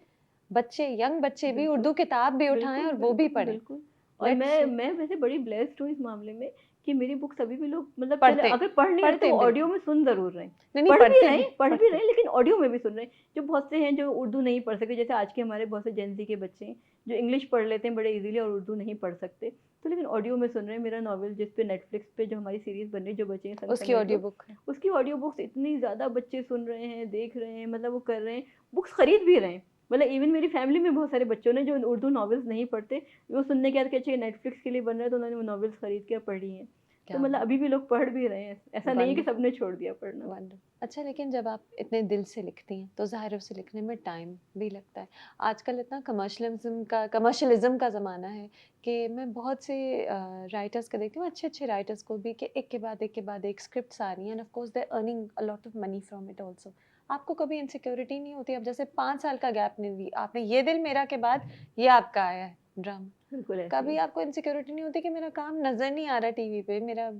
[SPEAKER 1] बच्चे यंग बच्चे भी
[SPEAKER 2] बिल्कुल।
[SPEAKER 1] उर्दू किताब भी उठाएँ
[SPEAKER 2] बिल्कुल,
[SPEAKER 1] और वो भी
[SPEAKER 2] बिल्कुल,
[SPEAKER 1] पढ़ें।
[SPEAKER 2] बिल्कुल। और
[SPEAKER 1] लेट्स
[SPEAKER 2] मैं
[SPEAKER 1] सी।
[SPEAKER 2] मैं वैसे बड़ी ब्लेस्ड हूँ इस मामले में कि मेरी बुक्स अभी भी लोग मतलब
[SPEAKER 1] पढ़ते
[SPEAKER 2] पहले
[SPEAKER 1] हैं,
[SPEAKER 2] अगर पढ़ नहीं रहे
[SPEAKER 1] पढ़ते
[SPEAKER 2] तो
[SPEAKER 1] हैं
[SPEAKER 2] ऑडियो में सुन जरूर रहे हैं,
[SPEAKER 1] नहीं नहीं
[SPEAKER 2] पढ़ भी
[SPEAKER 1] पढ़ते
[SPEAKER 2] रहे
[SPEAKER 1] हैं,
[SPEAKER 2] हैं पढ़ भी
[SPEAKER 1] पढ़ते
[SPEAKER 2] रहे हैं, लेकिन ऑडियो में भी सुन रहे हैं। जो बहुत से हैं जो उर्दू नहीं पढ़ सकते, जैसे आज के हमारे बहुत से जेन ज़ी के बच्चे हैं जो इंग्लिश पढ़ लेते हैं बड़े इजीली और उर्दू नहीं पढ़ सकते, तो लेकिन ऑडियो में सुन रहे हैं। मेरा नॉवल जिस पे नेटफ्लिक्स पे जो हमारी सीरीज बन रही है, जो बचे हैं संग
[SPEAKER 1] उसकी
[SPEAKER 2] समेट
[SPEAKER 1] ऑडियो
[SPEAKER 2] लो,
[SPEAKER 1] बुक है।
[SPEAKER 2] उसकी ऑडियो बुक्स इतनी ज़्यादा बच्चे सुन रहे हैं, देख रहे हैं, मतलब वो कर रहे हैं, बुक्स खरीद भी रहे हैं। मतलब इवन मेरी फैमिली में बहुत सारे बच्चों ने जो उर्दू नॉवेल्स नहीं पढ़ते, वो सुनने के बाद कि अच्छा नेटफ्लिक्स के लिए बन रहा है तो उन्होंने वो नॉवेल्स खरीद के पढ़ी हैं। तो
[SPEAKER 1] क्या
[SPEAKER 2] मतलब अभी भी लोग पढ़ भी रहे हैं, ऐसा नहीं है कि
[SPEAKER 1] वंडर
[SPEAKER 2] सबने छोड़ दिया पढ़ना।
[SPEAKER 1] वंडर अच्छा, लेकिन जब आप इतने दिल से लिखती हैं तो ज़ाहिर है उसे लिखने में टाइम भी लगता है। आजकल इतना कमर्शियलिज्म का ज़माना है कि मैं बहुत से राइटर्स का देखती हूँ, अच्छे राइटर्स को भी, कि एक के बाद एक स्क्रिप्ट्स आ रही हैं and of course they are earning a lot of money from it also. आपको कभी इनसिक्योरिटी नहीं होती? अब जैसे 5 साल का गैप नहीं ली आपने, ये दिल मेरा के बाद ये आपका आया है ड्रामा,
[SPEAKER 2] बिल्कुल ऐसे
[SPEAKER 1] कभी
[SPEAKER 2] ही।
[SPEAKER 1] आपको इनसिक्योरिटी नहीं होती कि मेरा काम नज़र नहीं आ रहा टीवी पे, मेरा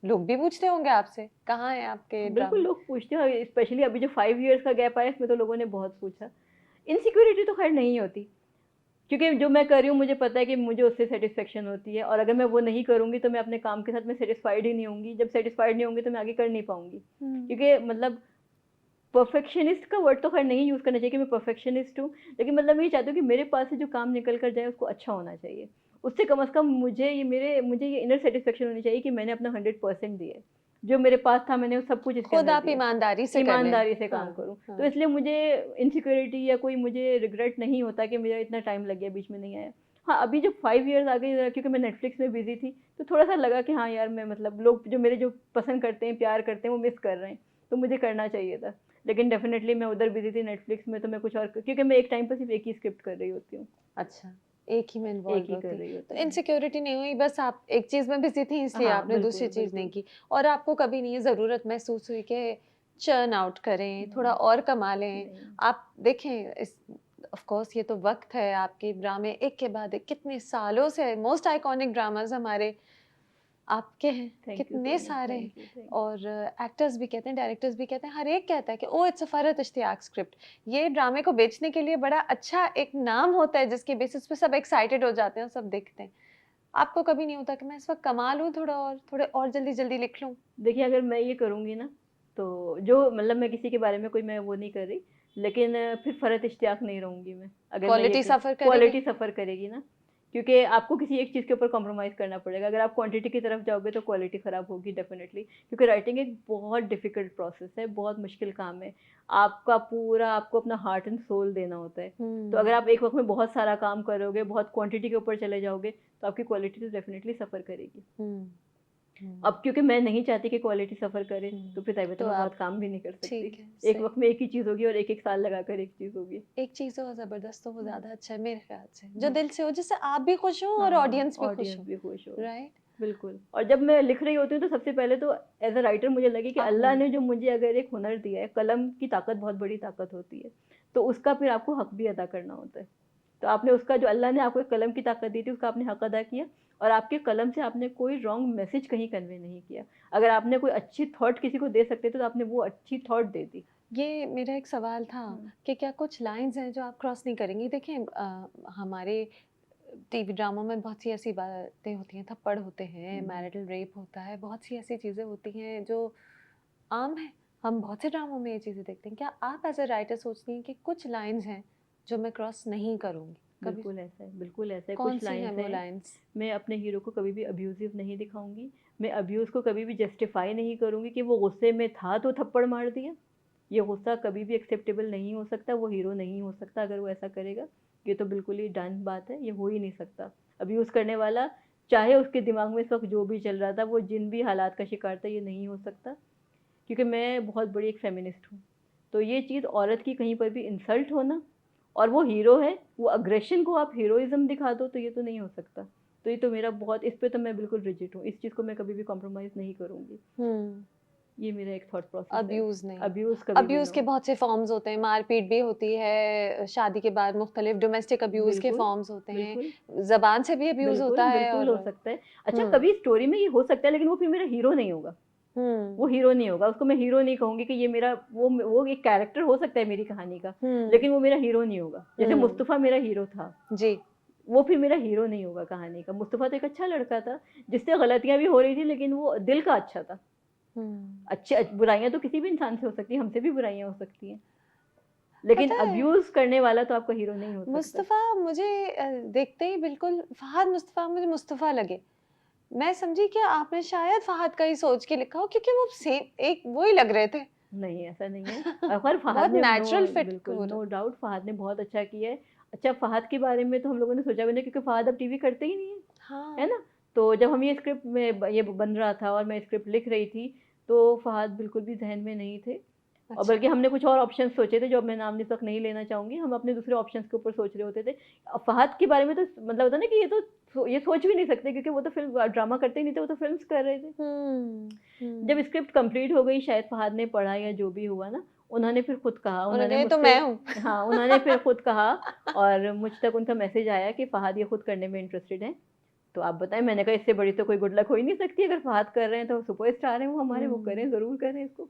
[SPEAKER 1] लोग भी पूछते होंगे आपसे कहाँ है आपके
[SPEAKER 2] बिल्कुल
[SPEAKER 1] ड्रामे?
[SPEAKER 2] लोग पूछते हैं, स्पेशली अभी जो 5 इयर्स का गैप आया इसमें तो लोगों ने बहुत पूछा। इनसिक्योरिटी तो खैर नहीं होती, क्योंकि जो मैं कर रही हूँ मुझे पता है कि मुझे उससे सेटिस्फेक्शन होती है, और अगर मैं वो नहीं करूँगी तो मैं अपने काम के साथ में सेटिस्फाइड ही नहीं होंगी। जब सेटिस्फाइड नहीं होंगी तो मैं आगे कर नहीं पाऊंगी,
[SPEAKER 1] हुँ।
[SPEAKER 2] क्योंकि मतलब परफेक्शनिस्ट का वर्ड तो खैर नहीं यूज़ करना चाहिए कि मैं परफेक्शनिस्ट हूँ, लेकिन मतलब मैं ये चाहती हूँ कि मेरे पास से जो काम निकल कर जाए उसको अच्छा होना चाहिए। उससे कम से कम मुझे ये इनर सेटिस्फेक्शन होनी चाहिए कि मैंने अपना 100% दिया है। जो मेरे पास था मैंने सब कुछ इसके
[SPEAKER 1] खुद
[SPEAKER 2] अंदर
[SPEAKER 1] आप
[SPEAKER 2] दिया,
[SPEAKER 1] ईमानदारी से कर रहे हैं।
[SPEAKER 2] ईमानदारी से काम
[SPEAKER 1] हाँ,
[SPEAKER 2] करूँ। तो
[SPEAKER 1] हाँ।
[SPEAKER 2] इसलिए मुझे इनसिक्योरिटी या कोई मुझे रिग्रेट नहीं होता कि मेरा इतना टाइम लग गया, बीच में नहीं आया। हाँ, अभी जब 5 इयर्स आ गए क्योंकि मैं नेटफ्लिक्स में बिजी थी, तो थोड़ा सा लगा कि हाँ यार, मैं मतलब लोग जो मेरे जो पसंद करते हैं, प्यार करते हैं, वो मिस कर रहे हैं, तो मुझे करना चाहिए था। लेकिन डेफिनेटली मैं उधर बिजी थी नेटफ्लिक्स में, तो मैं कुछ और क्योंकि मैं एक टाइम पर सिर्फ एक ही स्क्रिप्ट कर रही होती हूँ,
[SPEAKER 1] अच्छा, एक ही में
[SPEAKER 2] एक
[SPEAKER 1] इन्वॉल्व
[SPEAKER 2] ही कर
[SPEAKER 1] होती।
[SPEAKER 2] रही
[SPEAKER 1] तो
[SPEAKER 2] होती हूँ।
[SPEAKER 1] इनसिक्योरिटी नहीं हुई, बस आप एक चीज़ में बिज़ी थी इसलिए
[SPEAKER 2] हाँ,
[SPEAKER 1] आपने दूसरी
[SPEAKER 2] बिल्कुल,
[SPEAKER 1] चीज़ नहीं
[SPEAKER 2] बिल्कुल।
[SPEAKER 1] की, और आपको कभी नहीं ये ज़रूरत महसूस हुई कि चर्न आउट करें, थोड़ा
[SPEAKER 2] नहीं,
[SPEAKER 1] और कमा लें?
[SPEAKER 2] नहीं।
[SPEAKER 1] आप देखें, इस ऑफ कोर्स ये तो वक़्त है, आपके ड्रामे एक के बाद एक कितने सालों से मोस्ट आइकॉनिक ड्रामाज़ हमारे आपके हैं,
[SPEAKER 2] थैंक यू
[SPEAKER 1] कितने
[SPEAKER 2] सो मच,
[SPEAKER 1] सारे हैं।
[SPEAKER 2] थैंक यू, थैंक
[SPEAKER 1] और एक्टर्स भी कहते हैं, डायरेक्टर्स भी कहते हैं, हर एक कहता है कि oh it's a Farhat Ishtiaq script. ये ड्रामे को बेचने के लिए बड़ा अच्छा एक नाम होता है जिसके बेसिस पे सब एक्साइटेड हो जाते हैं और सब देखते हैं। आपको कभी नहीं होता कि मैं इस वक्त कमा लूँ थोड़ा और, थोड़े और जल्दी जल्दी लिख लूँ?
[SPEAKER 2] देखिए, अगर मैं ये करूँगी ना, तो जो मतलब मैं किसी के बारे में कोई मैं वो नहीं कर रही, लेकिन फिर फ़रहत इश्तियाक नहीं रहूँगी मैं। अगर मैं ये
[SPEAKER 1] क्वालिटी सफर करेगी?
[SPEAKER 2] क्वालिटी सफ़र करेगी ना, क्योंकि आपको किसी एक चीज़ के ऊपर कॉम्प्रोमाइज़ करना पड़ेगा। अगर आप क्वांटिटी की तरफ जाओगे तो क्वालिटी ख़राब होगी डेफ़िनेटली, क्योंकि राइटिंग एक बहुत डिफ़िकल्ट प्रोसेस है, बहुत मुश्किल काम है। आपको अपना हार्ट एंड सोल देना होता है। तो अगर आप एक वक़्त में बहुत सारा काम करोगे, बहुत क्वांटिटी के ऊपर चले जाओगे, तो आपकी क्वालिटी तो डेफ़िनेटली सफ़र करेगी।
[SPEAKER 1] हम्म हम्म
[SPEAKER 2] अब क्योंकि मैं नहीं चाहती कि क्वालिटी सफ़र करे, तो फिर तब तो
[SPEAKER 1] तो
[SPEAKER 2] मैं बहुत
[SPEAKER 1] आप
[SPEAKER 2] काम भी नहीं कर सकती।
[SPEAKER 1] ठीक है,
[SPEAKER 2] एक वक़्त
[SPEAKER 1] सही।
[SPEAKER 2] में एक ही चीज़ होगी और एक-एक साल लगाकर एक चीज़ होगी।
[SPEAKER 1] एक चीज़ हो ज़बरदस्त तो वो
[SPEAKER 2] हुँ,
[SPEAKER 1] ज़्यादा अच्छा है मेरे ख्याल से, जो
[SPEAKER 2] हुँ।
[SPEAKER 1] दिल से हो, जिससे आप भी खुश हो और
[SPEAKER 2] हाँ,
[SPEAKER 1] ऑडियंस भी खुश
[SPEAKER 2] ऑडियंस
[SPEAKER 1] हो,
[SPEAKER 2] भी खुश हो।
[SPEAKER 1] राइट?
[SPEAKER 2] बिल्कुल, और जब मैं लिख रही होती हूँ तो सबसे पहले तो एज़ अ राइटर मुझे लगे कि अल्लाह ने जो मुझे अगर एक हुनर दिया है, कलम की ताकत बहुत बड़ी ताकत होती है, तो उसका फिर आपको हक़ भी अदा करना होता है। तो आपने उसका जो अल्लाह ने आपको एक कलम की ताकत दी थी, उसका आपने हक़ अदा किया, और आपके कलम से आपने कोई रॉन्ग मैसेज कहीं कन्वे नहीं किया। अगर आपने कोई अच्छी थॉट किसी को दे सकते थे, तो आपने वो अच्छी थॉट दे दी।
[SPEAKER 1] ये मेरा एक सवाल था
[SPEAKER 2] हुँ,
[SPEAKER 1] कि क्या कुछ लाइन्स हैं जो आप क्रॉस नहीं करेंगी? देखें, हमारे टीवी ड्रामों में बहुत सी ऐसी बातें होती हैं, थप्पड़ होते हैं,
[SPEAKER 2] हुँ, हुँ।
[SPEAKER 1] मैरिटल रेप होता है, बहुत सी ऐसी चीज़ें होती हैं जो आम हैं। हम बहुत से ड्रामों में ये चीज़ें देखते हैं। क्या आप एज़ अ राइटर सोचती हैं कि कुछ लाइन्स हैं जो मैं क्रॉस नहीं करूँगी? कभी
[SPEAKER 2] बिल्कुल ऐसा है, बिल्कुल ऐसा है। कुछ
[SPEAKER 1] कौन-सी हैं
[SPEAKER 2] लाइन्स
[SPEAKER 1] वो
[SPEAKER 2] हैं,
[SPEAKER 1] लाइन्स?
[SPEAKER 2] मैं अपने हीरो को कभी भी अब्यूज़िव नहीं दिखाऊँगी। मैं अब्यूज़ को कभी भी जस्टिफ़ाई नहीं करूँगी कि वो गुस्से में था तो थप्पड़ मार दिया। ये गुस्सा कभी भी एक्सेप्टेबल नहीं हो सकता, वो हीरो नहीं हो सकता अगर वो ऐसा करेगा। ये तो बिल्कुल ही डन बात है, ये हो ही नहीं सकता। अब्यूज़ करने वाला, चाहे उसके दिमाग में इस वक़्त जो भी चल रहा था, वो जिन भी हालात का शिकार था, ये नहीं हो सकता। क्योंकि मैं बहुत बड़ी एक फेमिनिस्ट हूँ। तो ये चीज़ औरत की कहीं पर भी इंसल्ट होना, और वो हीरो है, वो अग्रेशन को आप हीरोइज़्म दिखा दो, तो ये तो नहीं हो सकता। तो ये तो मेरा बहुत, इस पे तो मैं बिल्कुल रिजिड हूँ। इस चीज़ को मैं कभी भी कॉम्प्रोमाइज़ नहीं करूँगी।
[SPEAKER 1] हुँ,
[SPEAKER 2] ये मेरा एक थॉट प्रोसेस है।
[SPEAKER 1] अब्यूज़ नहीं।
[SPEAKER 2] अब्यूज़ कभी भी
[SPEAKER 1] अब्यूज़
[SPEAKER 2] नो।
[SPEAKER 1] के बहुत से फ़ॉर्म्स होते हैं, मार-पीट भी होती है, शादी के बाद मुख्तलिफ़ डोमेस्टिक अब्यूज़ के
[SPEAKER 2] बिल्कुल,
[SPEAKER 1] फ़ॉर्म्स होते हैं,
[SPEAKER 2] बिल्कुल,
[SPEAKER 1] ज़बान से भी अब्यूज़
[SPEAKER 2] बिल्कुल,
[SPEAKER 1] होता है
[SPEAKER 2] बिल्कुल
[SPEAKER 1] और
[SPEAKER 2] हो सकता है। अच्छा,
[SPEAKER 1] हुँ,
[SPEAKER 2] कभी स्टोरी में ये हो सकता है, लेकिन वो फिर मेरा हीरो नहीं होगा। वो
[SPEAKER 1] हुँ,
[SPEAKER 2] हीरो नहीं होगा, उसको मैं हीरो नहीं कहूँगी कि ये मेरा वो एक कैरेक्टर हो सकता है मेरी कहानी का,
[SPEAKER 1] हुँ,
[SPEAKER 2] लेकिन वो मेरा हीरो नहीं होगा। जैसे
[SPEAKER 1] हुँ,
[SPEAKER 2] मुस्तफ़ा मेरा हीरो था।
[SPEAKER 1] जी,
[SPEAKER 2] वो फिर मेरा हीरो नहीं होगा कहानी का। मुस्तफ़ा तो एक अच्छा लड़का था, जिससे गलतियाँ भी हो रही थी, लेकिन वो दिल का अच्छा था। अच्छे बुराइयाँ तो किसी भी इंसान से हो सकती हैं, हमसे भी बुराइयाँ हो सकती हैं, लेकिन
[SPEAKER 1] पता है
[SPEAKER 2] अब्यूज़ करने वाला तो आपका हीरो नहीं हो सकता।
[SPEAKER 1] मुस्तफ़ा मुझे देखते ही बिल्कुल फ़हद मुस्तफ़ा मुझे मुस्तफ़ा लगे। मैं समझी कि आपने शायद फ़हद का ही सोच के लिखा हो क्योंकि वो सेम एक वो ही लग रहे थे।
[SPEAKER 2] नहीं, ऐसा नहीं है। खैर फ़हद
[SPEAKER 1] बहुत
[SPEAKER 2] ने
[SPEAKER 1] नेचुरल फिट
[SPEAKER 2] बिल्कुल,
[SPEAKER 1] हो
[SPEAKER 2] नो
[SPEAKER 1] रहा।
[SPEAKER 2] डाउट फ़हद ने बहुत अच्छा किया है। अच्छा, फ़हद के बारे में तो हम लोगों ने सोचा भी नहीं, क्योंकि फ़हद अब टीवी करते ही नहीं है, है
[SPEAKER 1] हाँ,
[SPEAKER 2] ना? तो जब हम ये स्क्रिप्ट में ये बन रहा था और मैं स्क्रिप्ट लिख रही थी, तो फ़हद बिल्कुल भी ज़हन में नहीं थे। और
[SPEAKER 1] अच्छा।
[SPEAKER 2] बल्कि हमने कुछ और ऑप्शंस सोचे थे, जो अब मैं नाम इस वक़्त नहीं लेना चाहूँगी। हम अपने दूसरे ऑप्शंस के ऊपर सोच रहे होते थे। फ़हद के बारे में तो मतलब होता है ना कि ये सोच भी नहीं सकते, क्योंकि वो तो फ़िल्म ड्रामा करते ही नहीं थे, वो तो फ़िल्म्स कर रहे थे। जब
[SPEAKER 1] हुँ।
[SPEAKER 2] स्क्रिप्ट कंप्लीट हो गई, शायद फ़हद ने पढ़ा या जो भी हुआ ना, उन्होंने फिर खुद कहा,
[SPEAKER 1] उन्होंने
[SPEAKER 2] उन्होंने
[SPEAKER 1] कहा ये तो
[SPEAKER 2] मुझसे,
[SPEAKER 1] मैं हूँ।
[SPEAKER 2] हाँ, उन्होंने फिर खुद कहा, और मुझ तक उनका मैसेज आया कि फ़हद ये खुद करने में इंटरेस्टेड हैं। तो आप बताएँ, मैंने कहा इससे बड़ी तो कोई गुड लक हो ही नहीं सकती। अगर फ़हद कर रहे हैं तो सुपरस्टार हैं वो हमारे, वो
[SPEAKER 1] हुँ।
[SPEAKER 2] करें, ज़रूर करें इसको।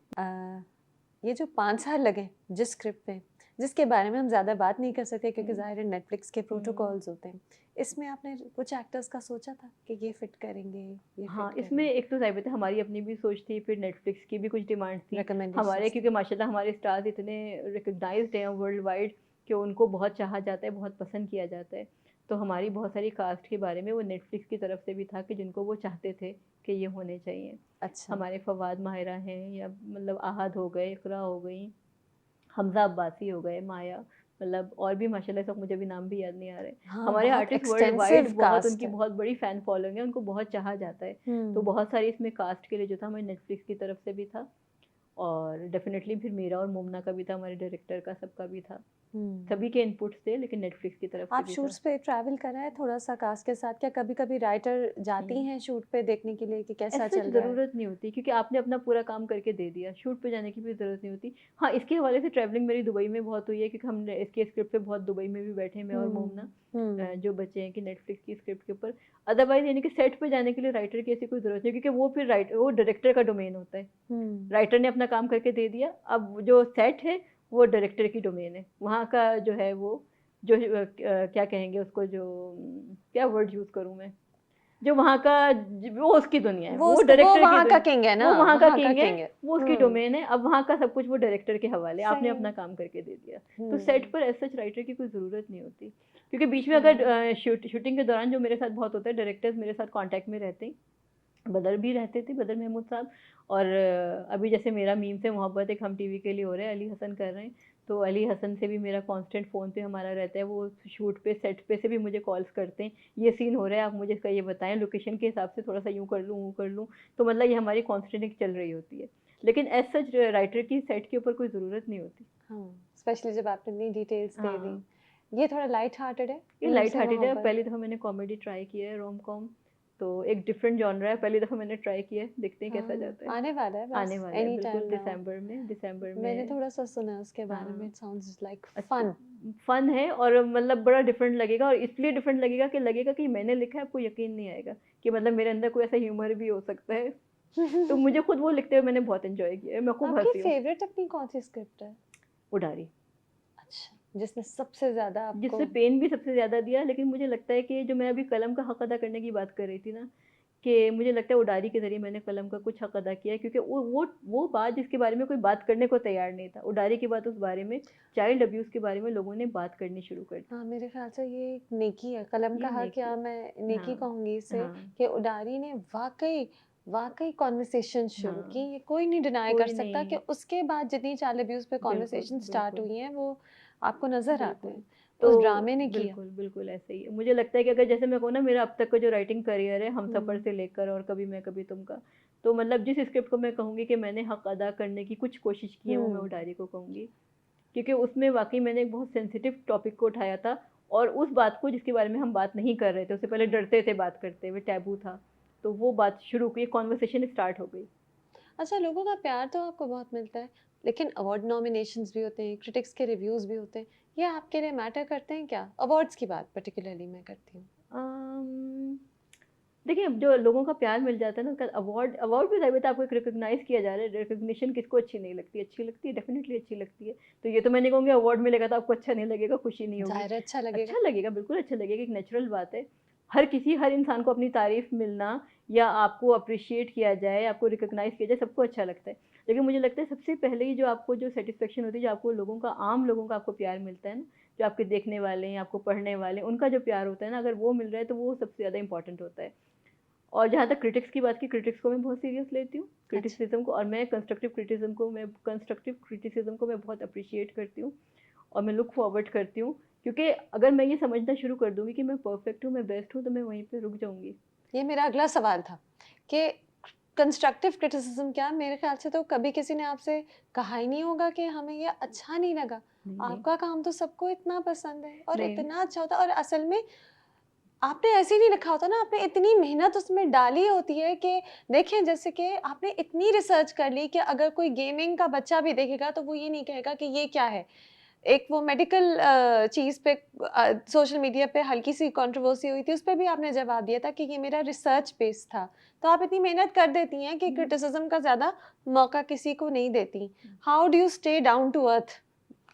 [SPEAKER 1] ये जो 5 साल लगे जिस स्क्रिप्ट पे, जिसके बारे में हम ज़्यादा बात नहीं कर सकते क्योंकि
[SPEAKER 2] हुँ,
[SPEAKER 1] ज़ाहिर है नेटफ्लिक्स के
[SPEAKER 2] हुँ।
[SPEAKER 1] प्रोटोकॉल्स होते हैं। इसमें आपने कुछ एक्टर्स का सोचा था कि ये फिट करेंगे, ये
[SPEAKER 2] हाँ,
[SPEAKER 1] फिट
[SPEAKER 2] इसमें
[SPEAKER 1] करेंगे?
[SPEAKER 2] एक तो ज़ाहिर बात है हमारी अपनी भी सोच थी, फिर नेटफ्लिक्स की भी कुछ डिमांड्स थी। हमारे,
[SPEAKER 1] रिकमेंडेशंस थे?
[SPEAKER 2] क्योंकि माशाल्लाह हमारे स्टार्स इतने रिकॉग्नाइज़्ड हैं वर्ल्ड वाइड, कि उनको बहुत चाहा जाता है, बहुत पसंद किया जाता है। तो हमारी बहुत सारी कास्ट के बारे में वो नेटफ्लिक्स की तरफ से भी था कि जिनको वो चाहते थे कि ये होने चाहिए।
[SPEAKER 1] अच्छा।
[SPEAKER 2] हमारे फवाद माहिरा हैं, या मतलब आहद हो गए, इक़रा हो गई, हमज़ा अब्बासी हो गए, माया, मतलब और भी माशाल्लाह सब मुझे अभी नाम भी याद नहीं आ रहे।
[SPEAKER 1] हाँ,
[SPEAKER 2] हमारे
[SPEAKER 1] बहुत
[SPEAKER 2] आर्टिस्ट वर्ल्ड वाइड
[SPEAKER 1] एक्सटेंसिव
[SPEAKER 2] बहुत,
[SPEAKER 1] कास्ट
[SPEAKER 2] उनकी
[SPEAKER 1] है।
[SPEAKER 2] बहुत बड़ी फ़ैन फॉलोइंग है, उनको बहुत चाहा जाता है। तो
[SPEAKER 1] हुँ।
[SPEAKER 2] बहुत सारी इसमें कास्ट के लिए जो था, हमारे नेटफ्लिक्स की तरफ से भी था, और डेफ़िनेटली फिर मेरा और मोमना का भी था, हमारे डायरेक्टर का, सबका भी था।
[SPEAKER 1] हुँ।
[SPEAKER 2] सभी के इनपुट्स थे, लेकिन नेटफ्लिक्स की तरफ से
[SPEAKER 1] आप
[SPEAKER 2] भी था।
[SPEAKER 1] शूट्स पे ट्रैवल करा है थोड़ा-सा कास्ट के साथ? क्या कभी-कभी राइटर जाती
[SPEAKER 2] हुँ।
[SPEAKER 1] हैं शूट पे देखने के लिए कि
[SPEAKER 2] एज़
[SPEAKER 1] कैसा
[SPEAKER 2] सच
[SPEAKER 1] चल रहा है?
[SPEAKER 2] ज़रूरत नहीं होती, क्योंकि आपने अपना पूरा काम करके दे दिया, शूट पे जाने की भी ज़रूरत नहीं होती। हाँ, इसके हवाले से ट्रैवलिंग मेरी दुबई में बहुत हुई है, क्योंकि हमने इसके स्क्रिप्ट पे बहुत दुबई में भी बैठे हैं, मैं और मोमना,
[SPEAKER 1] हुँ, हुँ,
[SPEAKER 2] जो बचे हैं कि नेटफ्लिक्स की स्क्रिप्ट के ऊपर। अदरवाइज़ यानी कि सेट पे जाने के लिए राइटर की ऐसी कोई ज़रूरत नहीं है, क्योंकि वो डायरेक्टर का डोमेन होता है।
[SPEAKER 1] हुँ।
[SPEAKER 2] राइटर ने अपना काम करके दे दिया, अब जो सेट है वो डायरेक्टर की डोमेन है। वहाँ का जो है वो, जो क्या कहेंगे उसको, जो क्या वर्ड यूज़ करूँ मैं? जो वहाँ का वो उसकी दुनिया है, वो
[SPEAKER 1] वो
[SPEAKER 2] डायरेक्टर की
[SPEAKER 1] वहाँ का
[SPEAKER 2] दुनिया,
[SPEAKER 1] किंग है ना,
[SPEAKER 2] वो वहाँ का
[SPEAKER 1] वहाँ का
[SPEAKER 2] किंग है,
[SPEAKER 1] किंग है।
[SPEAKER 2] वो उसकी
[SPEAKER 1] हुँ,
[SPEAKER 2] डोमेन है। अब वहाँ का सब कुछ वो डायरेक्टर के हवाले, आपने
[SPEAKER 1] सही
[SPEAKER 2] अपना
[SPEAKER 1] है।
[SPEAKER 2] काम करके दे दिया। तो सेट
[SPEAKER 1] हुँ,
[SPEAKER 2] पर एज़ सच राइटर की कोई ज़रूरत नहीं होती, क्योंकि बीच में अगर
[SPEAKER 1] हाँ।
[SPEAKER 2] शूटिंग के दौरान जो मेरे साथ बहुत होता है, डायरेक्टर्स मेरे साथ कॉन्टैक्ट में रहते हैं। बदर भी रहते थे, बदर महमूद साहब, और अभी जैसे मेरा मीम से मोहब्बत एक हम टीवी के लिए हो रहा है, अली हसन कर रहे हैं, तो अली हसन से भी मेरा कांस्टेंट फ़ोन पे हमारा रहता है, वो शूट पे, सेट पे से भी मुझे कॉल्स करते हैं, ये सीन हो रहा है, आप मुझे इसका ये बताएं, लोकेशन के हिसाब से थोड़ा सा यूँ कर लूँ, वो कर लूँ। तो मतलब ये हमारी कांस्टेंट एक चल रही होती है, लेकिन एज सच राइटर की सेट के ऊपर कोई ज़रूरत नहीं होती।
[SPEAKER 1] हाँ, स्पेशली जब आपने इतनी डिटेल्स दे दी।
[SPEAKER 2] हाँ,
[SPEAKER 1] ये थोड़ा लाइट हार्टेड है,
[SPEAKER 2] ये
[SPEAKER 1] नूर
[SPEAKER 2] लाइट
[SPEAKER 1] से
[SPEAKER 2] हार्टेड है।
[SPEAKER 1] मोहब्बत।
[SPEAKER 2] पहली दफ़ा मैंने कॉमेडी ट्राई किया है, रोम कॉम, तो एक डिफरेंट जॉनरा है, पहली दफ़ा मैंने ट्राई किया है, देखते हैं कैसा
[SPEAKER 1] हाँ,
[SPEAKER 2] जाता है।
[SPEAKER 1] आने वाला है
[SPEAKER 2] आने
[SPEAKER 1] बस
[SPEAKER 2] वाला है
[SPEAKER 1] एनी टाइम
[SPEAKER 2] बिल्कुल,
[SPEAKER 1] नाउ।
[SPEAKER 2] दिसंबर
[SPEAKER 1] मैंने
[SPEAKER 2] में।
[SPEAKER 1] थोड़ा-सा सुना है उसके बारे में,
[SPEAKER 2] हाँ,
[SPEAKER 1] इट साउंड्स लाइक
[SPEAKER 2] अच्छा,
[SPEAKER 1] फन।
[SPEAKER 2] फन है, और मतलब बड़ा डिफरेंट लगेगा, और इसलिए डिफरेंट लगेगा कि मैंने लिखा है, आपको यकीन नहीं आएगा कि मतलब मेरे अंदर कोई ऐसा ह्यूमर भी हो सकता है। तो मुझे खुद वो लिखते हुए मैंने बहुत एंजॉय किया है, मैं खूब
[SPEAKER 1] आपकी
[SPEAKER 2] हंसी हूँ।
[SPEAKER 1] फेवरेट अपनी कौन-सी स्क्रिप्ट है?
[SPEAKER 2] उडारी,
[SPEAKER 1] अच्छा, जिसने सबसे ज़्यादा आपको
[SPEAKER 2] जिससे पेन भी सबसे ज़्यादा दिया, लेकिन मुझे लगता है कि जो मैं अभी कलम का हक अदा करने की बात कर रही थी ना, कि मुझे लगता है उडारी के ज़रिए मैंने कलम का कुछ हक अदा किया है, क्योंकि वो बात जिसके बारे में कोई बात करने को तैयार नहीं था, उडारी के बाद उस बारे में, चाइल्ड अब्यूज़ के बारे में लोगों ने बात करनी शुरू कर दी।
[SPEAKER 1] हाँ, मेरे ख़्याल से ये एक नेकी है, कलम का
[SPEAKER 2] ये
[SPEAKER 1] हक,
[SPEAKER 2] नेकी
[SPEAKER 1] या
[SPEAKER 2] है।
[SPEAKER 1] मैं नेकी
[SPEAKER 2] हाँ,
[SPEAKER 1] कहूँगी इसे,
[SPEAKER 2] हाँ,
[SPEAKER 1] कि उडारी ने वाक़ई वाक़ई कन्वर्सेशन शुरू की।
[SPEAKER 2] हाँ,
[SPEAKER 1] ये कोई नहीं डिनाई कर
[SPEAKER 2] कोई
[SPEAKER 1] सकता कि
[SPEAKER 2] नहीं,
[SPEAKER 1] उसके बाद जितनी चाइल्ड अब्यूज़ पे
[SPEAKER 2] बिल्कुल,
[SPEAKER 1] कन्वर्सेशन स्टार्ट
[SPEAKER 2] बिल्कुल,
[SPEAKER 1] हुई हैं, वो आपको नज़र आते
[SPEAKER 2] बिल्कुल।
[SPEAKER 1] हैं।
[SPEAKER 2] तो
[SPEAKER 1] उस ड्रामे ने किया।
[SPEAKER 2] बिल्कुल, बिल्कुल ऐसे ही है। मुझे लगता है कि अगर जैसे मैं कहूँ ना, मेरा अब तक का जो राइटिंग करियर है, हमसफ़र
[SPEAKER 1] हुँ,
[SPEAKER 2] से लेकर और कभी मैं कभी तुम का, तो मतलब जिस स्क्रिप्ट को मैं कहूँगी कि मैंने हक अदा करने की कुछ कोशिश की है, वो मैं
[SPEAKER 1] हुँ,
[SPEAKER 2] उडारी को कहूँगी। क्योंकि उसमें वाक़ई मैंने एक बहुत सेंसिटिव टॉपिक को उठाया था, और उस बात को जिसके बारे में हम बात नहीं कर रहे थे, उससे पहले डरते थे बात करते हुए, टैबू था। तो वो बात शुरू हुई, कन्वर्सेशन स्टार्ट हो गई।
[SPEAKER 1] अच्छा, लोगों का प्यार तो आपको बहुत मिलता है, लेकिन अवार्ड नॉमिनेशंस भी होते हैं, क्रिटिक्स के रिव्यूज़ भी होते हैं। ये आपके लिए मैटर करते हैं क्या? अवार्ड्स की बात पर्टिकुलरली मैं करती हूँ।
[SPEAKER 2] अम देखिए, अब जो लोगों का प्यार मिल जाता है ना, उसका अवार्ड अवार्ड भी साबित है, आपको एक रिकॉग्नाइज किया जा रहा है। रिकॉग्निशन किसको अच्छी नहीं लगती? अच्छी लगती है, डेफिनेटली अच्छी लगती है। तो ये तो मैं नहीं कहूँगी अवार्ड मिलेगा तो आपको अच्छा नहीं लगेगा, खुशी नहीं होगी।
[SPEAKER 1] ज़ाहिर है अच्छा लगेगा।
[SPEAKER 2] अच्छा लगेगा, बिल्कुल अच्छा लगेगा, एक नेचुरल बात है। हर इंसान को अपनी तारीफ़ मिलना या आपको अप्रिशिएट किया जाए, आपको रिकॉग्नाइज़ किया जाए, सबको अच्छा लगता है। लेकिन मुझे लगता है सबसे पहले ही जो आपको जो सैटिस्फैक्शन होती है, जो आपको लोगों का, आम लोगों का आपको प्यार मिलता है ना, जो आपके देखने वाले हैं, आपको पढ़ने वाले हैं, उनका जो प्यार होता है ना, अगर वो मिल रहा है तो वो सबसे ज़्यादा इंपॉर्टेंट होता है। और जहाँ तक क्रिटिक्स की बात की, क्रिटिक्स को मैं बहुत सीरियस लेती हूँ,
[SPEAKER 1] अच्छा।
[SPEAKER 2] क्रिटिसिज्म को। और मैं कंस्ट्रक्टिव क्रिटिसिज्म को मैं बहुत अप्रिशिएट करती हूँ और मैं लुक फॉरवर्ड करती हूँ, क्योंकि अगर मैं ये समझना शुरू कर दूँगी कि मैं परफेक्ट हूँ, मैं बेस्ट हूँ, तो मैं वहीं पे रुक जाऊँगी।
[SPEAKER 1] ये मेरा अगला सवाल था कि कंस्ट्रक्टिव क्रिटिसिज्म क्या, मेरे ख्याल से तो कभी किसी ने आपसे कहा ही नहीं होगा कि हमें ये अच्छा नहीं लगा।
[SPEAKER 2] नहीं, नहीं,
[SPEAKER 1] आपका काम तो सबको इतना पसंद है और
[SPEAKER 2] नहीं,
[SPEAKER 1] इतना अच्छा होता है, और असल में आपने ऐसे ही नहीं लिखा होता ना, आपने इतनी मेहनत उसमें डाली होती है कि देखें, जैसे कि आपने इतनी रिसर्च कर ली कि अगर कोई गेमिंग का बच्चा भी देखेगा तो वो ये नहीं कहेगा कि ये क्या है। एक वो मेडिकल चीज़ पे सोशल मीडिया पे हल्की सी कंट्रोवर्सी हुई थी, उस पे भी आपने जवाब दिया था कि ये मेरा रिसर्च बेस था। तो आप इतनी मेहनत कर देती हैं कि
[SPEAKER 2] हुँ,
[SPEAKER 1] क्रिटिसिज्म का ज़्यादा मौका किसी को नहीं देती। How do you stay down to earth?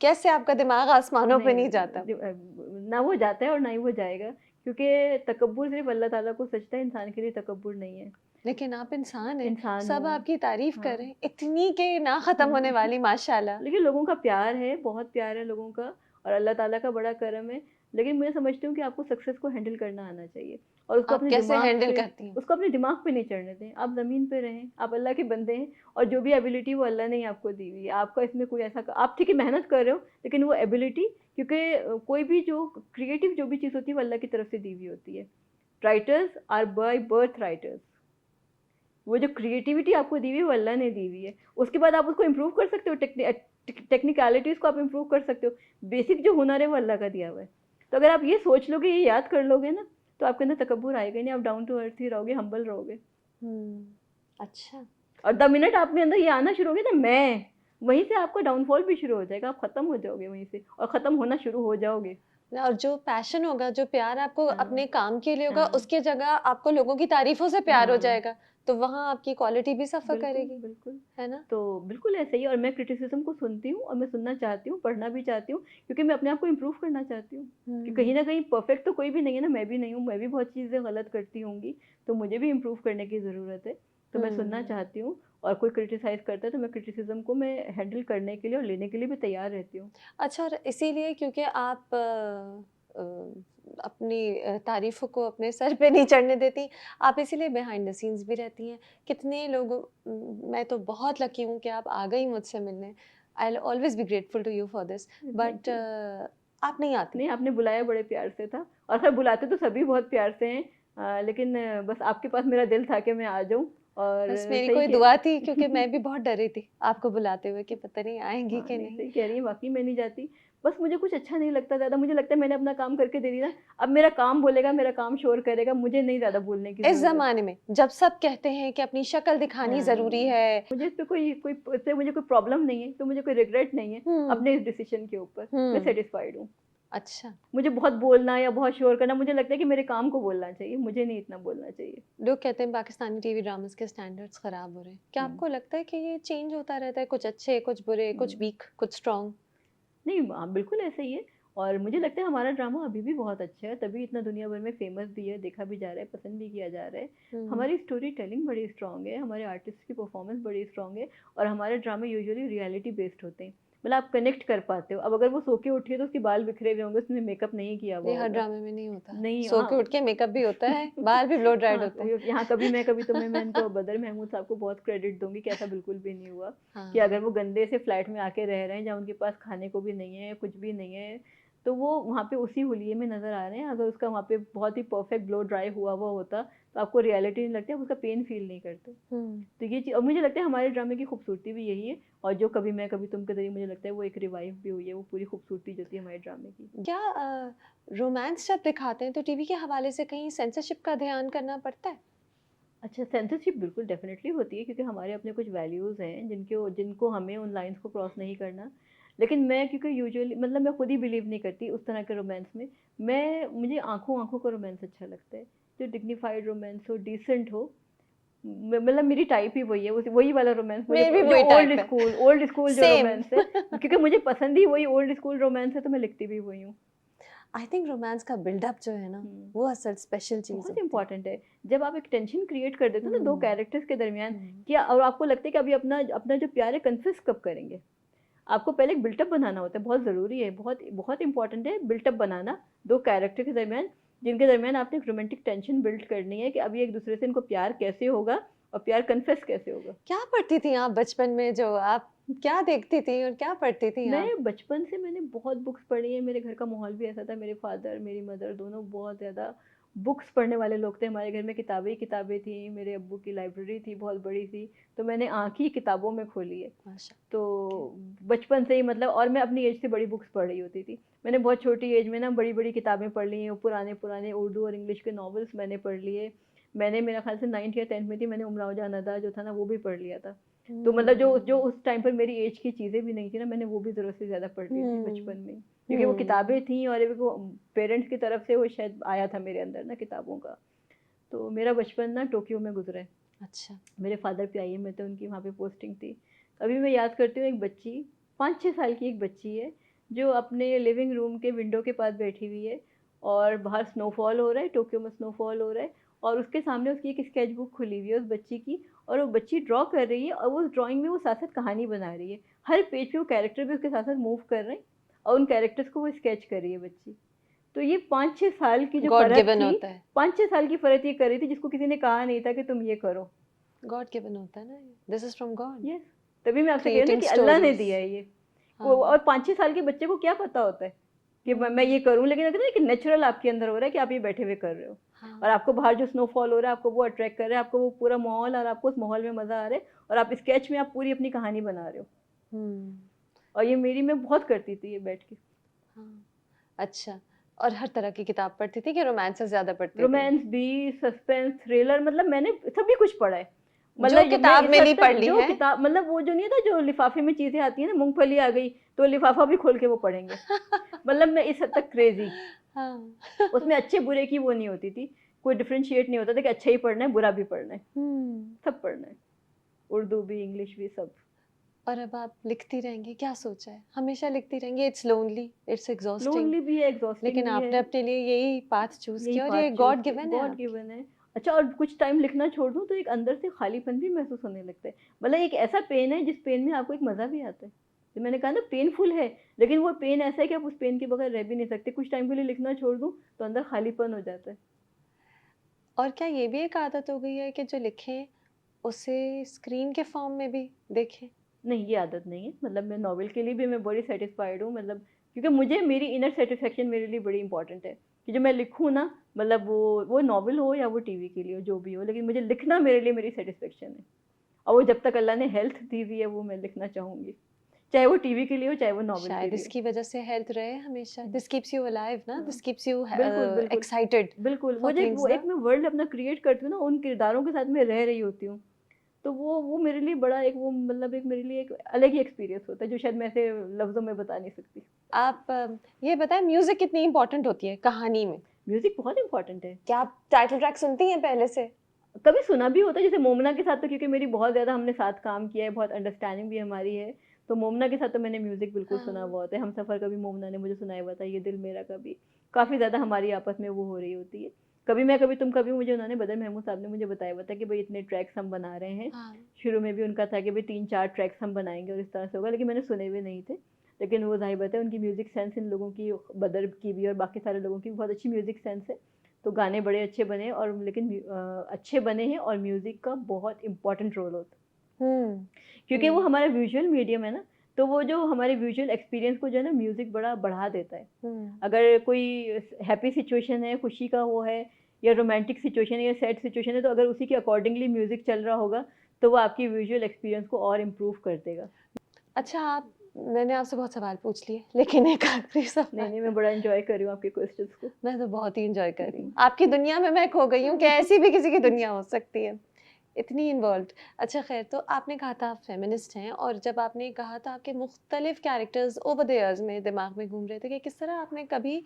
[SPEAKER 1] कैसे आपका दिमाग आसमानों पे नहीं जाता?
[SPEAKER 2] ना वो जाता है और ना ही वो जाएगा, क्योंकि तकब्बुर सिर्फ़ अल्लाह ताला को सजता है, इंसान के लिए तकब्बुर नहीं है।
[SPEAKER 1] लेकिन आप इंसान हैं,
[SPEAKER 2] इंसान
[SPEAKER 1] सब
[SPEAKER 2] हूँ।
[SPEAKER 1] आपकी तारीफ़ कर
[SPEAKER 2] हाँ।
[SPEAKER 1] रहे हैं, इतनी कि ना ख़त्म होने वाली माशाल्लाह।
[SPEAKER 2] लेकिन लोगों का प्यार है, बहुत प्यार है लोगों का, और अल्लाह ताला का बड़ा करम है। लेकिन मैं समझती हूँ कि आपको सक्सेस को हैंडल करना आना चाहिए, और
[SPEAKER 1] आप कैसे हैंडल करती हैं?
[SPEAKER 2] उसको अपने दिमाग पे नहीं चढ़ने दें। आप ज़मीन पे रहें, आप अल्लाह के बंदे हैं, और जो भी एबिलिटी वो अल्लाह ने ही आपको दी हुई है। आपका इसमें कोई ऐसा, आप ठीक है मेहनत कर रहे हो, लेकिन वो एबिलिटी, क्योंकि कोई भी जो क्रिएटिव जो भी चीज़ होती है वो अल्लाह की तरफ से दी हुई होती है। Writers are by birth writers. वो जो क्रिएटिविटी आपको दी हुई है वो अल्लाह ने दी हुई है। उसके बाद आप उसको इम्प्रूव कर सकते हो, टेक्निकलिटीज़ को आप इम्प्रूव कर सकते हो। बेसिक जो हुनर है वो अल्लाह का दिया हुआ है। तो अगर आप ये सोच लोगे, ये याद कर लोगे ना, तो आपके अंदर तकब्बुर आएगा ही नहीं, आप डाउन टू अर्थ ही रहोगे, हम्बल रहोगे।
[SPEAKER 1] अच्छा।
[SPEAKER 2] और द मिनट आप में अंदर ये आना शुरू होगे ना, मैं, वहीं से आपका डाउनफॉल भी शुरू हो जाएगा, आप ख़त्म हो जाओगे वहीं से, और ख़त्म होना शुरू हो जाओगे।
[SPEAKER 1] और जो पैशन होगा, जो प्यार आपको
[SPEAKER 2] हाँ,
[SPEAKER 1] अपने काम के लिए होगा,
[SPEAKER 2] हाँ,
[SPEAKER 1] उसकी जगह आपको लोगों की तारीफ़ों से प्यार हो
[SPEAKER 2] हाँ।
[SPEAKER 1] जाएगा, तो वहाँ आपकी क्वालिटी भी सफ़र
[SPEAKER 2] बिल्कुल,
[SPEAKER 1] करेगी,
[SPEAKER 2] बिल्कुल।
[SPEAKER 1] है ना?
[SPEAKER 2] तो बिल्कुल ऐसे ही, और मैं क्रिटिसिज़्म को सुनती हूँ, और मैं सुनना चाहती हूँ, पढ़ना भी चाहती हूँ, क्योंकि मैं अपने आप को इम्प्रूव करना चाहती हूँ। कि कहीं
[SPEAKER 1] हुँ,
[SPEAKER 2] न कहीं परफ़ेक्ट तो कोई भी नहीं है ना, मैं भी नहीं हूँ, मैं भी बहुत चीज़ें गलत करती होंगी, तो मुझे भी इम्प्रूव करने की ज़रूरत है। तो मैं सुनना
[SPEAKER 1] हुँ।
[SPEAKER 2] चाहती हूँ, और कोई क्रिटिसाइज़ करता है तो मैं क्रिटिसिज़्म को मैं हैंडल करने के लिए और लेने के लिए भी तैयार रहती हूँ।
[SPEAKER 1] अच्छा, और इसीलिए क्योंकि आप अपनी तारीफ़ों को अपने सर पे नहीं चढ़ने देती, आप इसीलिए बिहाइंड द सीन्स भी रहती हैं। कितने लोग मैं तो बहुत लकी हूँ कि आप आ गई मुझसे मिलने। I will always be grateful to you for this,
[SPEAKER 2] thank
[SPEAKER 1] but
[SPEAKER 2] you.
[SPEAKER 1] आप नहीं आती।
[SPEAKER 2] नहीं, आपने बुलाया बड़े प्यार से था, और ख़ैर बुलाते तो सभी बहुत प्यार से हैं, लेकिन बस आपके पास मेरा दिल था कि मैं आ जाऊँ, और
[SPEAKER 1] बस मेरी
[SPEAKER 2] सही
[SPEAKER 1] कोई
[SPEAKER 2] कह
[SPEAKER 1] दुआ थी, क्योंकि मैं भी बहुत डरी थी आपको बुलाते हुए कि पता नहीं आएँगी
[SPEAKER 2] हाँ,
[SPEAKER 1] कि
[SPEAKER 2] नहीं
[SPEAKER 1] नहीं।
[SPEAKER 2] सही कह रही हैं, वाक़ई मैं नहीं जाती। बस मुझे कुछ अच्छा नहीं लगता ज़्यादा, मुझे लगता है मैंने अपना काम करके दे दिया, अब मेरा काम बोलेगा, मेरा काम शोर करेगा, मुझे नहीं ज़्यादा बोलने की
[SPEAKER 1] इस
[SPEAKER 2] ज़रूरत।
[SPEAKER 1] ज़माने में जब सब कहते हैं कि अपनी शक्ल दिखानी ज़रूरी
[SPEAKER 2] हाँ,
[SPEAKER 1] है।
[SPEAKER 2] मुझे इस पे कोई कोई इससे मुझे कोई प्रॉब्लम नहीं है, तो मुझे कोई रिग्रेट नहीं है
[SPEAKER 1] हुँ,
[SPEAKER 2] अपने इस डिसीज़न के ऊपर, मैं
[SPEAKER 1] हुँ।
[SPEAKER 2] सैटिस्फाइड हूँ।
[SPEAKER 1] अच्छा।
[SPEAKER 2] मुझे बहुत बोलना या बहुत शोर करना, मुझे लगता है कि मेरे काम को बोलना चाहिए, मुझे नहीं इतना बोलना चाहिए।
[SPEAKER 1] लोग कहते हैं पाकिस्तानी टीवी ड्रामास के स्टैंडर्ड्स खराब हो रहे हैं। क्या
[SPEAKER 2] हुँ,
[SPEAKER 1] आपको लगता है कि ये चेंज होता रहता है? कुछ अच्छे, कुछ बुरे, कुछ
[SPEAKER 2] हुँ।
[SPEAKER 1] वीक, कुछ स्ट्रॉन्ग?
[SPEAKER 2] नहीं, बिल्कुल ऐसा ही है, और मुझे लगता है हमारा ड्रामा अभी भी बहुत अच्छा है, तभी इतना दुनिया भर में फ़ेमस भी है, देखा भी जा रहा है, पसंद भी किया जा रहा है।
[SPEAKER 1] हुँ।
[SPEAKER 2] हमारी स्टोरी टेलिंग बड़ी स्ट्रॉन्ग है, हमारे आर्टिस्ट की परफ़ॉर्मेंस बड़ी स्ट्रॉन्ग है, और हमारे ड्रामे यूजुअली रियलिटी बेस्ड होते हैं। मतलब आप कनेक्ट कर पाते हो। अब अगर वो सो के उठी है तो उसके बाल बिखरे हुए होंगे, उसने मेकअप नहीं किया हुआ
[SPEAKER 1] ये हर
[SPEAKER 2] होगा।
[SPEAKER 1] ड्रामे में नहीं होता।
[SPEAKER 2] नहीं,
[SPEAKER 1] सो के
[SPEAKER 2] हाँ।
[SPEAKER 1] उठ के मेकअप भी होता है, बाल भी ब्लो ड्राइड
[SPEAKER 2] हाँ,
[SPEAKER 1] होते हैं।
[SPEAKER 2] यहाँ कभी तो मैं इनको बदर महमूद साहब को बहुत क्रेडिट दूँगी कि ऐसा बिल्कुल भी नहीं हुआ, कि
[SPEAKER 1] हाँ।
[SPEAKER 2] अगर वो गंदे से फ्लैट में आके रह रहे हैं, जहाँ उनके पास खाने को भी नहीं है, कुछ भी नहीं है, तो वो वहाँ पे उसी हुलिये में नज़र आ रहे हैं। अगर उसका वहाँ पे बहुत ही परफेक्ट ब्लो ड्राई हुआ हुआ होता, तो आपको रियलिटी नहीं लगती, आप उसका पेन फ़ील नहीं करते।
[SPEAKER 1] हुँ।
[SPEAKER 2] तो ये चीज़, और मुझे लगता है हमारे ड्रामे की खूबसूरती भी यही है, और जो कभी मैं कभी तुम के ज़रिए मुझे लगता है वो एक रिवाइव भी हुई है, वो पूरी खूबसूरती जो थी हमारे ड्रामे की।
[SPEAKER 1] क्या रोमांस जब दिखाते हैं तो टीवी के हवाले से कहीं सेंसरशिप का ध्यान करना पड़ता है?
[SPEAKER 2] अच्छा, सेंसरशिप बिल्कुल डेफ़िनेटली होती है, क्योंकि हमारे अपने कुछ वैल्यूज़ हैं जिनको जिनको हमें उन लाइन्स को क्रॉस नहीं करना। लेकिन मैं, क्योंकि यूजुअली मैं खुद ही बिलीव नहीं करती उस तरह के रोमांस में। मुझे आँखों-आँखों का रोमांस अच्छा लगता है, जो डिग्निफाइड रोमांस हो, डिसेंट हो। मतलब मेरी टाइप ही वही है, वही वाला रोमांस मुझे,
[SPEAKER 1] मेरी भी
[SPEAKER 2] जो
[SPEAKER 1] वही
[SPEAKER 2] ओल्ड
[SPEAKER 1] टाइप है।
[SPEAKER 2] स्कूल जो
[SPEAKER 1] सेम।
[SPEAKER 2] रोमांस है, क्योंकि मुझे पसंद ही वही ओल्ड स्कूल रोमांस है, तो मैं लिखती भी वही हूँ।
[SPEAKER 1] आई थिंक रोमांस का बिल्डअप जो है ना,
[SPEAKER 2] हम्म,
[SPEAKER 1] वो असल स्पेशल चीज
[SPEAKER 2] बहुत
[SPEAKER 1] होती है।
[SPEAKER 2] इंपॉर्टेंट है। जब आप एक टेंशन क्रिएट कर देते हो ना दो
[SPEAKER 1] हम्म।
[SPEAKER 2] कैरेक्टर्स के दरमियान,
[SPEAKER 1] हम्म।
[SPEAKER 2] कि और आपको लगता है कि अभी अपना अपना जो प्यार है कन्फेस कब करेंगे, आपको पहले एक बिल्टअप बनाना होता है, बहुत ज़रूरी है, बहुत बहुत इंपॉर्टेंट है बिल्टअप बनाना दो कैरेक्टर के दरमियान, जिनके दरमियान आपने एक रोमांटिक टेंशन बिल्ड करनी है कि अभी एक दूसरे से इनको प्यार कैसे होगा और प्यार कन्फेस कैसे होगा।
[SPEAKER 1] क्या पढ़ती थी आप बचपन में, जो आप क्या देखती थी और क्या पढ़ती थी आप?
[SPEAKER 2] मैं बचपन से मैंने बहुत बुक्स पढ़ी है, मेरे घर का माहौल भी ऐसा था, मेरे फादर मेरी मदर दोनों बहुत ज़्यादा बुक्स पढ़ने वाले लोग थे, हमारे घर में किताबें ही किताबें थी, मेरे अब्बू की लाइब्रेरी थी बहुत बड़ी सी, तो मैंने आँख ही किताबों में खोली है।
[SPEAKER 1] माशा।
[SPEAKER 2] तो बचपन से ही मतलब, और मैं अपनी एज से बड़ी बुक्स पढ़ रही होती थी, मैंने बहुत छोटी एज में ना बड़ी बड़ी किताबें पढ़ ली हैं, पुराने पुराने उर्दू और इंग्लिश के नॉवेल्स मैंने पढ़ लिए। मैंने मेरा ख्याल से 9th या 10th में थी, मैंने उमराव जान अदा जो था ना वो भी पढ़ लिया था। तो मतलब जो जो उस टाइम पर मेरी एज की चीज़ें भी नहीं थी ना, मैंने वो भी ज़रूरत से ज़्यादा पढ़ ली थी बचपन में, क्योंकि वो किताबें थी और वो पेरेंट्स की तरफ से वो शायद आया था मेरे अंदर ना किताबों का। तो मेरा बचपन ना टोक्यो में गुजरा है।
[SPEAKER 1] अच्छा।
[SPEAKER 2] मेरे फादर पीआईए में थे, उनकी वहाँ पे पोस्टिंग थी। अभी मैं याद करती हूँ, एक बच्ची 5-6 साल की एक बच्ची है, जो अपने लिविंग रूम के विंडो के पास बैठी हुई है और बाहर स्नोफॉल हो रहा है, टोक्यो में स्नोफॉल हो रहा है, और उसके सामने उसकी एक स्केच बुक खुली हुई है उस बच्ची की, और वो बच्ची ड्रॉ कर रही है, और वो ड्राइंग में वो साथ साथ कहानी बना रही है, हर पेज पे वो कैरेक्टर भी उसके साथ साथ मूव कर रहे हैं, और उन कैरेक्टर्स को वो स्केच कर रही है बच्ची। तो ये 5-6 साल की जो
[SPEAKER 1] गॉड
[SPEAKER 2] फ़र्क
[SPEAKER 1] गिवन
[SPEAKER 2] थी,
[SPEAKER 1] होता है।
[SPEAKER 2] 5-6 साल की फ़र्क ये कर रही थी, जिसको किसी ने कहा नहीं था कि तुम ये करो।
[SPEAKER 1] गॉड गिवन होता है ना, this is from God.
[SPEAKER 2] Yes, तभी मैं आपसे कह रही हूँ ना
[SPEAKER 1] क्रिएटिंग
[SPEAKER 2] कि अल्लाह ने
[SPEAKER 1] स्टोरीज।
[SPEAKER 2] दिया है ये।
[SPEAKER 1] हाँ।
[SPEAKER 2] और 5-6 साल के बच्चे को क्या पता होता है कि मैं ये करूँ, लेकिन अगर ना कि नेचुरल आपके अंदर हो रहा है कि आप ये बैठे हुए कर रहे हो, और
[SPEAKER 1] हाँ।
[SPEAKER 2] आपको बाहर जो स्नोफॉल हो रहा है आपको वो अट्रैक्ट कर रहा है, आपको वो पूरा माहौल, और आपको उस माहौल में मज़ा आ रहा है, और आप स्केच में आप पूरी अपनी कहानी बना रहे हो।
[SPEAKER 1] हम्म।
[SPEAKER 2] और ये मेरी मैं बहुत करती थी ये बैठ के।
[SPEAKER 1] हाँ। अच्छा। और हर तरह की किताब पढ़ती थी कि रोमांस से ज्यादा पढ़ती थी?
[SPEAKER 2] रोमांस भी, सस्पेंस, थ्रिलर, मतलब मैंने सभी कुछ पढ़ा है।
[SPEAKER 1] जो
[SPEAKER 2] मतलब मैं
[SPEAKER 1] किताब
[SPEAKER 2] इस
[SPEAKER 1] मिली
[SPEAKER 2] हद तक
[SPEAKER 1] पढ़ ली
[SPEAKER 2] जो
[SPEAKER 1] है।
[SPEAKER 2] किताब, मतलब वो जो नहीं था जो लिफाफे में चीजें आती है ना, मूंगफली आ गई तो लिफाफा भी खोल के वो पढ़ेंगे। मतलब मैं इस हद तक क्रेजी।
[SPEAKER 1] हाँ।
[SPEAKER 2] उसमें अच्छे बुरे की वो नहीं होती थी, कोई डिफ्रेंशिएट नहीं होता था कि अच्छा ही पढ़ना है बुरा भी पढ़ना है,
[SPEAKER 1] हम्म।
[SPEAKER 2] सब पढ़ना है, उर्दू भी इंग्लिश भी सब।
[SPEAKER 1] और अब आप लिखती रहेंगी, क्या सोचा है? हमेशा लिखती रहेंगी? It's lonely, it's exhausting,
[SPEAKER 2] lonely भी है, एग्जॉस्टिंग
[SPEAKER 1] लेकिन
[SPEAKER 2] भी है,
[SPEAKER 1] आपने अपने लिए यही पाथ चूज
[SPEAKER 2] यही
[SPEAKER 1] किया और
[SPEAKER 2] पाथ
[SPEAKER 1] ये
[SPEAKER 2] चूज
[SPEAKER 1] गॉड
[SPEAKER 2] किया,
[SPEAKER 1] गिवन है
[SPEAKER 2] गॉड
[SPEAKER 1] आपकी।
[SPEAKER 2] गिवन है। अच्छा, और कुछ टाइम लिखना छोड़ दूँ तो एक अंदर से खालीपन भी महसूस होने लगता है, मतलब एक ऐसा पेन है जिस पेन में आपको एक मज़ा भी आता है। तो मैंने कहा ना पेनफुल है, लेकिन वो पेन ऐसा है कि आप उस पेन के बगैर रह भी नहीं सकते, कुछ टाइम के लिए लिखना छोड़ दूँ तो अंदर खालीपन हो जाता है।
[SPEAKER 1] और क्या ये भी एक आदत हो गई है कि जो लिखें उसे स्क्रीन के फॉर्म में भी देखें?
[SPEAKER 2] नहीं, ये आदत नहीं है, मतलब मैं नॉवल के लिए भी मैं बड़ी सेटिस्फाइड हूँ, मतलब क्योंकि मुझे मेरी इनर सेटिस्फेक्शन मेरे लिए बड़ी इंपॉर्टेंट है, कि जो मैं लिखूँ ना, मतलब वो नॉवल हो या वो टीवी के लिए हो, जो भी हो, लेकिन मुझे लिखना मेरे लिए मेरी सेटिस्फेक्शन है, और वो जब तक अल्लाह ने हेल्थ दी हुई है वो मैं लिखना चाहूँगी, चाहे वो टीवी के लिए हो चाहे वो नॉवल के
[SPEAKER 1] शायद
[SPEAKER 2] लिए हो।
[SPEAKER 1] इसकी वजह से हेल्थ रहे हमेशा।
[SPEAKER 2] हम्म,
[SPEAKER 1] दिस कीप्स यू अलाइव ना,
[SPEAKER 2] हाँ,
[SPEAKER 1] दिस कीप्स यू
[SPEAKER 2] बिल्कुल बिल्कुल
[SPEAKER 1] एक्साइटेड
[SPEAKER 2] बिल्कुल,
[SPEAKER 1] फॉर
[SPEAKER 2] वो
[SPEAKER 1] थिंग्स
[SPEAKER 2] एक
[SPEAKER 1] ना।
[SPEAKER 2] मैं वर्ल्ड अपना क्रिएट करती हूँ ना, उन किरदारों के साथ मैं रह रही होती हूँ, तो वो मेरे लिए बड़ा एक वो मतलब एक मेरे लिए एक अलग ही एक्सपीरियंस होता है, जो शायद मैं ऐसे लफ्ज़ों में बता नहीं सकती।
[SPEAKER 1] आप ये बताएं, म्यूजिक कितनी इंपॉर्टेंट होती है कहानी में?
[SPEAKER 2] म्यूजिक बहुत इंपॉर्टेंट है।
[SPEAKER 1] क्या आप टाइटल ट्रैक सुनती हैं पहले से?
[SPEAKER 2] कभी सुना भी होता है, जैसे मोमना के साथ तो क्योंकि मेरी बहुत ज़्यादा हमने साथ काम किया है, बहुत अंडरस्टैंडिंग भी हमारी है, तो मोमना के साथ तो मैंने म्यूज़िक बिल्कुल सुना
[SPEAKER 1] हाँ।
[SPEAKER 2] हुआ होता है, हम सफ़र का भी मोमना ने मुझे सुनाया हुआ था, ये दिल मेरा का भी, काफ़ी ज़्यादा हमारी आपस में वो हो रही होती है। कभी मैं कभी तुम कभी, मुझे उन्होंने बदर महमूद साहब ने मुझे बताया हुआ था कि भाई इतने ट्रैक्स हम बना रहे हैं।
[SPEAKER 1] हाँ।
[SPEAKER 2] शुरू में भी उनका था कि भाई 3-4 ट्रैक्स हम बनाएंगे और इस तरह से होगा, लेकिन मैंने सुने हुए नहीं थे, लेकिन वो ज़ाहिर बात है उनकी म्यूज़िक सेंस इन लोगों की, बदर की भी और बाकी सारे लोगों की भी बहुत अच्छी म्यूज़िक सेंस है, तो गाने बड़े अच्छे बने, और लेकिन अच्छे बने हैं, और म्यूज़िक का बहुत इम्पोर्टेंट रोल होता है,
[SPEAKER 1] हम्म।
[SPEAKER 2] क्योंकि वो हमारा विजुअल मीडियम है ना, तो वो जो हमारे विजुअल एक्सपीरियंस को जो है ना म्यूज़िक बड़ा बढ़ा देता है।
[SPEAKER 1] हम्म।
[SPEAKER 2] अगर कोई हैप्पी सिचुएशन है, खुशी का वो है, या रोमांटिक सिचुएशन है या सैड सिचुएशन है, तो अगर उसी के अकॉर्डिंगली म्यूज़िक चल रहा होगा तो वो आपकी विजुअल एक्सपीरियंस को और इम्प्रूव कर देगा।
[SPEAKER 1] अच्छा, आप मैंने आपसे बहुत सवाल पूछ लिए, लेकिन एक आखिरी
[SPEAKER 2] नहीं
[SPEAKER 1] सवाल।
[SPEAKER 2] नहीं, मैं बड़ा एंजॉय कर रही हूँ आपके क्वेश्चंस को।
[SPEAKER 1] मैं तो बहुत ही इंजॉय कर रही हूँ आपकी दुनिया में। मैं खो गई हूँ कि ऐसी भी किसी की दुनिया हो सकती है, इतनी इन्वॉल्व्ड। अच्छा खैर, तो आपने कहा था आप फेमिनिस्ट हैं, और जब आपने कहा था आपके मुख्तलिफ कैरेक्टर्स ओवर द इयर्स में दिमाग में घूम रहे थे कि किस तरह आपने कभी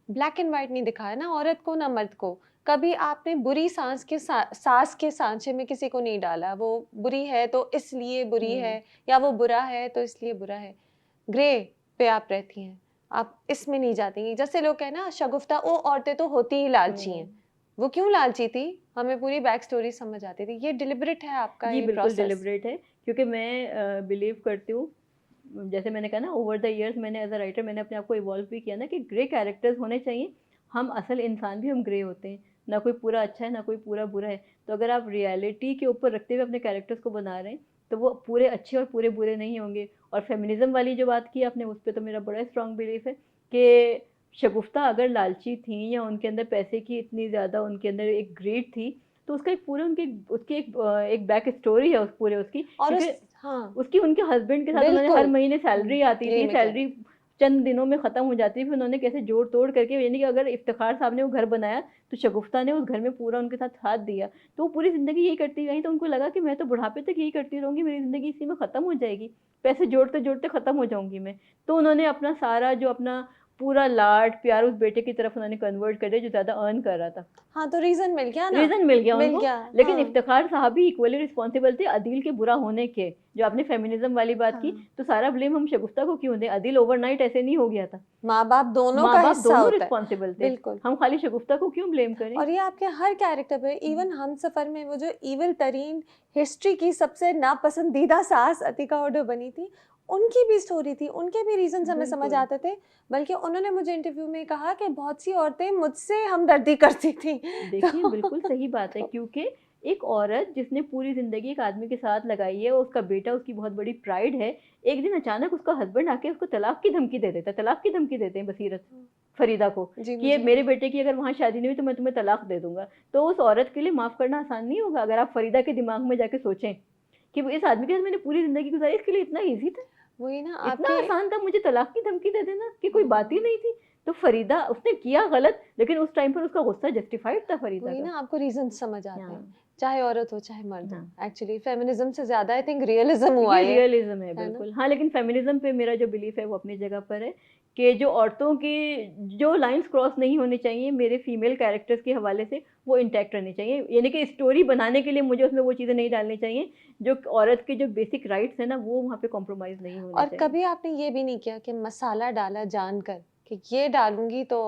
[SPEAKER 1] ब्लैक एंड वाइट नहीं दिखाया ना औरत को ना मर्द को। कभी आपने बुरी सास के सांचे में किसी को नहीं डाला, वो बुरी है तो इसलिए बुरी है, या वो बुरा है तो इसलिए बुरा है। ग्रे पे आप रहती हैं, आप इसमें नहीं जाती। जैसे लोग कहें ना शगुफ्ता, वो औरतें तो होती ही लालची हैं। वो क्यों लालची थी, हमें पूरी बैक स्टोरी समझ आती थी। ये डिलिबरेट है आपका
[SPEAKER 2] जी
[SPEAKER 1] ये
[SPEAKER 2] बिल्कुल
[SPEAKER 1] प्रोसेस?
[SPEAKER 2] डिलिबरेट है, क्योंकि मैं बिलीव करती हूँ, जैसे मैंने कहा ना, ओवर द इयर्स मैंने एज अ राइटर मैंने अपने आप को इवॉल्व भी किया ना, कि ग्रे कैरेक्टर्स होने चाहिए। हम असल इंसान भी हम ग्रे होते हैं, ना कोई पूरा अच्छा है ना कोई पूरा बुरा है। तो अगर आप रियलिटी के ऊपर रखते हुए अपने कैरेक्टर्स को बना रहे हैं तो वो पूरे अच्छे और पूरे बुरे नहीं होंगे। और फेमिनिज्म वाली जो बात की आपने, उस पर तो मेरा बड़ा स्ट्रांग बिलीफ है कि शगुफ्ता अगर लालची थी या उनके अंदर पैसे की इतनी ज़्यादा उनके अंदर एक ग्रीड थी, तो उसका एक पूरे उनकी उसकी एक बैक स्टोरी है उस पूरे उसकी,
[SPEAKER 1] और
[SPEAKER 2] क्योंकि
[SPEAKER 1] हाँ
[SPEAKER 2] उसकी उनके हस्बैंड के साथ उन्होंने हर
[SPEAKER 1] बिल्कुल।
[SPEAKER 2] महीने सैलरी आती
[SPEAKER 1] यही
[SPEAKER 2] थी,
[SPEAKER 1] मैं कह रही
[SPEAKER 2] सैलरी चंद दिनों में ख़त्म हो जाती थी, फिर उन्होंने कैसे जोड़ तोड़ करके, यानी कि अगर इफ्तिखार साहब ने वो घर बनाया तो शगुफ्ता ने उस घर में पूरा उनके साथ साथ दिया। तो वो पूरी ज़िंदगी यही करती रही, तो उनको लगा कि मैं तो बुढ़ापे तक यही करती रहूँगी, मेरी ज़िंदगी इसी में ख़त्म हो जाएगी, पैसे जोड़ते जोड़ते ख़त्म हो जाऊँगी मैं। तो उन्होंने अपना सारा जो अपना पूरा लाड प्यार उस बेटे की तरफ उन्होंने कन्वर्ट कर दिया जो ज़्यादा अर्न कर रहा था।
[SPEAKER 1] हाँ, तो रीजन मिल गया ना,
[SPEAKER 2] रीजन मिल गया
[SPEAKER 1] मिल
[SPEAKER 2] उनको।
[SPEAKER 1] गया।
[SPEAKER 2] लेकिन
[SPEAKER 1] हाँ
[SPEAKER 2] इफ्तिखार साहब भी इक्वली रिस्पॉन्सिबल थे अदील के बुरा होने के। जो आपने फेमिनिज्म वाली बात की,
[SPEAKER 1] हाँ,
[SPEAKER 2] तो सारा ब्लेम हम शगुफ्ता को क्यों दें? अदील ओवरनाइट ऐसे नहीं हो गया था,
[SPEAKER 1] माँ बाप दोनों
[SPEAKER 2] माँ
[SPEAKER 1] का
[SPEAKER 2] बाप
[SPEAKER 1] हिस्सा
[SPEAKER 2] दोनों
[SPEAKER 1] होता है।
[SPEAKER 2] रिस्पॉन्सिबल थे,
[SPEAKER 1] बिल्कुल।
[SPEAKER 2] हम खाली शगुफ्ता को क्यों ब्लेम करें?
[SPEAKER 1] और ये आपके हर कैरेक्टर पे, इवन हम सफर में वो जो इविल तरीन हिस्ट्री की सबसे नापसंदीदा सास अतिका ओडो बनी थी, उनकी भी स्टोरी थी, उनके भी रीजन हमें समझ
[SPEAKER 2] बिल्कुल।
[SPEAKER 1] आते थे। बल्कि उन्होंने मुझे इंटरव्यू में कहा कि बहुत सी औरतें मुझसे हमदर्दी करती थी।
[SPEAKER 2] देखिए
[SPEAKER 1] तो
[SPEAKER 2] बिल्कुल सही बात है, क्योंकि एक औरत जिसने पूरी जिंदगी एक आदमी के साथ लगाई है, उसका बेटा उसकी बहुत बड़ी प्राइड है, एक दिन अचानक उसका हस्बैंड आके उसको तलाक की धमकी दे देता है। तलाक की धमकी देते हैं बसीरत फरीदा को
[SPEAKER 1] जी
[SPEAKER 2] कि ये
[SPEAKER 1] मुझे
[SPEAKER 2] मेरे बेटे की अगर वहाँ शादी नहीं हुई तो मैं तुम्हें तलाक दे दूंगा। तो उस औरत के लिए माफ करना आसान नहीं होगा। अगर आप फरीदा के दिमाग में जाके सोचें कि वो इस आदमी के साथ मैंने पूरी जिंदगी गुजारी, इसके लिए इतना ईजी था,
[SPEAKER 1] वही ना
[SPEAKER 2] इतना
[SPEAKER 1] आपके।
[SPEAKER 2] आसान था मुझे तलाक की धमकी दे देना, कि कोई बात ही
[SPEAKER 1] हाँ,
[SPEAKER 2] नहीं थी। तो फरीदा उसने किया गलत, लेकिन उस टाइम पर उसका गुस्सा जस्टिफाइड था फरीदा
[SPEAKER 1] वही
[SPEAKER 2] का।
[SPEAKER 1] ना आपको रीजन समझ आते हैं,
[SPEAKER 2] हाँ,
[SPEAKER 1] चाहे औरत हो चाहे मर्द हो।
[SPEAKER 2] हाँ।
[SPEAKER 1] एक्चुअली फेमिनिज्म से ज्यादा आई थिंक रियलिज्म हुआ
[SPEAKER 2] ये
[SPEAKER 1] ये,
[SPEAKER 2] रियलिज्म है
[SPEAKER 1] है ना?
[SPEAKER 2] बिल्कुल। हाँ, लेकिन फेमिनिज्म पे मेरा जो बिलीफ है वो अपनी जगह पर है, कि जो औरतों की जो लाइंस क्रॉस नहीं होनी चाहिए मेरे फीमेल कैरेक्टर्स के हवाले से, वो इंटैक्ट रहनी चाहिए। यानी कि स्टोरी बनाने के लिए मुझे उसमें वो चीज़ें नहीं डालनी चाहिए, जो औरत के जो बेसिक राइट्स है ना, वो वहाँ पे कॉम्प्रोमाइज़ नहीं होने
[SPEAKER 1] और
[SPEAKER 2] चाहिए।
[SPEAKER 1] कभी आपने ये भी नहीं किया कि मसाला डाला जानकर कि ये डालूंगी तो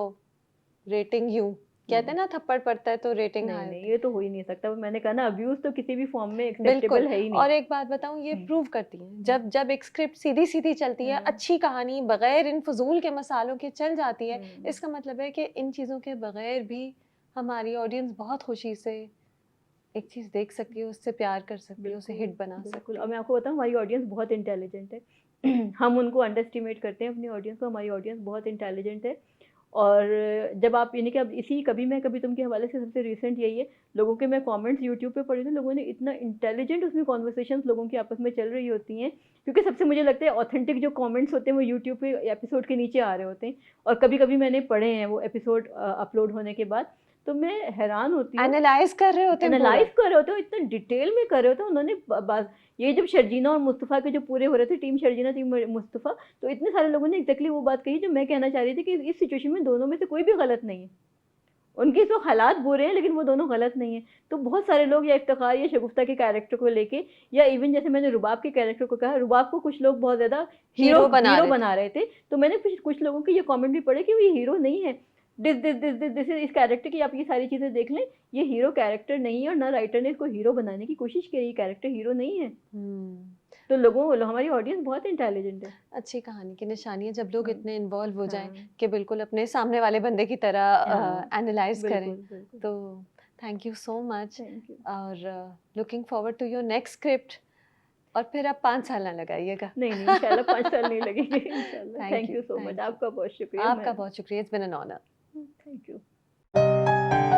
[SPEAKER 1] रेटिंग यूं, कहते
[SPEAKER 2] नहीं,
[SPEAKER 1] हैं ना थप्पड़ पड़ता है तो रेटिंग
[SPEAKER 2] नहीं,
[SPEAKER 1] हाई
[SPEAKER 2] नहीं,
[SPEAKER 1] होती
[SPEAKER 2] ये तो हो ही नहीं सकता। वो मैंने कहा ना, अब्यूज़ तो किसी भी फॉर्म में
[SPEAKER 1] है। बिल्कुल।
[SPEAKER 2] एक्सेप्टेबल है ही नहीं।
[SPEAKER 1] और एक बात बताऊं, ये
[SPEAKER 2] हुँ,
[SPEAKER 1] प्रूव करती है
[SPEAKER 2] हुँ,
[SPEAKER 1] जब जब एक स्क्रिप्ट सीधी सीधी चलती है,
[SPEAKER 2] हाँ,
[SPEAKER 1] अच्छी कहानी बगैर इन फजूल के मसालों के चल जाती है,
[SPEAKER 2] हुँ।
[SPEAKER 1] इसका मतलब है कि इन चीज़ों के बगैर भी हमारी ऑडियंस बहुत खुशी से एक चीज़ देख सकती है, उससे प्यार कर सकती है, उसे
[SPEAKER 2] बिल्कुल,
[SPEAKER 1] हिट बना
[SPEAKER 2] बिल्कुल। और
[SPEAKER 1] सकती
[SPEAKER 2] मैं
[SPEAKER 1] है।
[SPEAKER 2] आपको बताऊँ, हमारी ऑडियंस बहुत इंटेलिजेंट है। हम उनको अंडर एस्टिमेट करते हैं अपनी ऑडियंस को, हमारी ऑडियंस बहुत इंटेलिजेंट है। और जब आप, यानी कि अब इसी कभी मैं कभी तुम के हवाले से सबसे रिसेंट यही है, लोगों के मैं कमेंट्स यूट्यूब पे पढ़ी थी, लोगों ने इतना इंटेलिजेंट उसमें कॉन्वर्सेशंस लोगों की आपस में चल रही होती हैं, क्योंकि सबसे मुझे लगता है ऑथेंटिक जो कमेंट्स होते हैं वो यूट्यूब पे एपिसोड के नीचे आ रहे होते हैं। और कभी कभी मैंने पढ़े हैं वो एपिसोड अपलोड होने के बाद, तो मैं हैरान होती हूँ।
[SPEAKER 1] एनालाइज कर रहे होते हैं पूरा।
[SPEAKER 2] एनालाइज कर रहे होते हो, इतना डिटेल में कर रहे होते हो उन्होंने। ये जब शर्जीना और मुस्तफ़ा के जो पूरे हो रहे थे, टीम शर्जीना टीम मुस्तफ़ा, तो इतने सारे लोगों ने एग्जैक्टली वो बात कही जो मैं कहना चाह रही थी, कि इस सिचुएशन में दोनों में से कोई भी गलत नहीं है। उनके तो हालात बुरे हैं, लेकिन वो दोनों गलत नहीं है। तो बहुत सारे लोग या इफ्तिखार या शगुफ्ता के कैरेक्टर को लेके, या इवन जैसे मैंने रुबाब के कैरेक्टर को कहा, रुबाब को कुछ लोग बहुत ज़्यादा हीरो
[SPEAKER 1] हीरो बना
[SPEAKER 2] हीरो
[SPEAKER 1] रहे थे।
[SPEAKER 2] बना रहे थे। तो मैंने कुछ कुछ लोगों के ये कमेंट भी पढ़े कि वो ये हीरो नहीं है, दिस इज इस कैरेक्टर की आप ये सारी चीज़ें देख लें, ये हीरो कैरेक्टर नहीं है, और ना राइटर ने इसको हीरो बनाने की कोशिश की, ये कैरेक्टर हीरो नहीं है। तो हमारी ऑडियंस बहुत इंटेलिजेंट है।
[SPEAKER 1] अच्छी कहानी की निशानी है जब लोग
[SPEAKER 2] हाँ,
[SPEAKER 1] इतने इन्वॉल्व हो जाएं
[SPEAKER 2] हाँ,
[SPEAKER 1] कि बिल्कुल अपने सामने वाले बंदे की तरह
[SPEAKER 2] हाँ,
[SPEAKER 1] एनालाइज करें।
[SPEAKER 2] बिल्कुल, बिल्कुल।
[SPEAKER 1] तो thank you so much,
[SPEAKER 2] thank you.
[SPEAKER 1] और looking forward to your next script. और फिर आप 5 साल ना लगाइएगा।
[SPEAKER 2] नहीं, नहीं, इंशाल्लाह 5 साल नहीं लगेंगे इंशाल्लाह।
[SPEAKER 1] Thank
[SPEAKER 2] thank
[SPEAKER 1] you,
[SPEAKER 2] you so much,
[SPEAKER 1] thank you.
[SPEAKER 2] आपका बहुत शुक्रिया।
[SPEAKER 1] आपका बहुत शुक्रिया, it's been an honour.
[SPEAKER 2] Thank you.